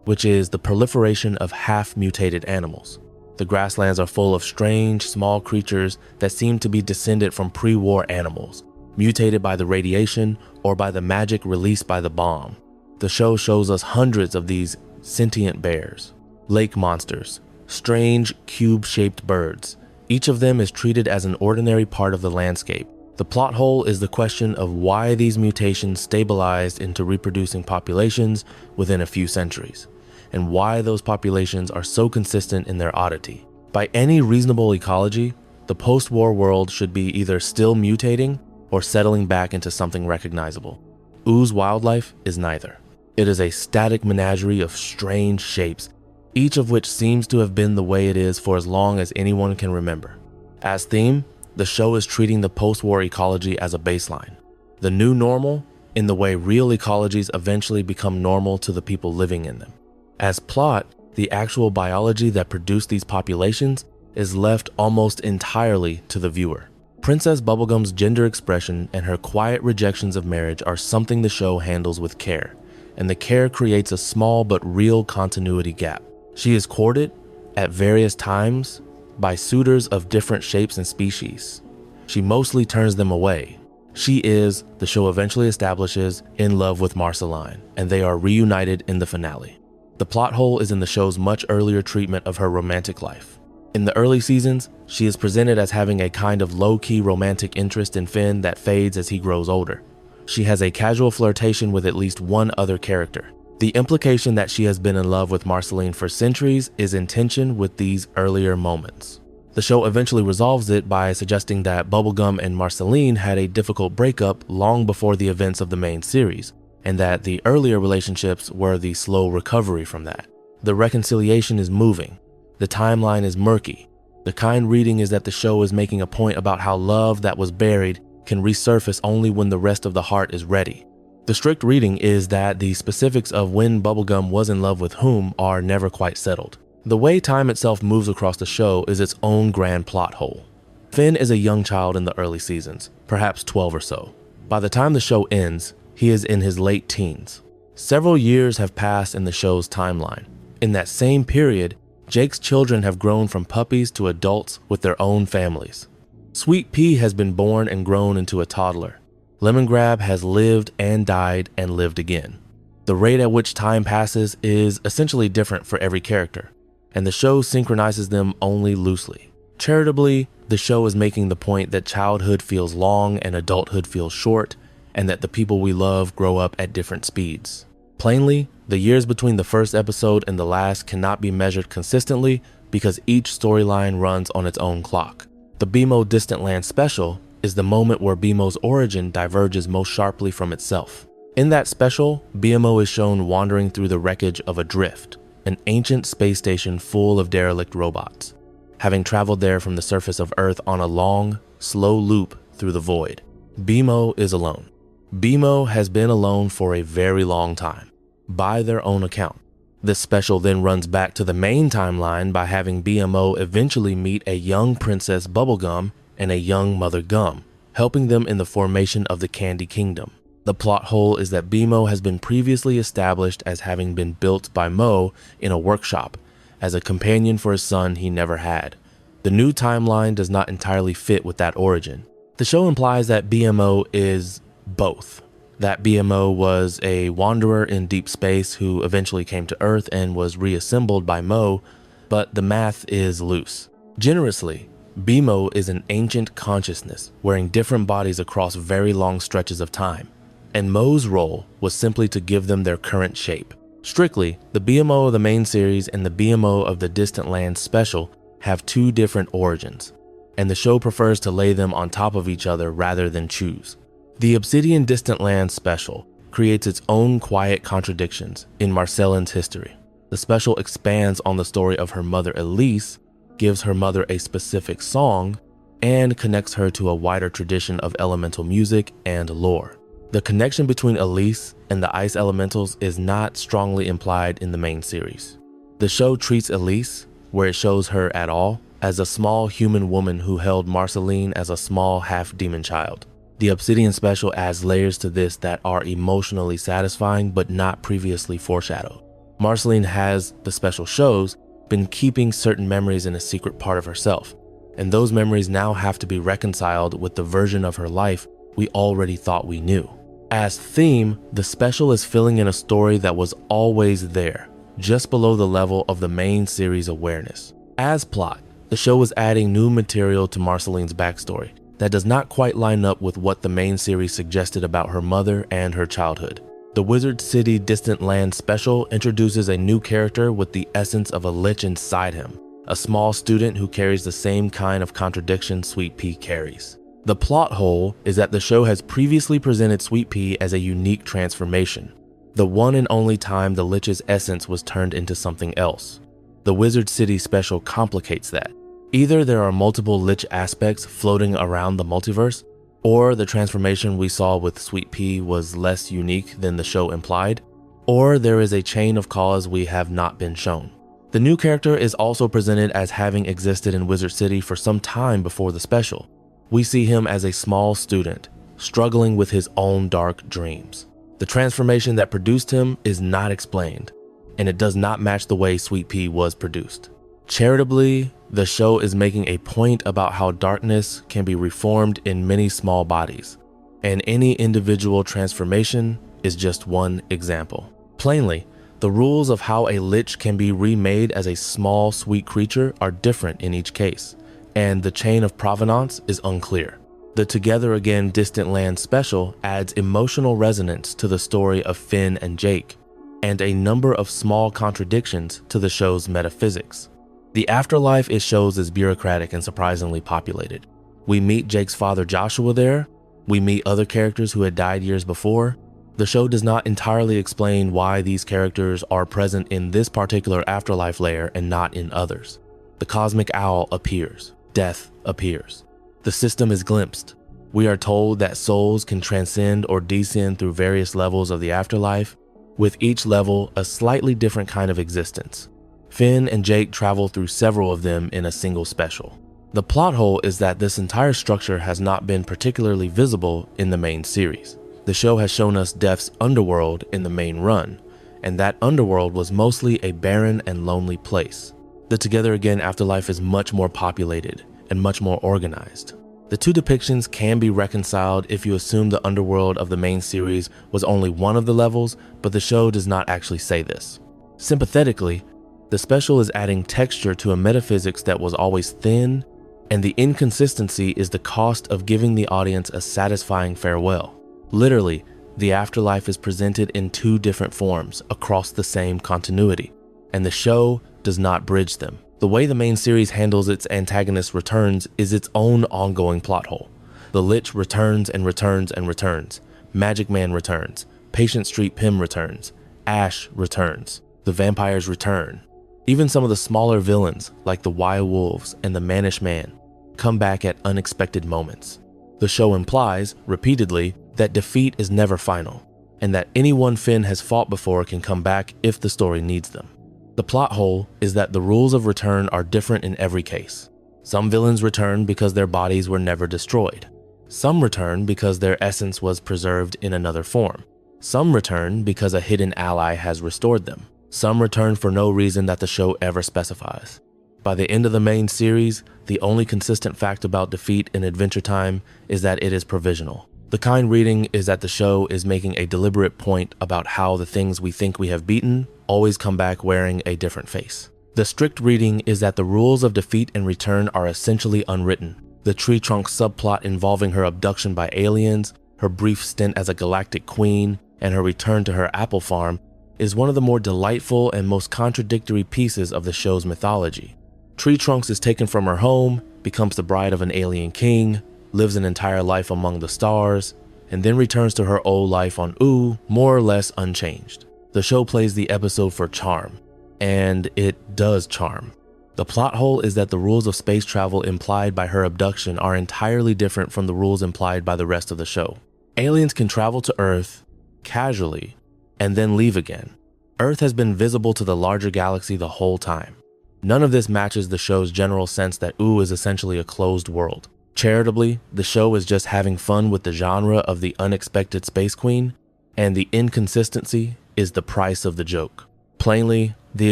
[SPEAKER 1] which is the proliferation of half-mutated animals. The grasslands are full of strange, small creatures that seem to be descended from pre-war animals, mutated by the radiation or by the magic released by the bomb. The show shows us hundreds of these sentient bears, lake monsters, strange cube-shaped birds. Each of them is treated as an ordinary part of the landscape. The plot hole is the question of why these mutations stabilized into reproducing populations within a few centuries. and why those populations are so consistent in their oddity. By any reasonable ecology, the post-war world should be either still mutating or settling back into something recognizable. Oo's wildlife is neither. It is a static menagerie of strange shapes, each of which seems to have been the way it is for as long as anyone can remember. As theme, the show is treating the post-war ecology as a baseline, the new normal in the way real ecologies eventually become normal to the people living in them. As plot, the actual biology that produced these populations is left almost entirely to the viewer. Princess Bubblegum's gender expression and her quiet rejections of marriage are something the show handles with care, and the care creates a small but real continuity gap. She is courted at various times by suitors of different shapes and species. She mostly turns them away. She is, the show eventually establishes, in love with Marceline, and they are reunited in the finale. The plot hole is in the show's much earlier treatment of her romantic life. In the early seasons, she is presented as having a kind of low-key romantic interest in Finn that fades as he grows older. She has a casual flirtation with at least one other character. The implication that she has been in love with Marceline for centuries is in tension with these earlier moments. The show eventually resolves it by suggesting that Bubblegum and Marceline had a difficult breakup long before the events of the main series, and that the earlier relationships were the slow recovery from that. The reconciliation is moving. The timeline is murky. The kind reading is that the show is making a point about how love that was buried can resurface only when the rest of the heart is ready. The strict reading is that the specifics of when Bubblegum was in love with whom are never quite settled. The way time itself moves across the show is its own grand plot hole. Finn is a young child in the early seasons, perhaps 12 or so. By the time the show ends, he is in his late teens. Several years have passed in the show's timeline. In that same period, Jake's children have grown from puppies to adults with their own families. Sweet Pea has been born and grown into a toddler. Lemongrab has lived and died and lived again. The rate at which time passes is essentially different for every character, and the show synchronizes them only loosely. Charitably, the show is making the point that childhood feels long and adulthood feels short, and that the people we love grow up at different speeds. Plainly, the years between the first episode and the last cannot be measured consistently because each storyline runs on its own clock. The BMO Distant Land special is the moment where BMO's origin diverges most sharply from itself. In that special, BMO is shown wandering through the wreckage of Adrift, an ancient space station full of derelict robots, having traveled there from the surface of Earth on a long, slow loop through the void. BMO is alone. BMO has been alone for a very long time, by their own account. This special then runs back to the main timeline by having BMO eventually meet a young Princess Bubblegum and a young Mother Gum, helping them in the formation of the Candy Kingdom. The plot hole is that BMO has been previously established as having been built by Mo in a workshop as a companion for a son he never had. The new timeline does not entirely fit with that origin. The show implies that BMO is both. That BMO was a wanderer in deep space who eventually came to Earth and was reassembled by Mo, but the math is loose. Generously, BMO is an ancient consciousness wearing different bodies across very long stretches of time, and Mo's role was simply to give them their current shape. Strictly, the BMO of the main series and the BMO of the Distant Land special have two different origins, and the show prefers to lay them on top of each other rather than choose. The Obsidian Distant Land special creates its own quiet contradictions in Marceline's history. The special expands on the story of her mother Elise, gives her mother a specific song, and connects her to a wider tradition of elemental music and lore. The connection between Elise and the ice elementals is not strongly implied in the main series. The show treats Elise, where it shows her at all, as a small human woman who held Marceline as a small half-demon child. The Obsidian special adds layers to this that are emotionally satisfying but not previously foreshadowed. Marceline has, the special shows, been keeping certain memories in a secret part of herself, and those memories now have to be reconciled with the version of her life we already thought we knew. As theme, the special is filling in a story that was always there, just below the level of the main series awareness. As plot, the show is adding new material to Marceline's backstory that does not quite line up with what the main series suggested about her mother and her childhood. The Wizard City Distant Land special introduces a new character with the essence of a lich inside him, a small student who carries the same kind of contradiction Sweet Pea carries. The plot hole is that the show has previously presented Sweet Pea as a unique transformation, the one and only time the Lich's essence was turned into something else. The Wizard City special complicates that. Either there are multiple Lich aspects floating around the multiverse, or the transformation we saw with Sweet Pea was less unique than the show implied, or there is a chain of cause we have not been shown. The new character is also presented as having existed in Wizard City for some time before the special. We see him as a small student, struggling with his own dark dreams. The transformation that produced him is not explained, and it does not match the way Sweet Pea was produced. Charitably, the show is making a point about how darkness can be reformed in many small bodies, and any individual transformation is just one example. Plainly, the rules of how a Lich can be remade as a small, sweet creature are different in each case, and the chain of provenance is unclear. The Together Again Distant Land special adds emotional resonance to the story of Finn and Jake, and a number of small contradictions to the show's metaphysics. The afterlife it shows is bureaucratic and surprisingly populated. We meet Jake's father Joshua there, we meet other characters who had died years before. The show does not entirely explain why these characters are present in this particular afterlife layer and not in others. The cosmic owl appears, death appears. The system is glimpsed. We are told that souls can transcend or descend through various levels of the afterlife, with each level a slightly different kind of existence. Finn and Jake travel through several of them in a single special. The plot hole is that this entire structure has not been particularly visible in the main series. The show has shown us Death's underworld in the main run, and that underworld was mostly a barren and lonely place. The Together Again afterlife is much more populated and much more organized. The two depictions can be reconciled if you assume the underworld of the main series was only one of the levels, but the show does not actually say this. Sympathetically, the special is adding texture to a metaphysics that was always thin, and the inconsistency is the cost of giving the audience a satisfying farewell. Literally, the afterlife is presented in two different forms across the same continuity, and the show does not bridge them. The way the main series handles its antagonist returns is its own ongoing plot hole. The Lich returns and returns and returns. Magic Man returns. Patient Street Pim returns. Ash returns. The vampires return. Even some of the smaller villains, like the Wild Wolves and the Manish Man, come back at unexpected moments. The show implies, repeatedly, that defeat is never final, and that anyone Finn has fought before can come back if the story needs them. The plot hole is that the rules of return are different in every case. Some villains return because their bodies were never destroyed. Some return because their essence was preserved in another form. Some return because a hidden ally has restored them. Some return for no reason that the show ever specifies. By the end of the main series, the only consistent fact about defeat in Adventure Time is that it is provisional. The kind reading is that the show is making a deliberate point about how the things we think we have beaten always come back wearing a different face. The strict reading is that the rules of defeat and return are essentially unwritten. The Tree Trunk subplot involving her abduction by aliens, her brief stint as a galactic queen, and her return to her apple farm is one of the more delightful and most contradictory pieces of the show's mythology. Tree Trunks is taken from her home, becomes the bride of an alien king, lives an entire life among the stars, and then returns to her old life on Ooo, more or less unchanged. The show plays the episode for charm, and it does charm. The plot hole is that the rules of space travel implied by her abduction are entirely different from the rules implied by the rest of the show. Aliens can travel to Earth casually and then leave again. Earth has been visible to the larger galaxy the whole time. None of this matches the show's general sense that Ooo is essentially a closed world. Charitably, the show is just having fun with the genre of the unexpected space queen, and the inconsistency is the price of the joke. Plainly, the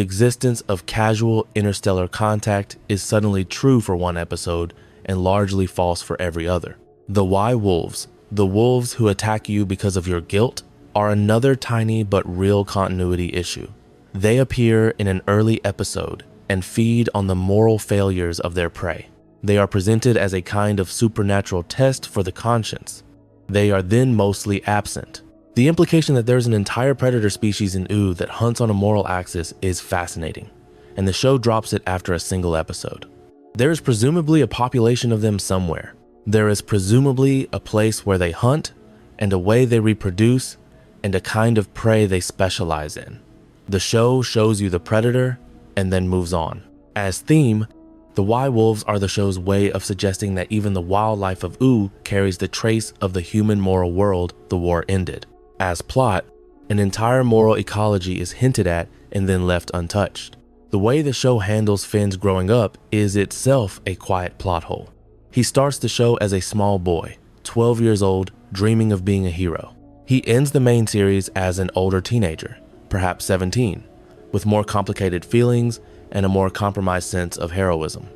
[SPEAKER 1] existence of casual interstellar contact is suddenly true for one episode and largely false for every other. The Y Wolves, the wolves who attack you because of your guilt, are another tiny but real continuity issue. They appear in an early episode and feed on the moral failures of their prey. They are presented as a kind of supernatural test for the conscience. They are then mostly absent, The implication that there's an entire predator species in Ooo that hunts on a moral axis is fascinating, and the show drops it after a single episode. There is presumably a population of them somewhere. There is presumably a place where they hunt, and a way they reproduce, and a kind of prey they specialize in. The show shows you the predator, and then moves on. As theme, the Y-Wolves are the show's way of suggesting that even the wildlife of Ooo carries the trace of the human moral world the war ended. As plot, an entire moral ecology is hinted at and then left untouched. The way the show handles Finn's growing up is itself a quiet plot hole. He starts the show as a small boy, 12 years old, dreaming of being a hero. He ends the main series as an older teenager, perhaps 17, with more complicated feelings and a more compromised sense of heroism.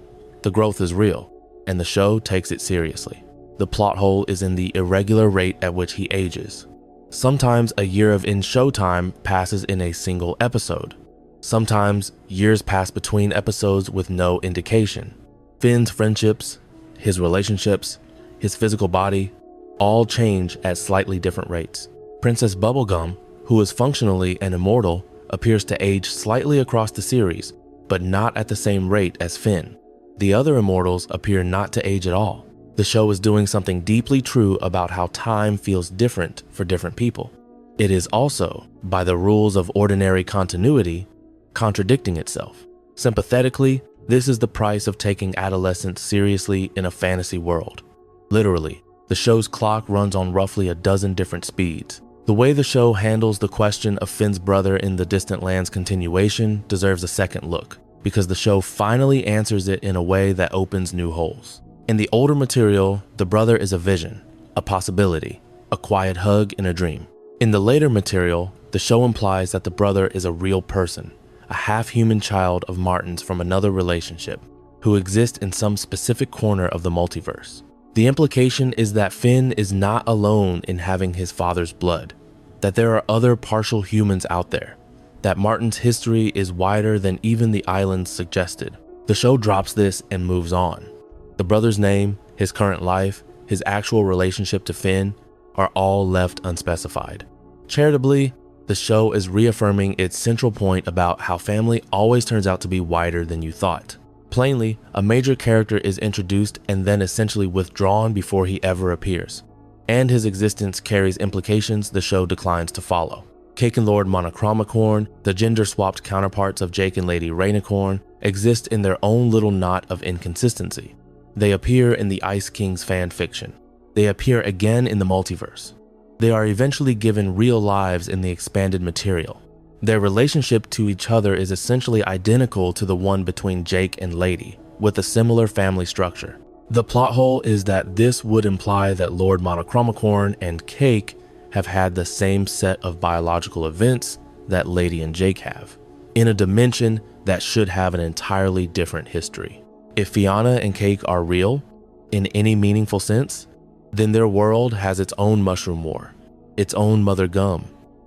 [SPEAKER 1] The growth is real, and the show takes it seriously. The plot hole is in the irregular rate at which he ages. Sometimes a year of in-show time passes in a single episode. Sometimes years pass between episodes with no indication. Finn's friendships, his relationships, his physical body, all change at slightly different rates. Princess Bubblegum, who is functionally an immortal, appears to age slightly across the series, but not at the same rate as Finn. The other immortals appear not to age at all. The show is doing something deeply true about how time feels different for different people. It is also, by the rules of ordinary continuity, contradicting itself. Sympathetically, this is the price of taking adolescence seriously in a fantasy world. Literally, the show's clock runs on roughly a dozen different speeds. The way the show handles the question of Finn's brother in the Distant Lands continuation deserves a second look, because the show finally answers it in a way that opens new holes. In the older material, the brother is a vision, a possibility, a quiet hug in a dream. In the later material, the show implies that the brother is a real person, a half-human child of Martin's from another relationship, who exists in some specific corner of the multiverse. The implication is that Finn is not alone in having his father's blood, that there are other partial humans out there, that Martin's history is wider than even the islands suggested. The show drops this and moves on. The brother's name, his current life, his actual relationship to Finn are all left unspecified. Charitably, the show is reaffirming its central point about how family always turns out to be wider than you thought. Plainly, a major character is introduced and then essentially withdrawn before he ever appears, and his existence carries implications the show declines to follow. Cake and Lord Monochromicorn, the gender-swapped counterparts of Jake and Lady Rainicorn, exist in their own little knot of inconsistency. They appear in the Ice King's fan fiction. They appear again in the multiverse. They are eventually given real lives in the expanded material. Their relationship to each other is essentially identical to the one between Jake and Lady, with a similar family structure. The plot hole is that this would imply that Lord Monochromicorn and Cake have had the same set of biological events that Lady and Jake have, in a dimension that should have an entirely different history. If Fionna and Cake are real, in any meaningful sense, then their world has its own Mushroom War, its own Mother Gum,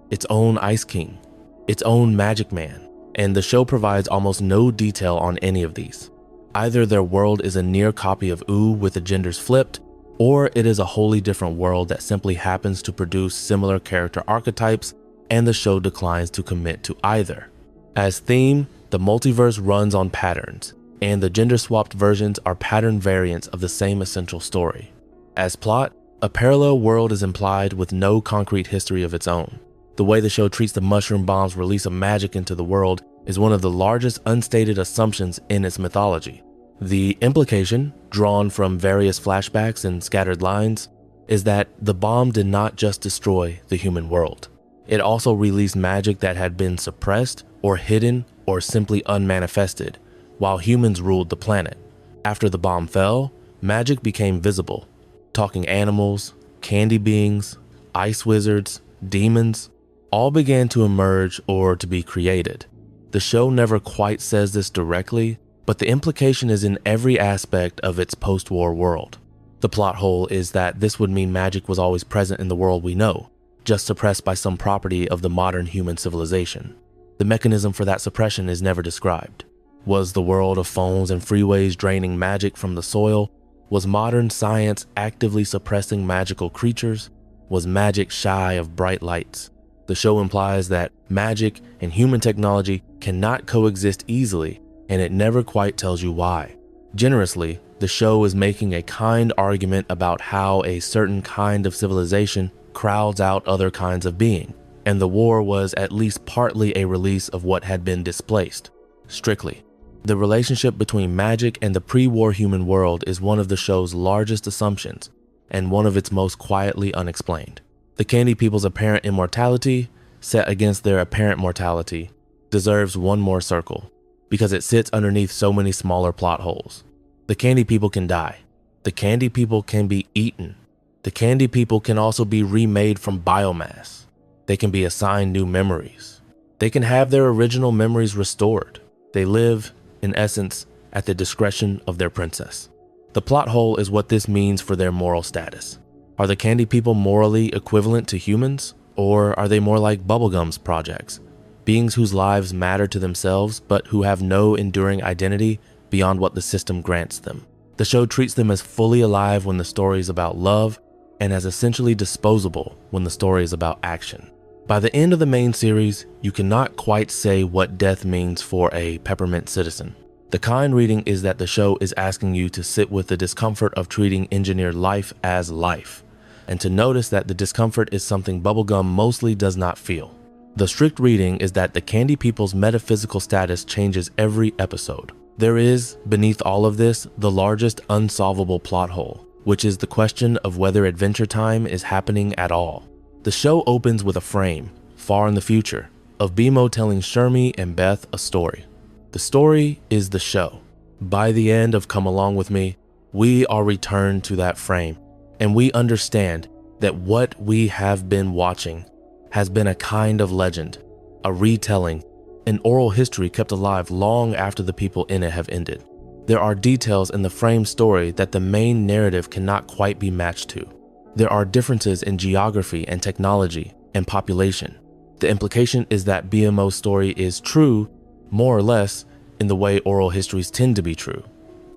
[SPEAKER 1] its own Ice King, its own Magic Man, and the show provides almost no detail on any of these. Either their world is a near copy of Ooo with the genders flipped, or it is a wholly different world that simply happens to produce similar character archetypes, and the show declines to commit to either. As theme, the multiverse runs on patterns, and the gender-swapped versions are pattern variants of the same essential story. As plot, a parallel world is implied with no concrete history of its own. The way the show treats the mushroom bomb's release of magic into the world is one of the largest unstated assumptions in its mythology. The implication, drawn from various flashbacks and scattered lines, is that the bomb did not just destroy the human world. It also released magic that had been suppressed or hidden or simply unmanifested, while humans ruled the planet. After the bomb fell, magic became visible. Talking animals, candy beings, ice wizards, demons, all began to emerge or to be created. The show never quite says this directly, but the implication is in every aspect of its post-war world. The plot hole is that this would mean magic was always present in the world we know, just suppressed by some property of the modern human civilization. The mechanism for that suppression is never described. Was the world of phones and freeways draining magic from the soil? Was modern science actively suppressing magical creatures? was magic shy of bright lights. The show implies that magic and human technology cannot coexist easily, and it never quite tells you why. Generously, the show is making a kind argument about how a certain kind of civilization crowds out other kinds of being, and the war was at least partly a release of what had been displaced. Strictly, the relationship between magic and the pre-war human world is one of the show's largest assumptions, and one of its most quietly unexplained. The Candy People's apparent immortality, set against their apparent mortality, deserves one more circle, because it sits underneath so many smaller plot holes. The Candy People can die. The Candy People can be eaten. The Candy People can also be remade from biomass. They can be assigned new memories. They can have their original memories restored. They live, in essence, at the discretion of their princess. The plot hole is what this means for their moral status. Are the Candy People morally equivalent to humans, or are they more like Bubblegum's projects, beings whose lives matter to themselves but who have no enduring identity beyond what the system grants them? The show treats them as fully alive when the story is about love, and as essentially disposable when the story is about action. By the end of the main series, you cannot quite say what death means for a peppermint citizen. The kind reading is that the show is asking you to sit with the discomfort of treating engineered life as life, and to notice that the discomfort is something Bubblegum mostly does not feel. The strict reading is that the Candy People's metaphysical status changes every episode. There is, beneath all of this, the largest unsolvable plot hole, which is the question of whether Adventure Time is happening at all. The show opens with a frame, far in the future, of BMO telling Shermie and Beth a story. The story is the show. By the end of Come Along With Me, we are returned to that frame, and we understand that what we have been watching has been a kind of legend, a retelling, an oral history kept alive long after the people in it have ended. There are details in the frame story that the main narrative cannot quite be matched to. There are differences in geography and technology and population. The implication is that BMO's story is true, more or less, in the way oral histories tend to be true,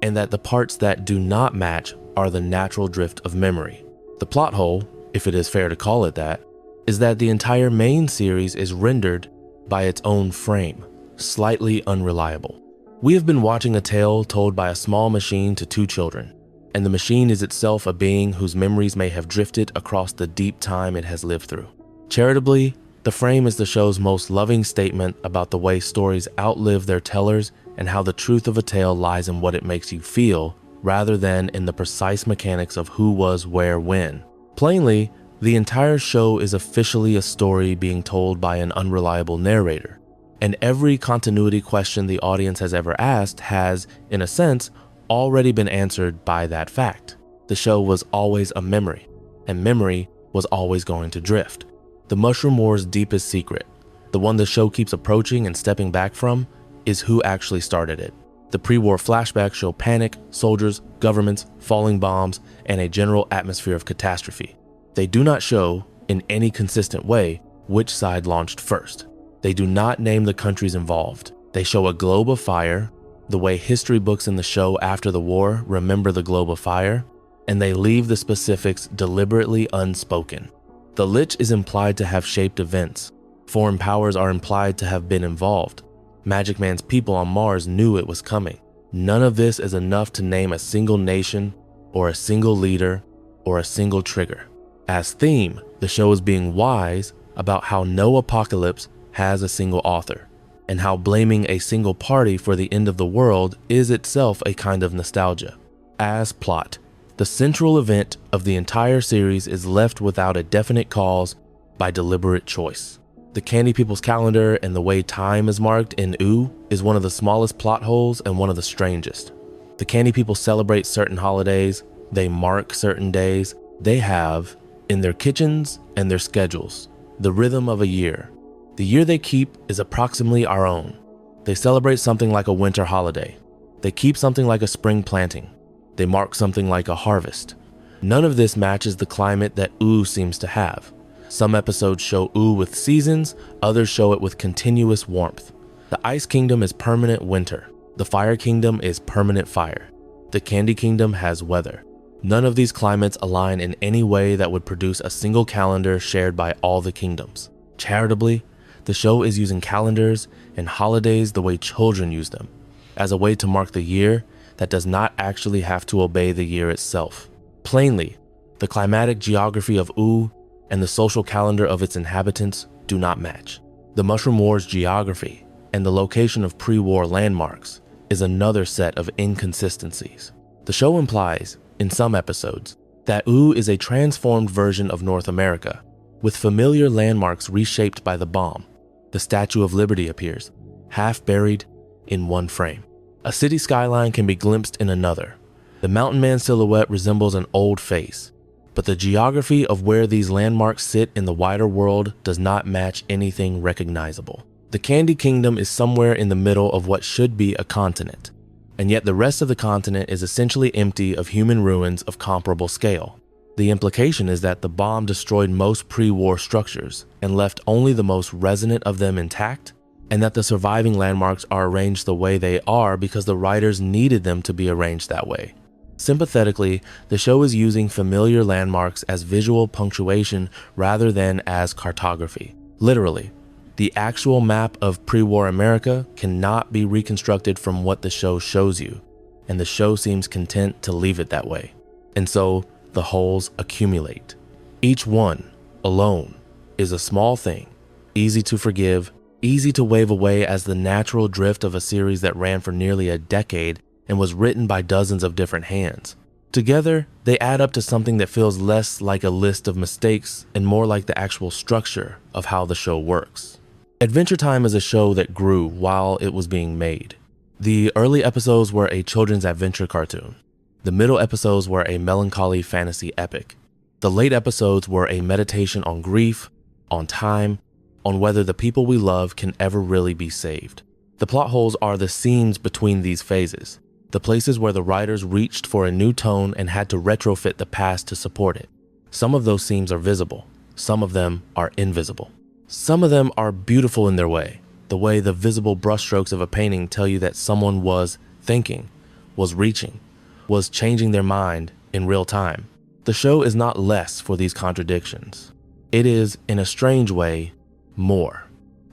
[SPEAKER 1] and that the parts that do not match are the natural drift of memory. The plot hole, if it is fair to call it that, is that the entire main series is rendered by its own frame, slightly unreliable. We have been watching a tale told by a small machine to two children, and the machine is itself a being whose memories may have drifted across the deep time it has lived through. Charitably, the frame is the show's most loving statement about the way stories outlive their tellers and how the truth of a tale lies in what it makes you feel, rather than in the precise mechanics of who was where when. Plainly, the entire show is officially a story being told by an unreliable narrator, and every continuity question the audience has ever asked has, in a sense, already been answered by that fact. The show was always a memory, and memory was always going to drift. The Mushroom War's deepest secret, the one the show keeps approaching and stepping back from, is who actually started it. The pre-war flashbacks show panic, soldiers, governments, falling bombs, and a general atmosphere of catastrophe. They do not show, in any consistent way, which side launched first. They do not name the countries involved. They show a globe of fire, the way history books in the show after the war remember the globe of fire, and they leave the specifics deliberately unspoken. The Lich is implied to have shaped events. Foreign powers are implied to have been involved. Magic Man's people on Mars knew it was coming. None of this is enough to name a single nation, or a single leader, or a single trigger. As theme, the show is being wise about how no apocalypse has a single author, and how blaming a single party for the end of the world is itself a kind of nostalgia. As plot, the central event of the entire series is left without a definite cause by deliberate choice. The Candy People's calendar and the way time is marked in Ooo is one of the smallest plot holes and one of the strangest. The Candy People celebrate certain holidays, they mark certain days, they have, in their kitchens and their schedules, the rhythm of a year. The year they keep is approximately our own. They celebrate something like a winter holiday. They keep something like a spring planting. They mark something like a harvest. None of this matches the climate that Ooo seems to have. Some episodes show Ooo with seasons, others show it with continuous warmth. The Ice Kingdom is permanent winter. The Fire Kingdom is permanent fire. The Candy Kingdom has weather. None of these climates align in any way that would produce a single calendar shared by all the kingdoms. Charitably, the show is using calendars and holidays the way children use them, as a way to mark the year that does not actually have to obey the year itself. Plainly, the climatic geography of Ooo and the social calendar of its inhabitants do not match. The Mushroom War's geography and the location of pre-war landmarks is another set of inconsistencies. The show implies, in some episodes, that Ooo is a transformed version of North America, with familiar landmarks reshaped by the bomb. The Statue of Liberty appears, half buried in one frame. A city skyline can be glimpsed in another. The mountain man silhouette resembles an old face, but the geography of where these landmarks sit in the wider world does not match anything recognizable. The Candy Kingdom is somewhere in the middle of what should be a continent, and yet the rest of the continent is essentially empty of human ruins of comparable scale. The implication is that the bomb destroyed most pre-war structures and left only the most resonant of them intact, and that the surviving landmarks are arranged the way they are because the writers needed them to be arranged that way. Sympathetically, the show is using familiar landmarks as visual punctuation rather than as cartography. Literally, the actual map of pre-war America cannot be reconstructed from what the show shows you, and the show seems content to leave it that way. And so, the holes accumulate. Each one, alone, is a small thing, easy to forgive, easy to wave away as the natural drift of a series that ran for nearly a decade and was written by dozens of different hands. Together, they add up to something that feels less like a list of mistakes and more like the actual structure of how the show works. Adventure Time is a show that grew while it was being made. The early episodes were a children's adventure cartoon. The middle episodes were a melancholy fantasy epic. The late episodes were a meditation on grief, on time, on whether the people we love can ever really be saved. The plot holes are the seams between these phases, the places where the writers reached for a new tone and had to retrofit the past to support it. Some of those seams are visible, some of them are invisible. Some of them are beautiful in their way, the way the visible brushstrokes of a painting tell you that someone was thinking, was reaching, was changing their mind in real time. The show is not less for these contradictions. It is, in a strange way, more.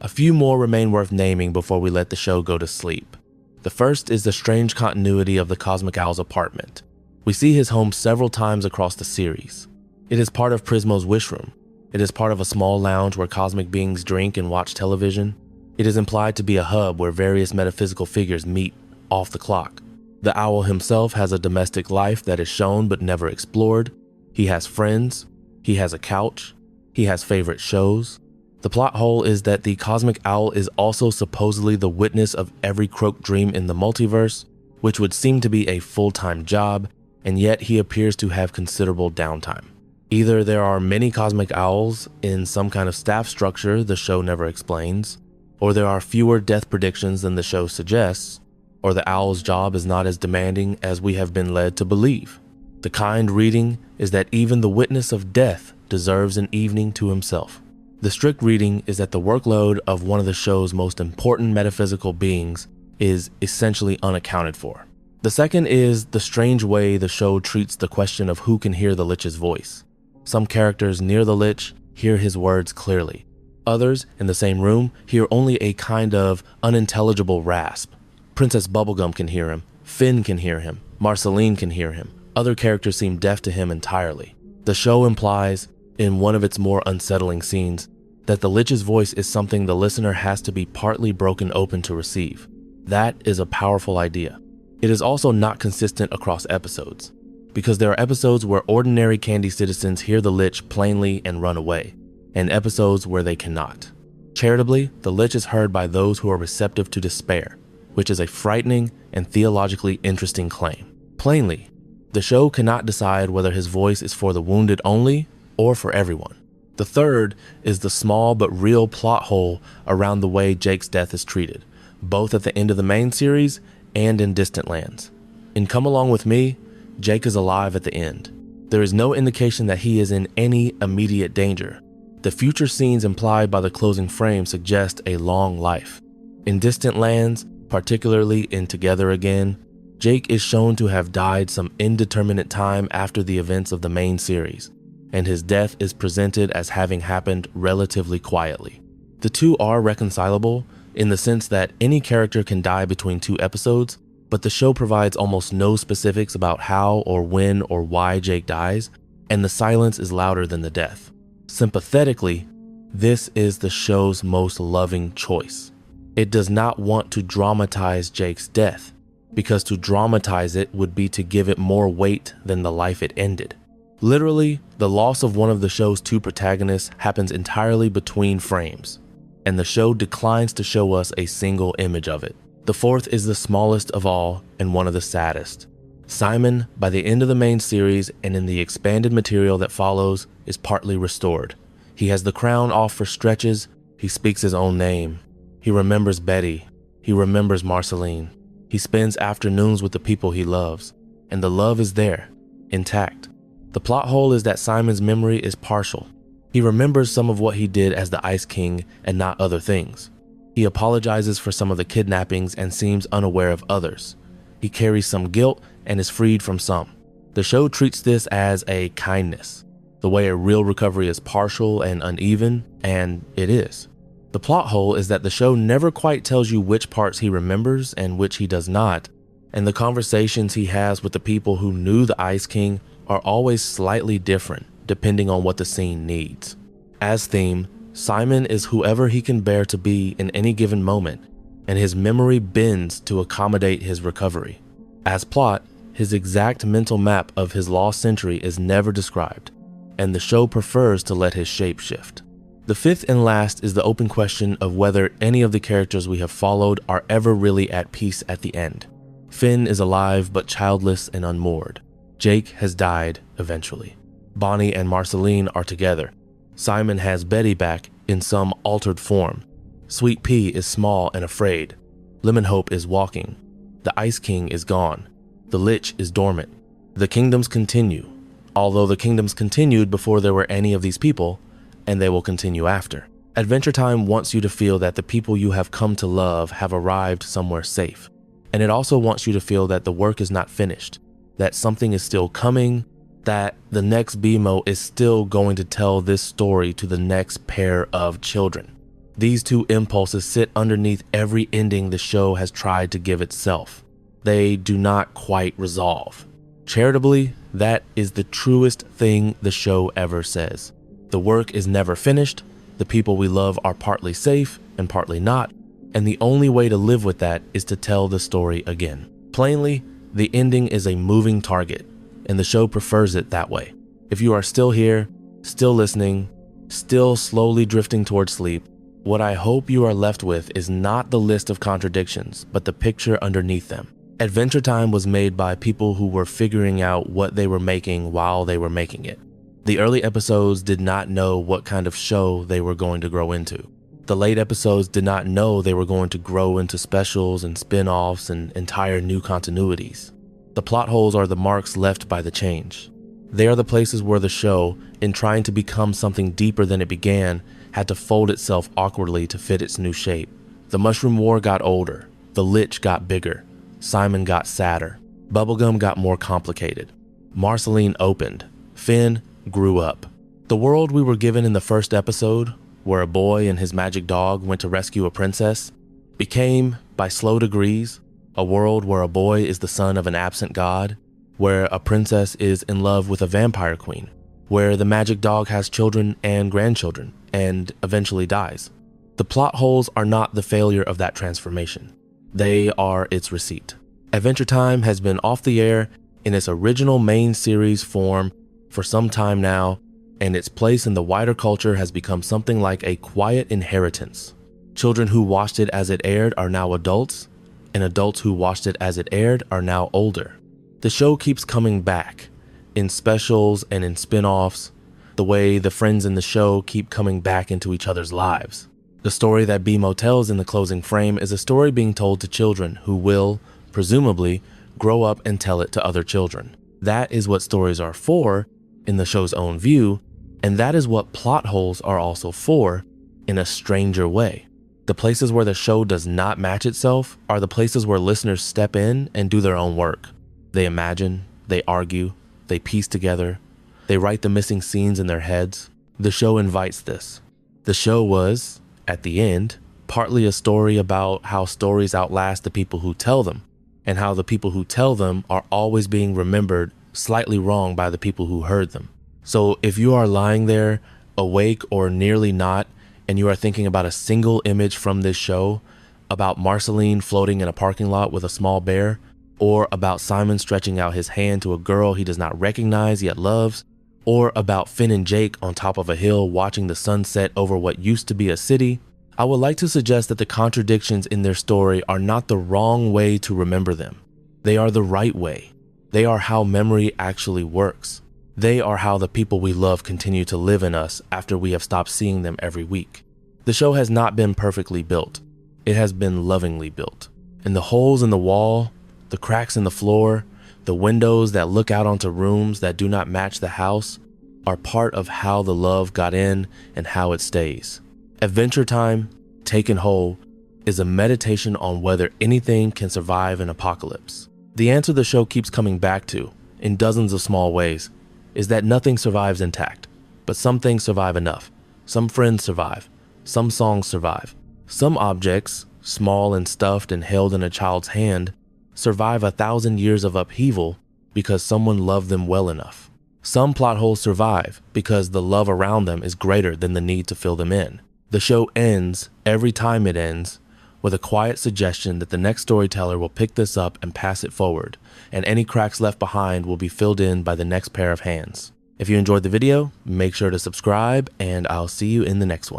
[SPEAKER 1] A few more remain worth naming before we let the show go to sleep. The first is the strange continuity of the Cosmic Owl's apartment. We see his home several times across the series. It is part of Prismo's Wishroom. It is part of a small lounge where cosmic beings drink and watch television. It is implied to be a hub where various metaphysical figures meet off the clock. The owl himself has a domestic life that is shown but never explored. He has friends. He has a couch. He has favorite shows. The plot hole is that the Cosmic Owl is also supposedly the witness of every croaked dream in the multiverse, which would seem to be a full-time job, and yet he appears to have considerable downtime. Either there are many Cosmic Owls in some kind of staff structure the show never explains, or there are fewer death predictions than the show suggests, or the owl's job is not as demanding as we have been led to believe. The kind reading is that even the witness of death deserves an evening to himself. The strict reading is that the workload of one of the show's most important metaphysical beings is essentially unaccounted for. The second is the strange way the show treats the question of who can hear the Lich's voice. Some characters near the Lich hear his words clearly. Others, in the same room, hear only a kind of unintelligible rasp. Princess Bubblegum can hear him, Finn can hear him, Marceline can hear him. Other characters seem deaf to him entirely. The show implies, in one of its more unsettling scenes, that the Lich's voice is something the listener has to be partly broken open to receive. That is a powerful idea. It is also not consistent across episodes, because there are episodes where ordinary Candy citizens hear the Lich plainly and run away, and episodes where they cannot. Charitably, the Lich is heard by those who are receptive to despair, which is a frightening and theologically interesting claim. Plainly, the show cannot decide whether his voice is for the wounded only or for everyone. The third is the small but real plot hole around the way Jake's death is treated, both at the end of the main series and in Distant Lands. In Come Along With Me, Jake is alive at the end. There is no indication that he is in any immediate danger. The future scenes implied by the closing frame suggest a long life. In Distant Lands, particularly in Together Again, Jake is shown to have died some indeterminate time after the events of the main series, and his death is presented as having happened relatively quietly. The two are reconcilable in the sense that any character can die between 2 episodes, but the show provides almost no specifics about how or when or why Jake dies, and the silence is louder than the death. Sympathetically, this is the show's most loving choice. It does not want to dramatize Jake's death, because to dramatize it would be to give it more weight than the life it ended. Literally, the loss of one of the show's 2 protagonists happens entirely between frames, and the show declines to show us a single image of it. The 4th is the smallest of all and one of the saddest. Simon, by the end of the main series and in the expanded material that follows, is partly restored. He has the crown off for stretches, he speaks his own name. He remembers Betty, he remembers Marceline. He spends afternoons with the people he loves, and the love is there, intact. The plot hole is that Simon's memory is partial. He remembers some of what he did as the Ice King and not other things. He apologizes for some of the kidnappings and seems unaware of others. He carries some guilt and is freed from some. The show treats this as a kindness, the way a real recovery is partial and uneven, and it is. The plot hole is that the show never quite tells you which parts he remembers and which he does not, and the conversations he has with the people who knew the Ice King are always slightly different depending on what the scene needs. As theme, Simon is whoever he can bear to be in any given moment, and his memory bends to accommodate his recovery. As plot, his exact mental map of his lost century is never described, and the show prefers to let his shape shift. The 5th and last is the open question of whether any of the characters we have followed are ever really at peace at the end. Finn is alive but childless and unmoored. Jake has died eventually. Bonnie and Marceline are together. Simon has Betty back in some altered form. Sweet Pea is small and afraid. Lemon Hope is walking. The Ice King is gone. The Lich is dormant. The kingdoms continue, although the kingdoms continued before there were any of these people, and they will continue after. Adventure Time wants you to feel that the people you have come to love have arrived somewhere safe. And it also wants you to feel that the work is not finished, that something is still coming, that the next BMO is still going to tell this story to the next pair of children. These 2 impulses sit underneath every ending the show has tried to give itself. They do not quite resolve. Charitably, that is the truest thing the show ever says. The work is never finished, the people we love are partly safe and partly not, and the only way to live with that is to tell the story again. Plainly, the ending is a moving target, and the show prefers it that way. If you are still here, still listening, still slowly drifting towards sleep, what I hope you are left with is not the list of contradictions, but the picture underneath them. Adventure Time was made by people who were figuring out what they were making while they were making it. The early episodes did not know what kind of show they were going to grow into. The late episodes did not know they were going to grow into specials and spin-offs and entire new continuities. The plot holes are the marks left by the change. They are the places where the show, in trying to become something deeper than it began, had to fold itself awkwardly to fit its new shape. The Mushroom War got older. The Lich got bigger. Simon got sadder. Bubblegum got more complicated. Marceline opened. Finn grew up. The world we were given in the first episode, where a boy and his magic dog went to rescue a princess, became, by slow degrees, a world where a boy is the son of an absent god, where a princess is in love with a vampire queen, where the magic dog has children and grandchildren, and eventually dies. The plot holes are not the failure of that transformation. They are its receipt. Adventure Time has been off the air in its original main series form for some time now, and its place in the wider culture has become something like a quiet inheritance. Children who watched it as it aired are now adults, and adults who watched it as it aired are now older. The show keeps coming back, in specials and in spin-offs, the way the friends in the show keep coming back into each other's lives. The story that BMO tells in the closing frame is a story being told to children who will, presumably, grow up and tell it to other children. That is what stories are for, in the show's own view, and that is what plot holes are also for, in a stranger way. The places where the show does not match itself are the places where listeners step in and do their own work. They imagine, they argue, they piece together, they write the missing scenes in their heads. The show invites this. The show was, at the end, partly a story about how stories outlast the people who tell them, and how the people who tell them are always being remembered slightly wrong by the people who heard them. So if you are lying there, awake or nearly not, and you are thinking about a single image from this show, about Marceline floating in a parking lot with a small bear, or about Simon stretching out his hand to a girl he does not recognize yet loves, or about Finn and Jake on top of a hill watching the sunset over what used to be a city, I would like to suggest that the contradictions in their story are not the wrong way to remember them. They are the right way. They are how memory actually works. They are how the people we love continue to live in us after we have stopped seeing them every week. The show has not been perfectly built. It has been lovingly built. And the holes in the wall, the cracks in the floor, the windows that look out onto rooms that do not match the house are part of how the love got in and how it stays. Adventure Time, Taken Whole, is a meditation on whether anything can survive an apocalypse. The answer the show keeps coming back to, in dozens of small ways, is that nothing survives intact, but some things survive enough. Some friends survive. Some songs survive. Some objects, small and stuffed and held in a child's hand, survive 1,000 years of upheaval because someone loved them well enough. Some plot holes survive because the love around them is greater than the need to fill them in. The show ends, every time it ends, with a quiet suggestion that the next storyteller will pick this up and pass it forward, and any cracks left behind will be filled in by the next pair of hands. If you enjoyed the video, make sure to subscribe, and I'll see you in the next one.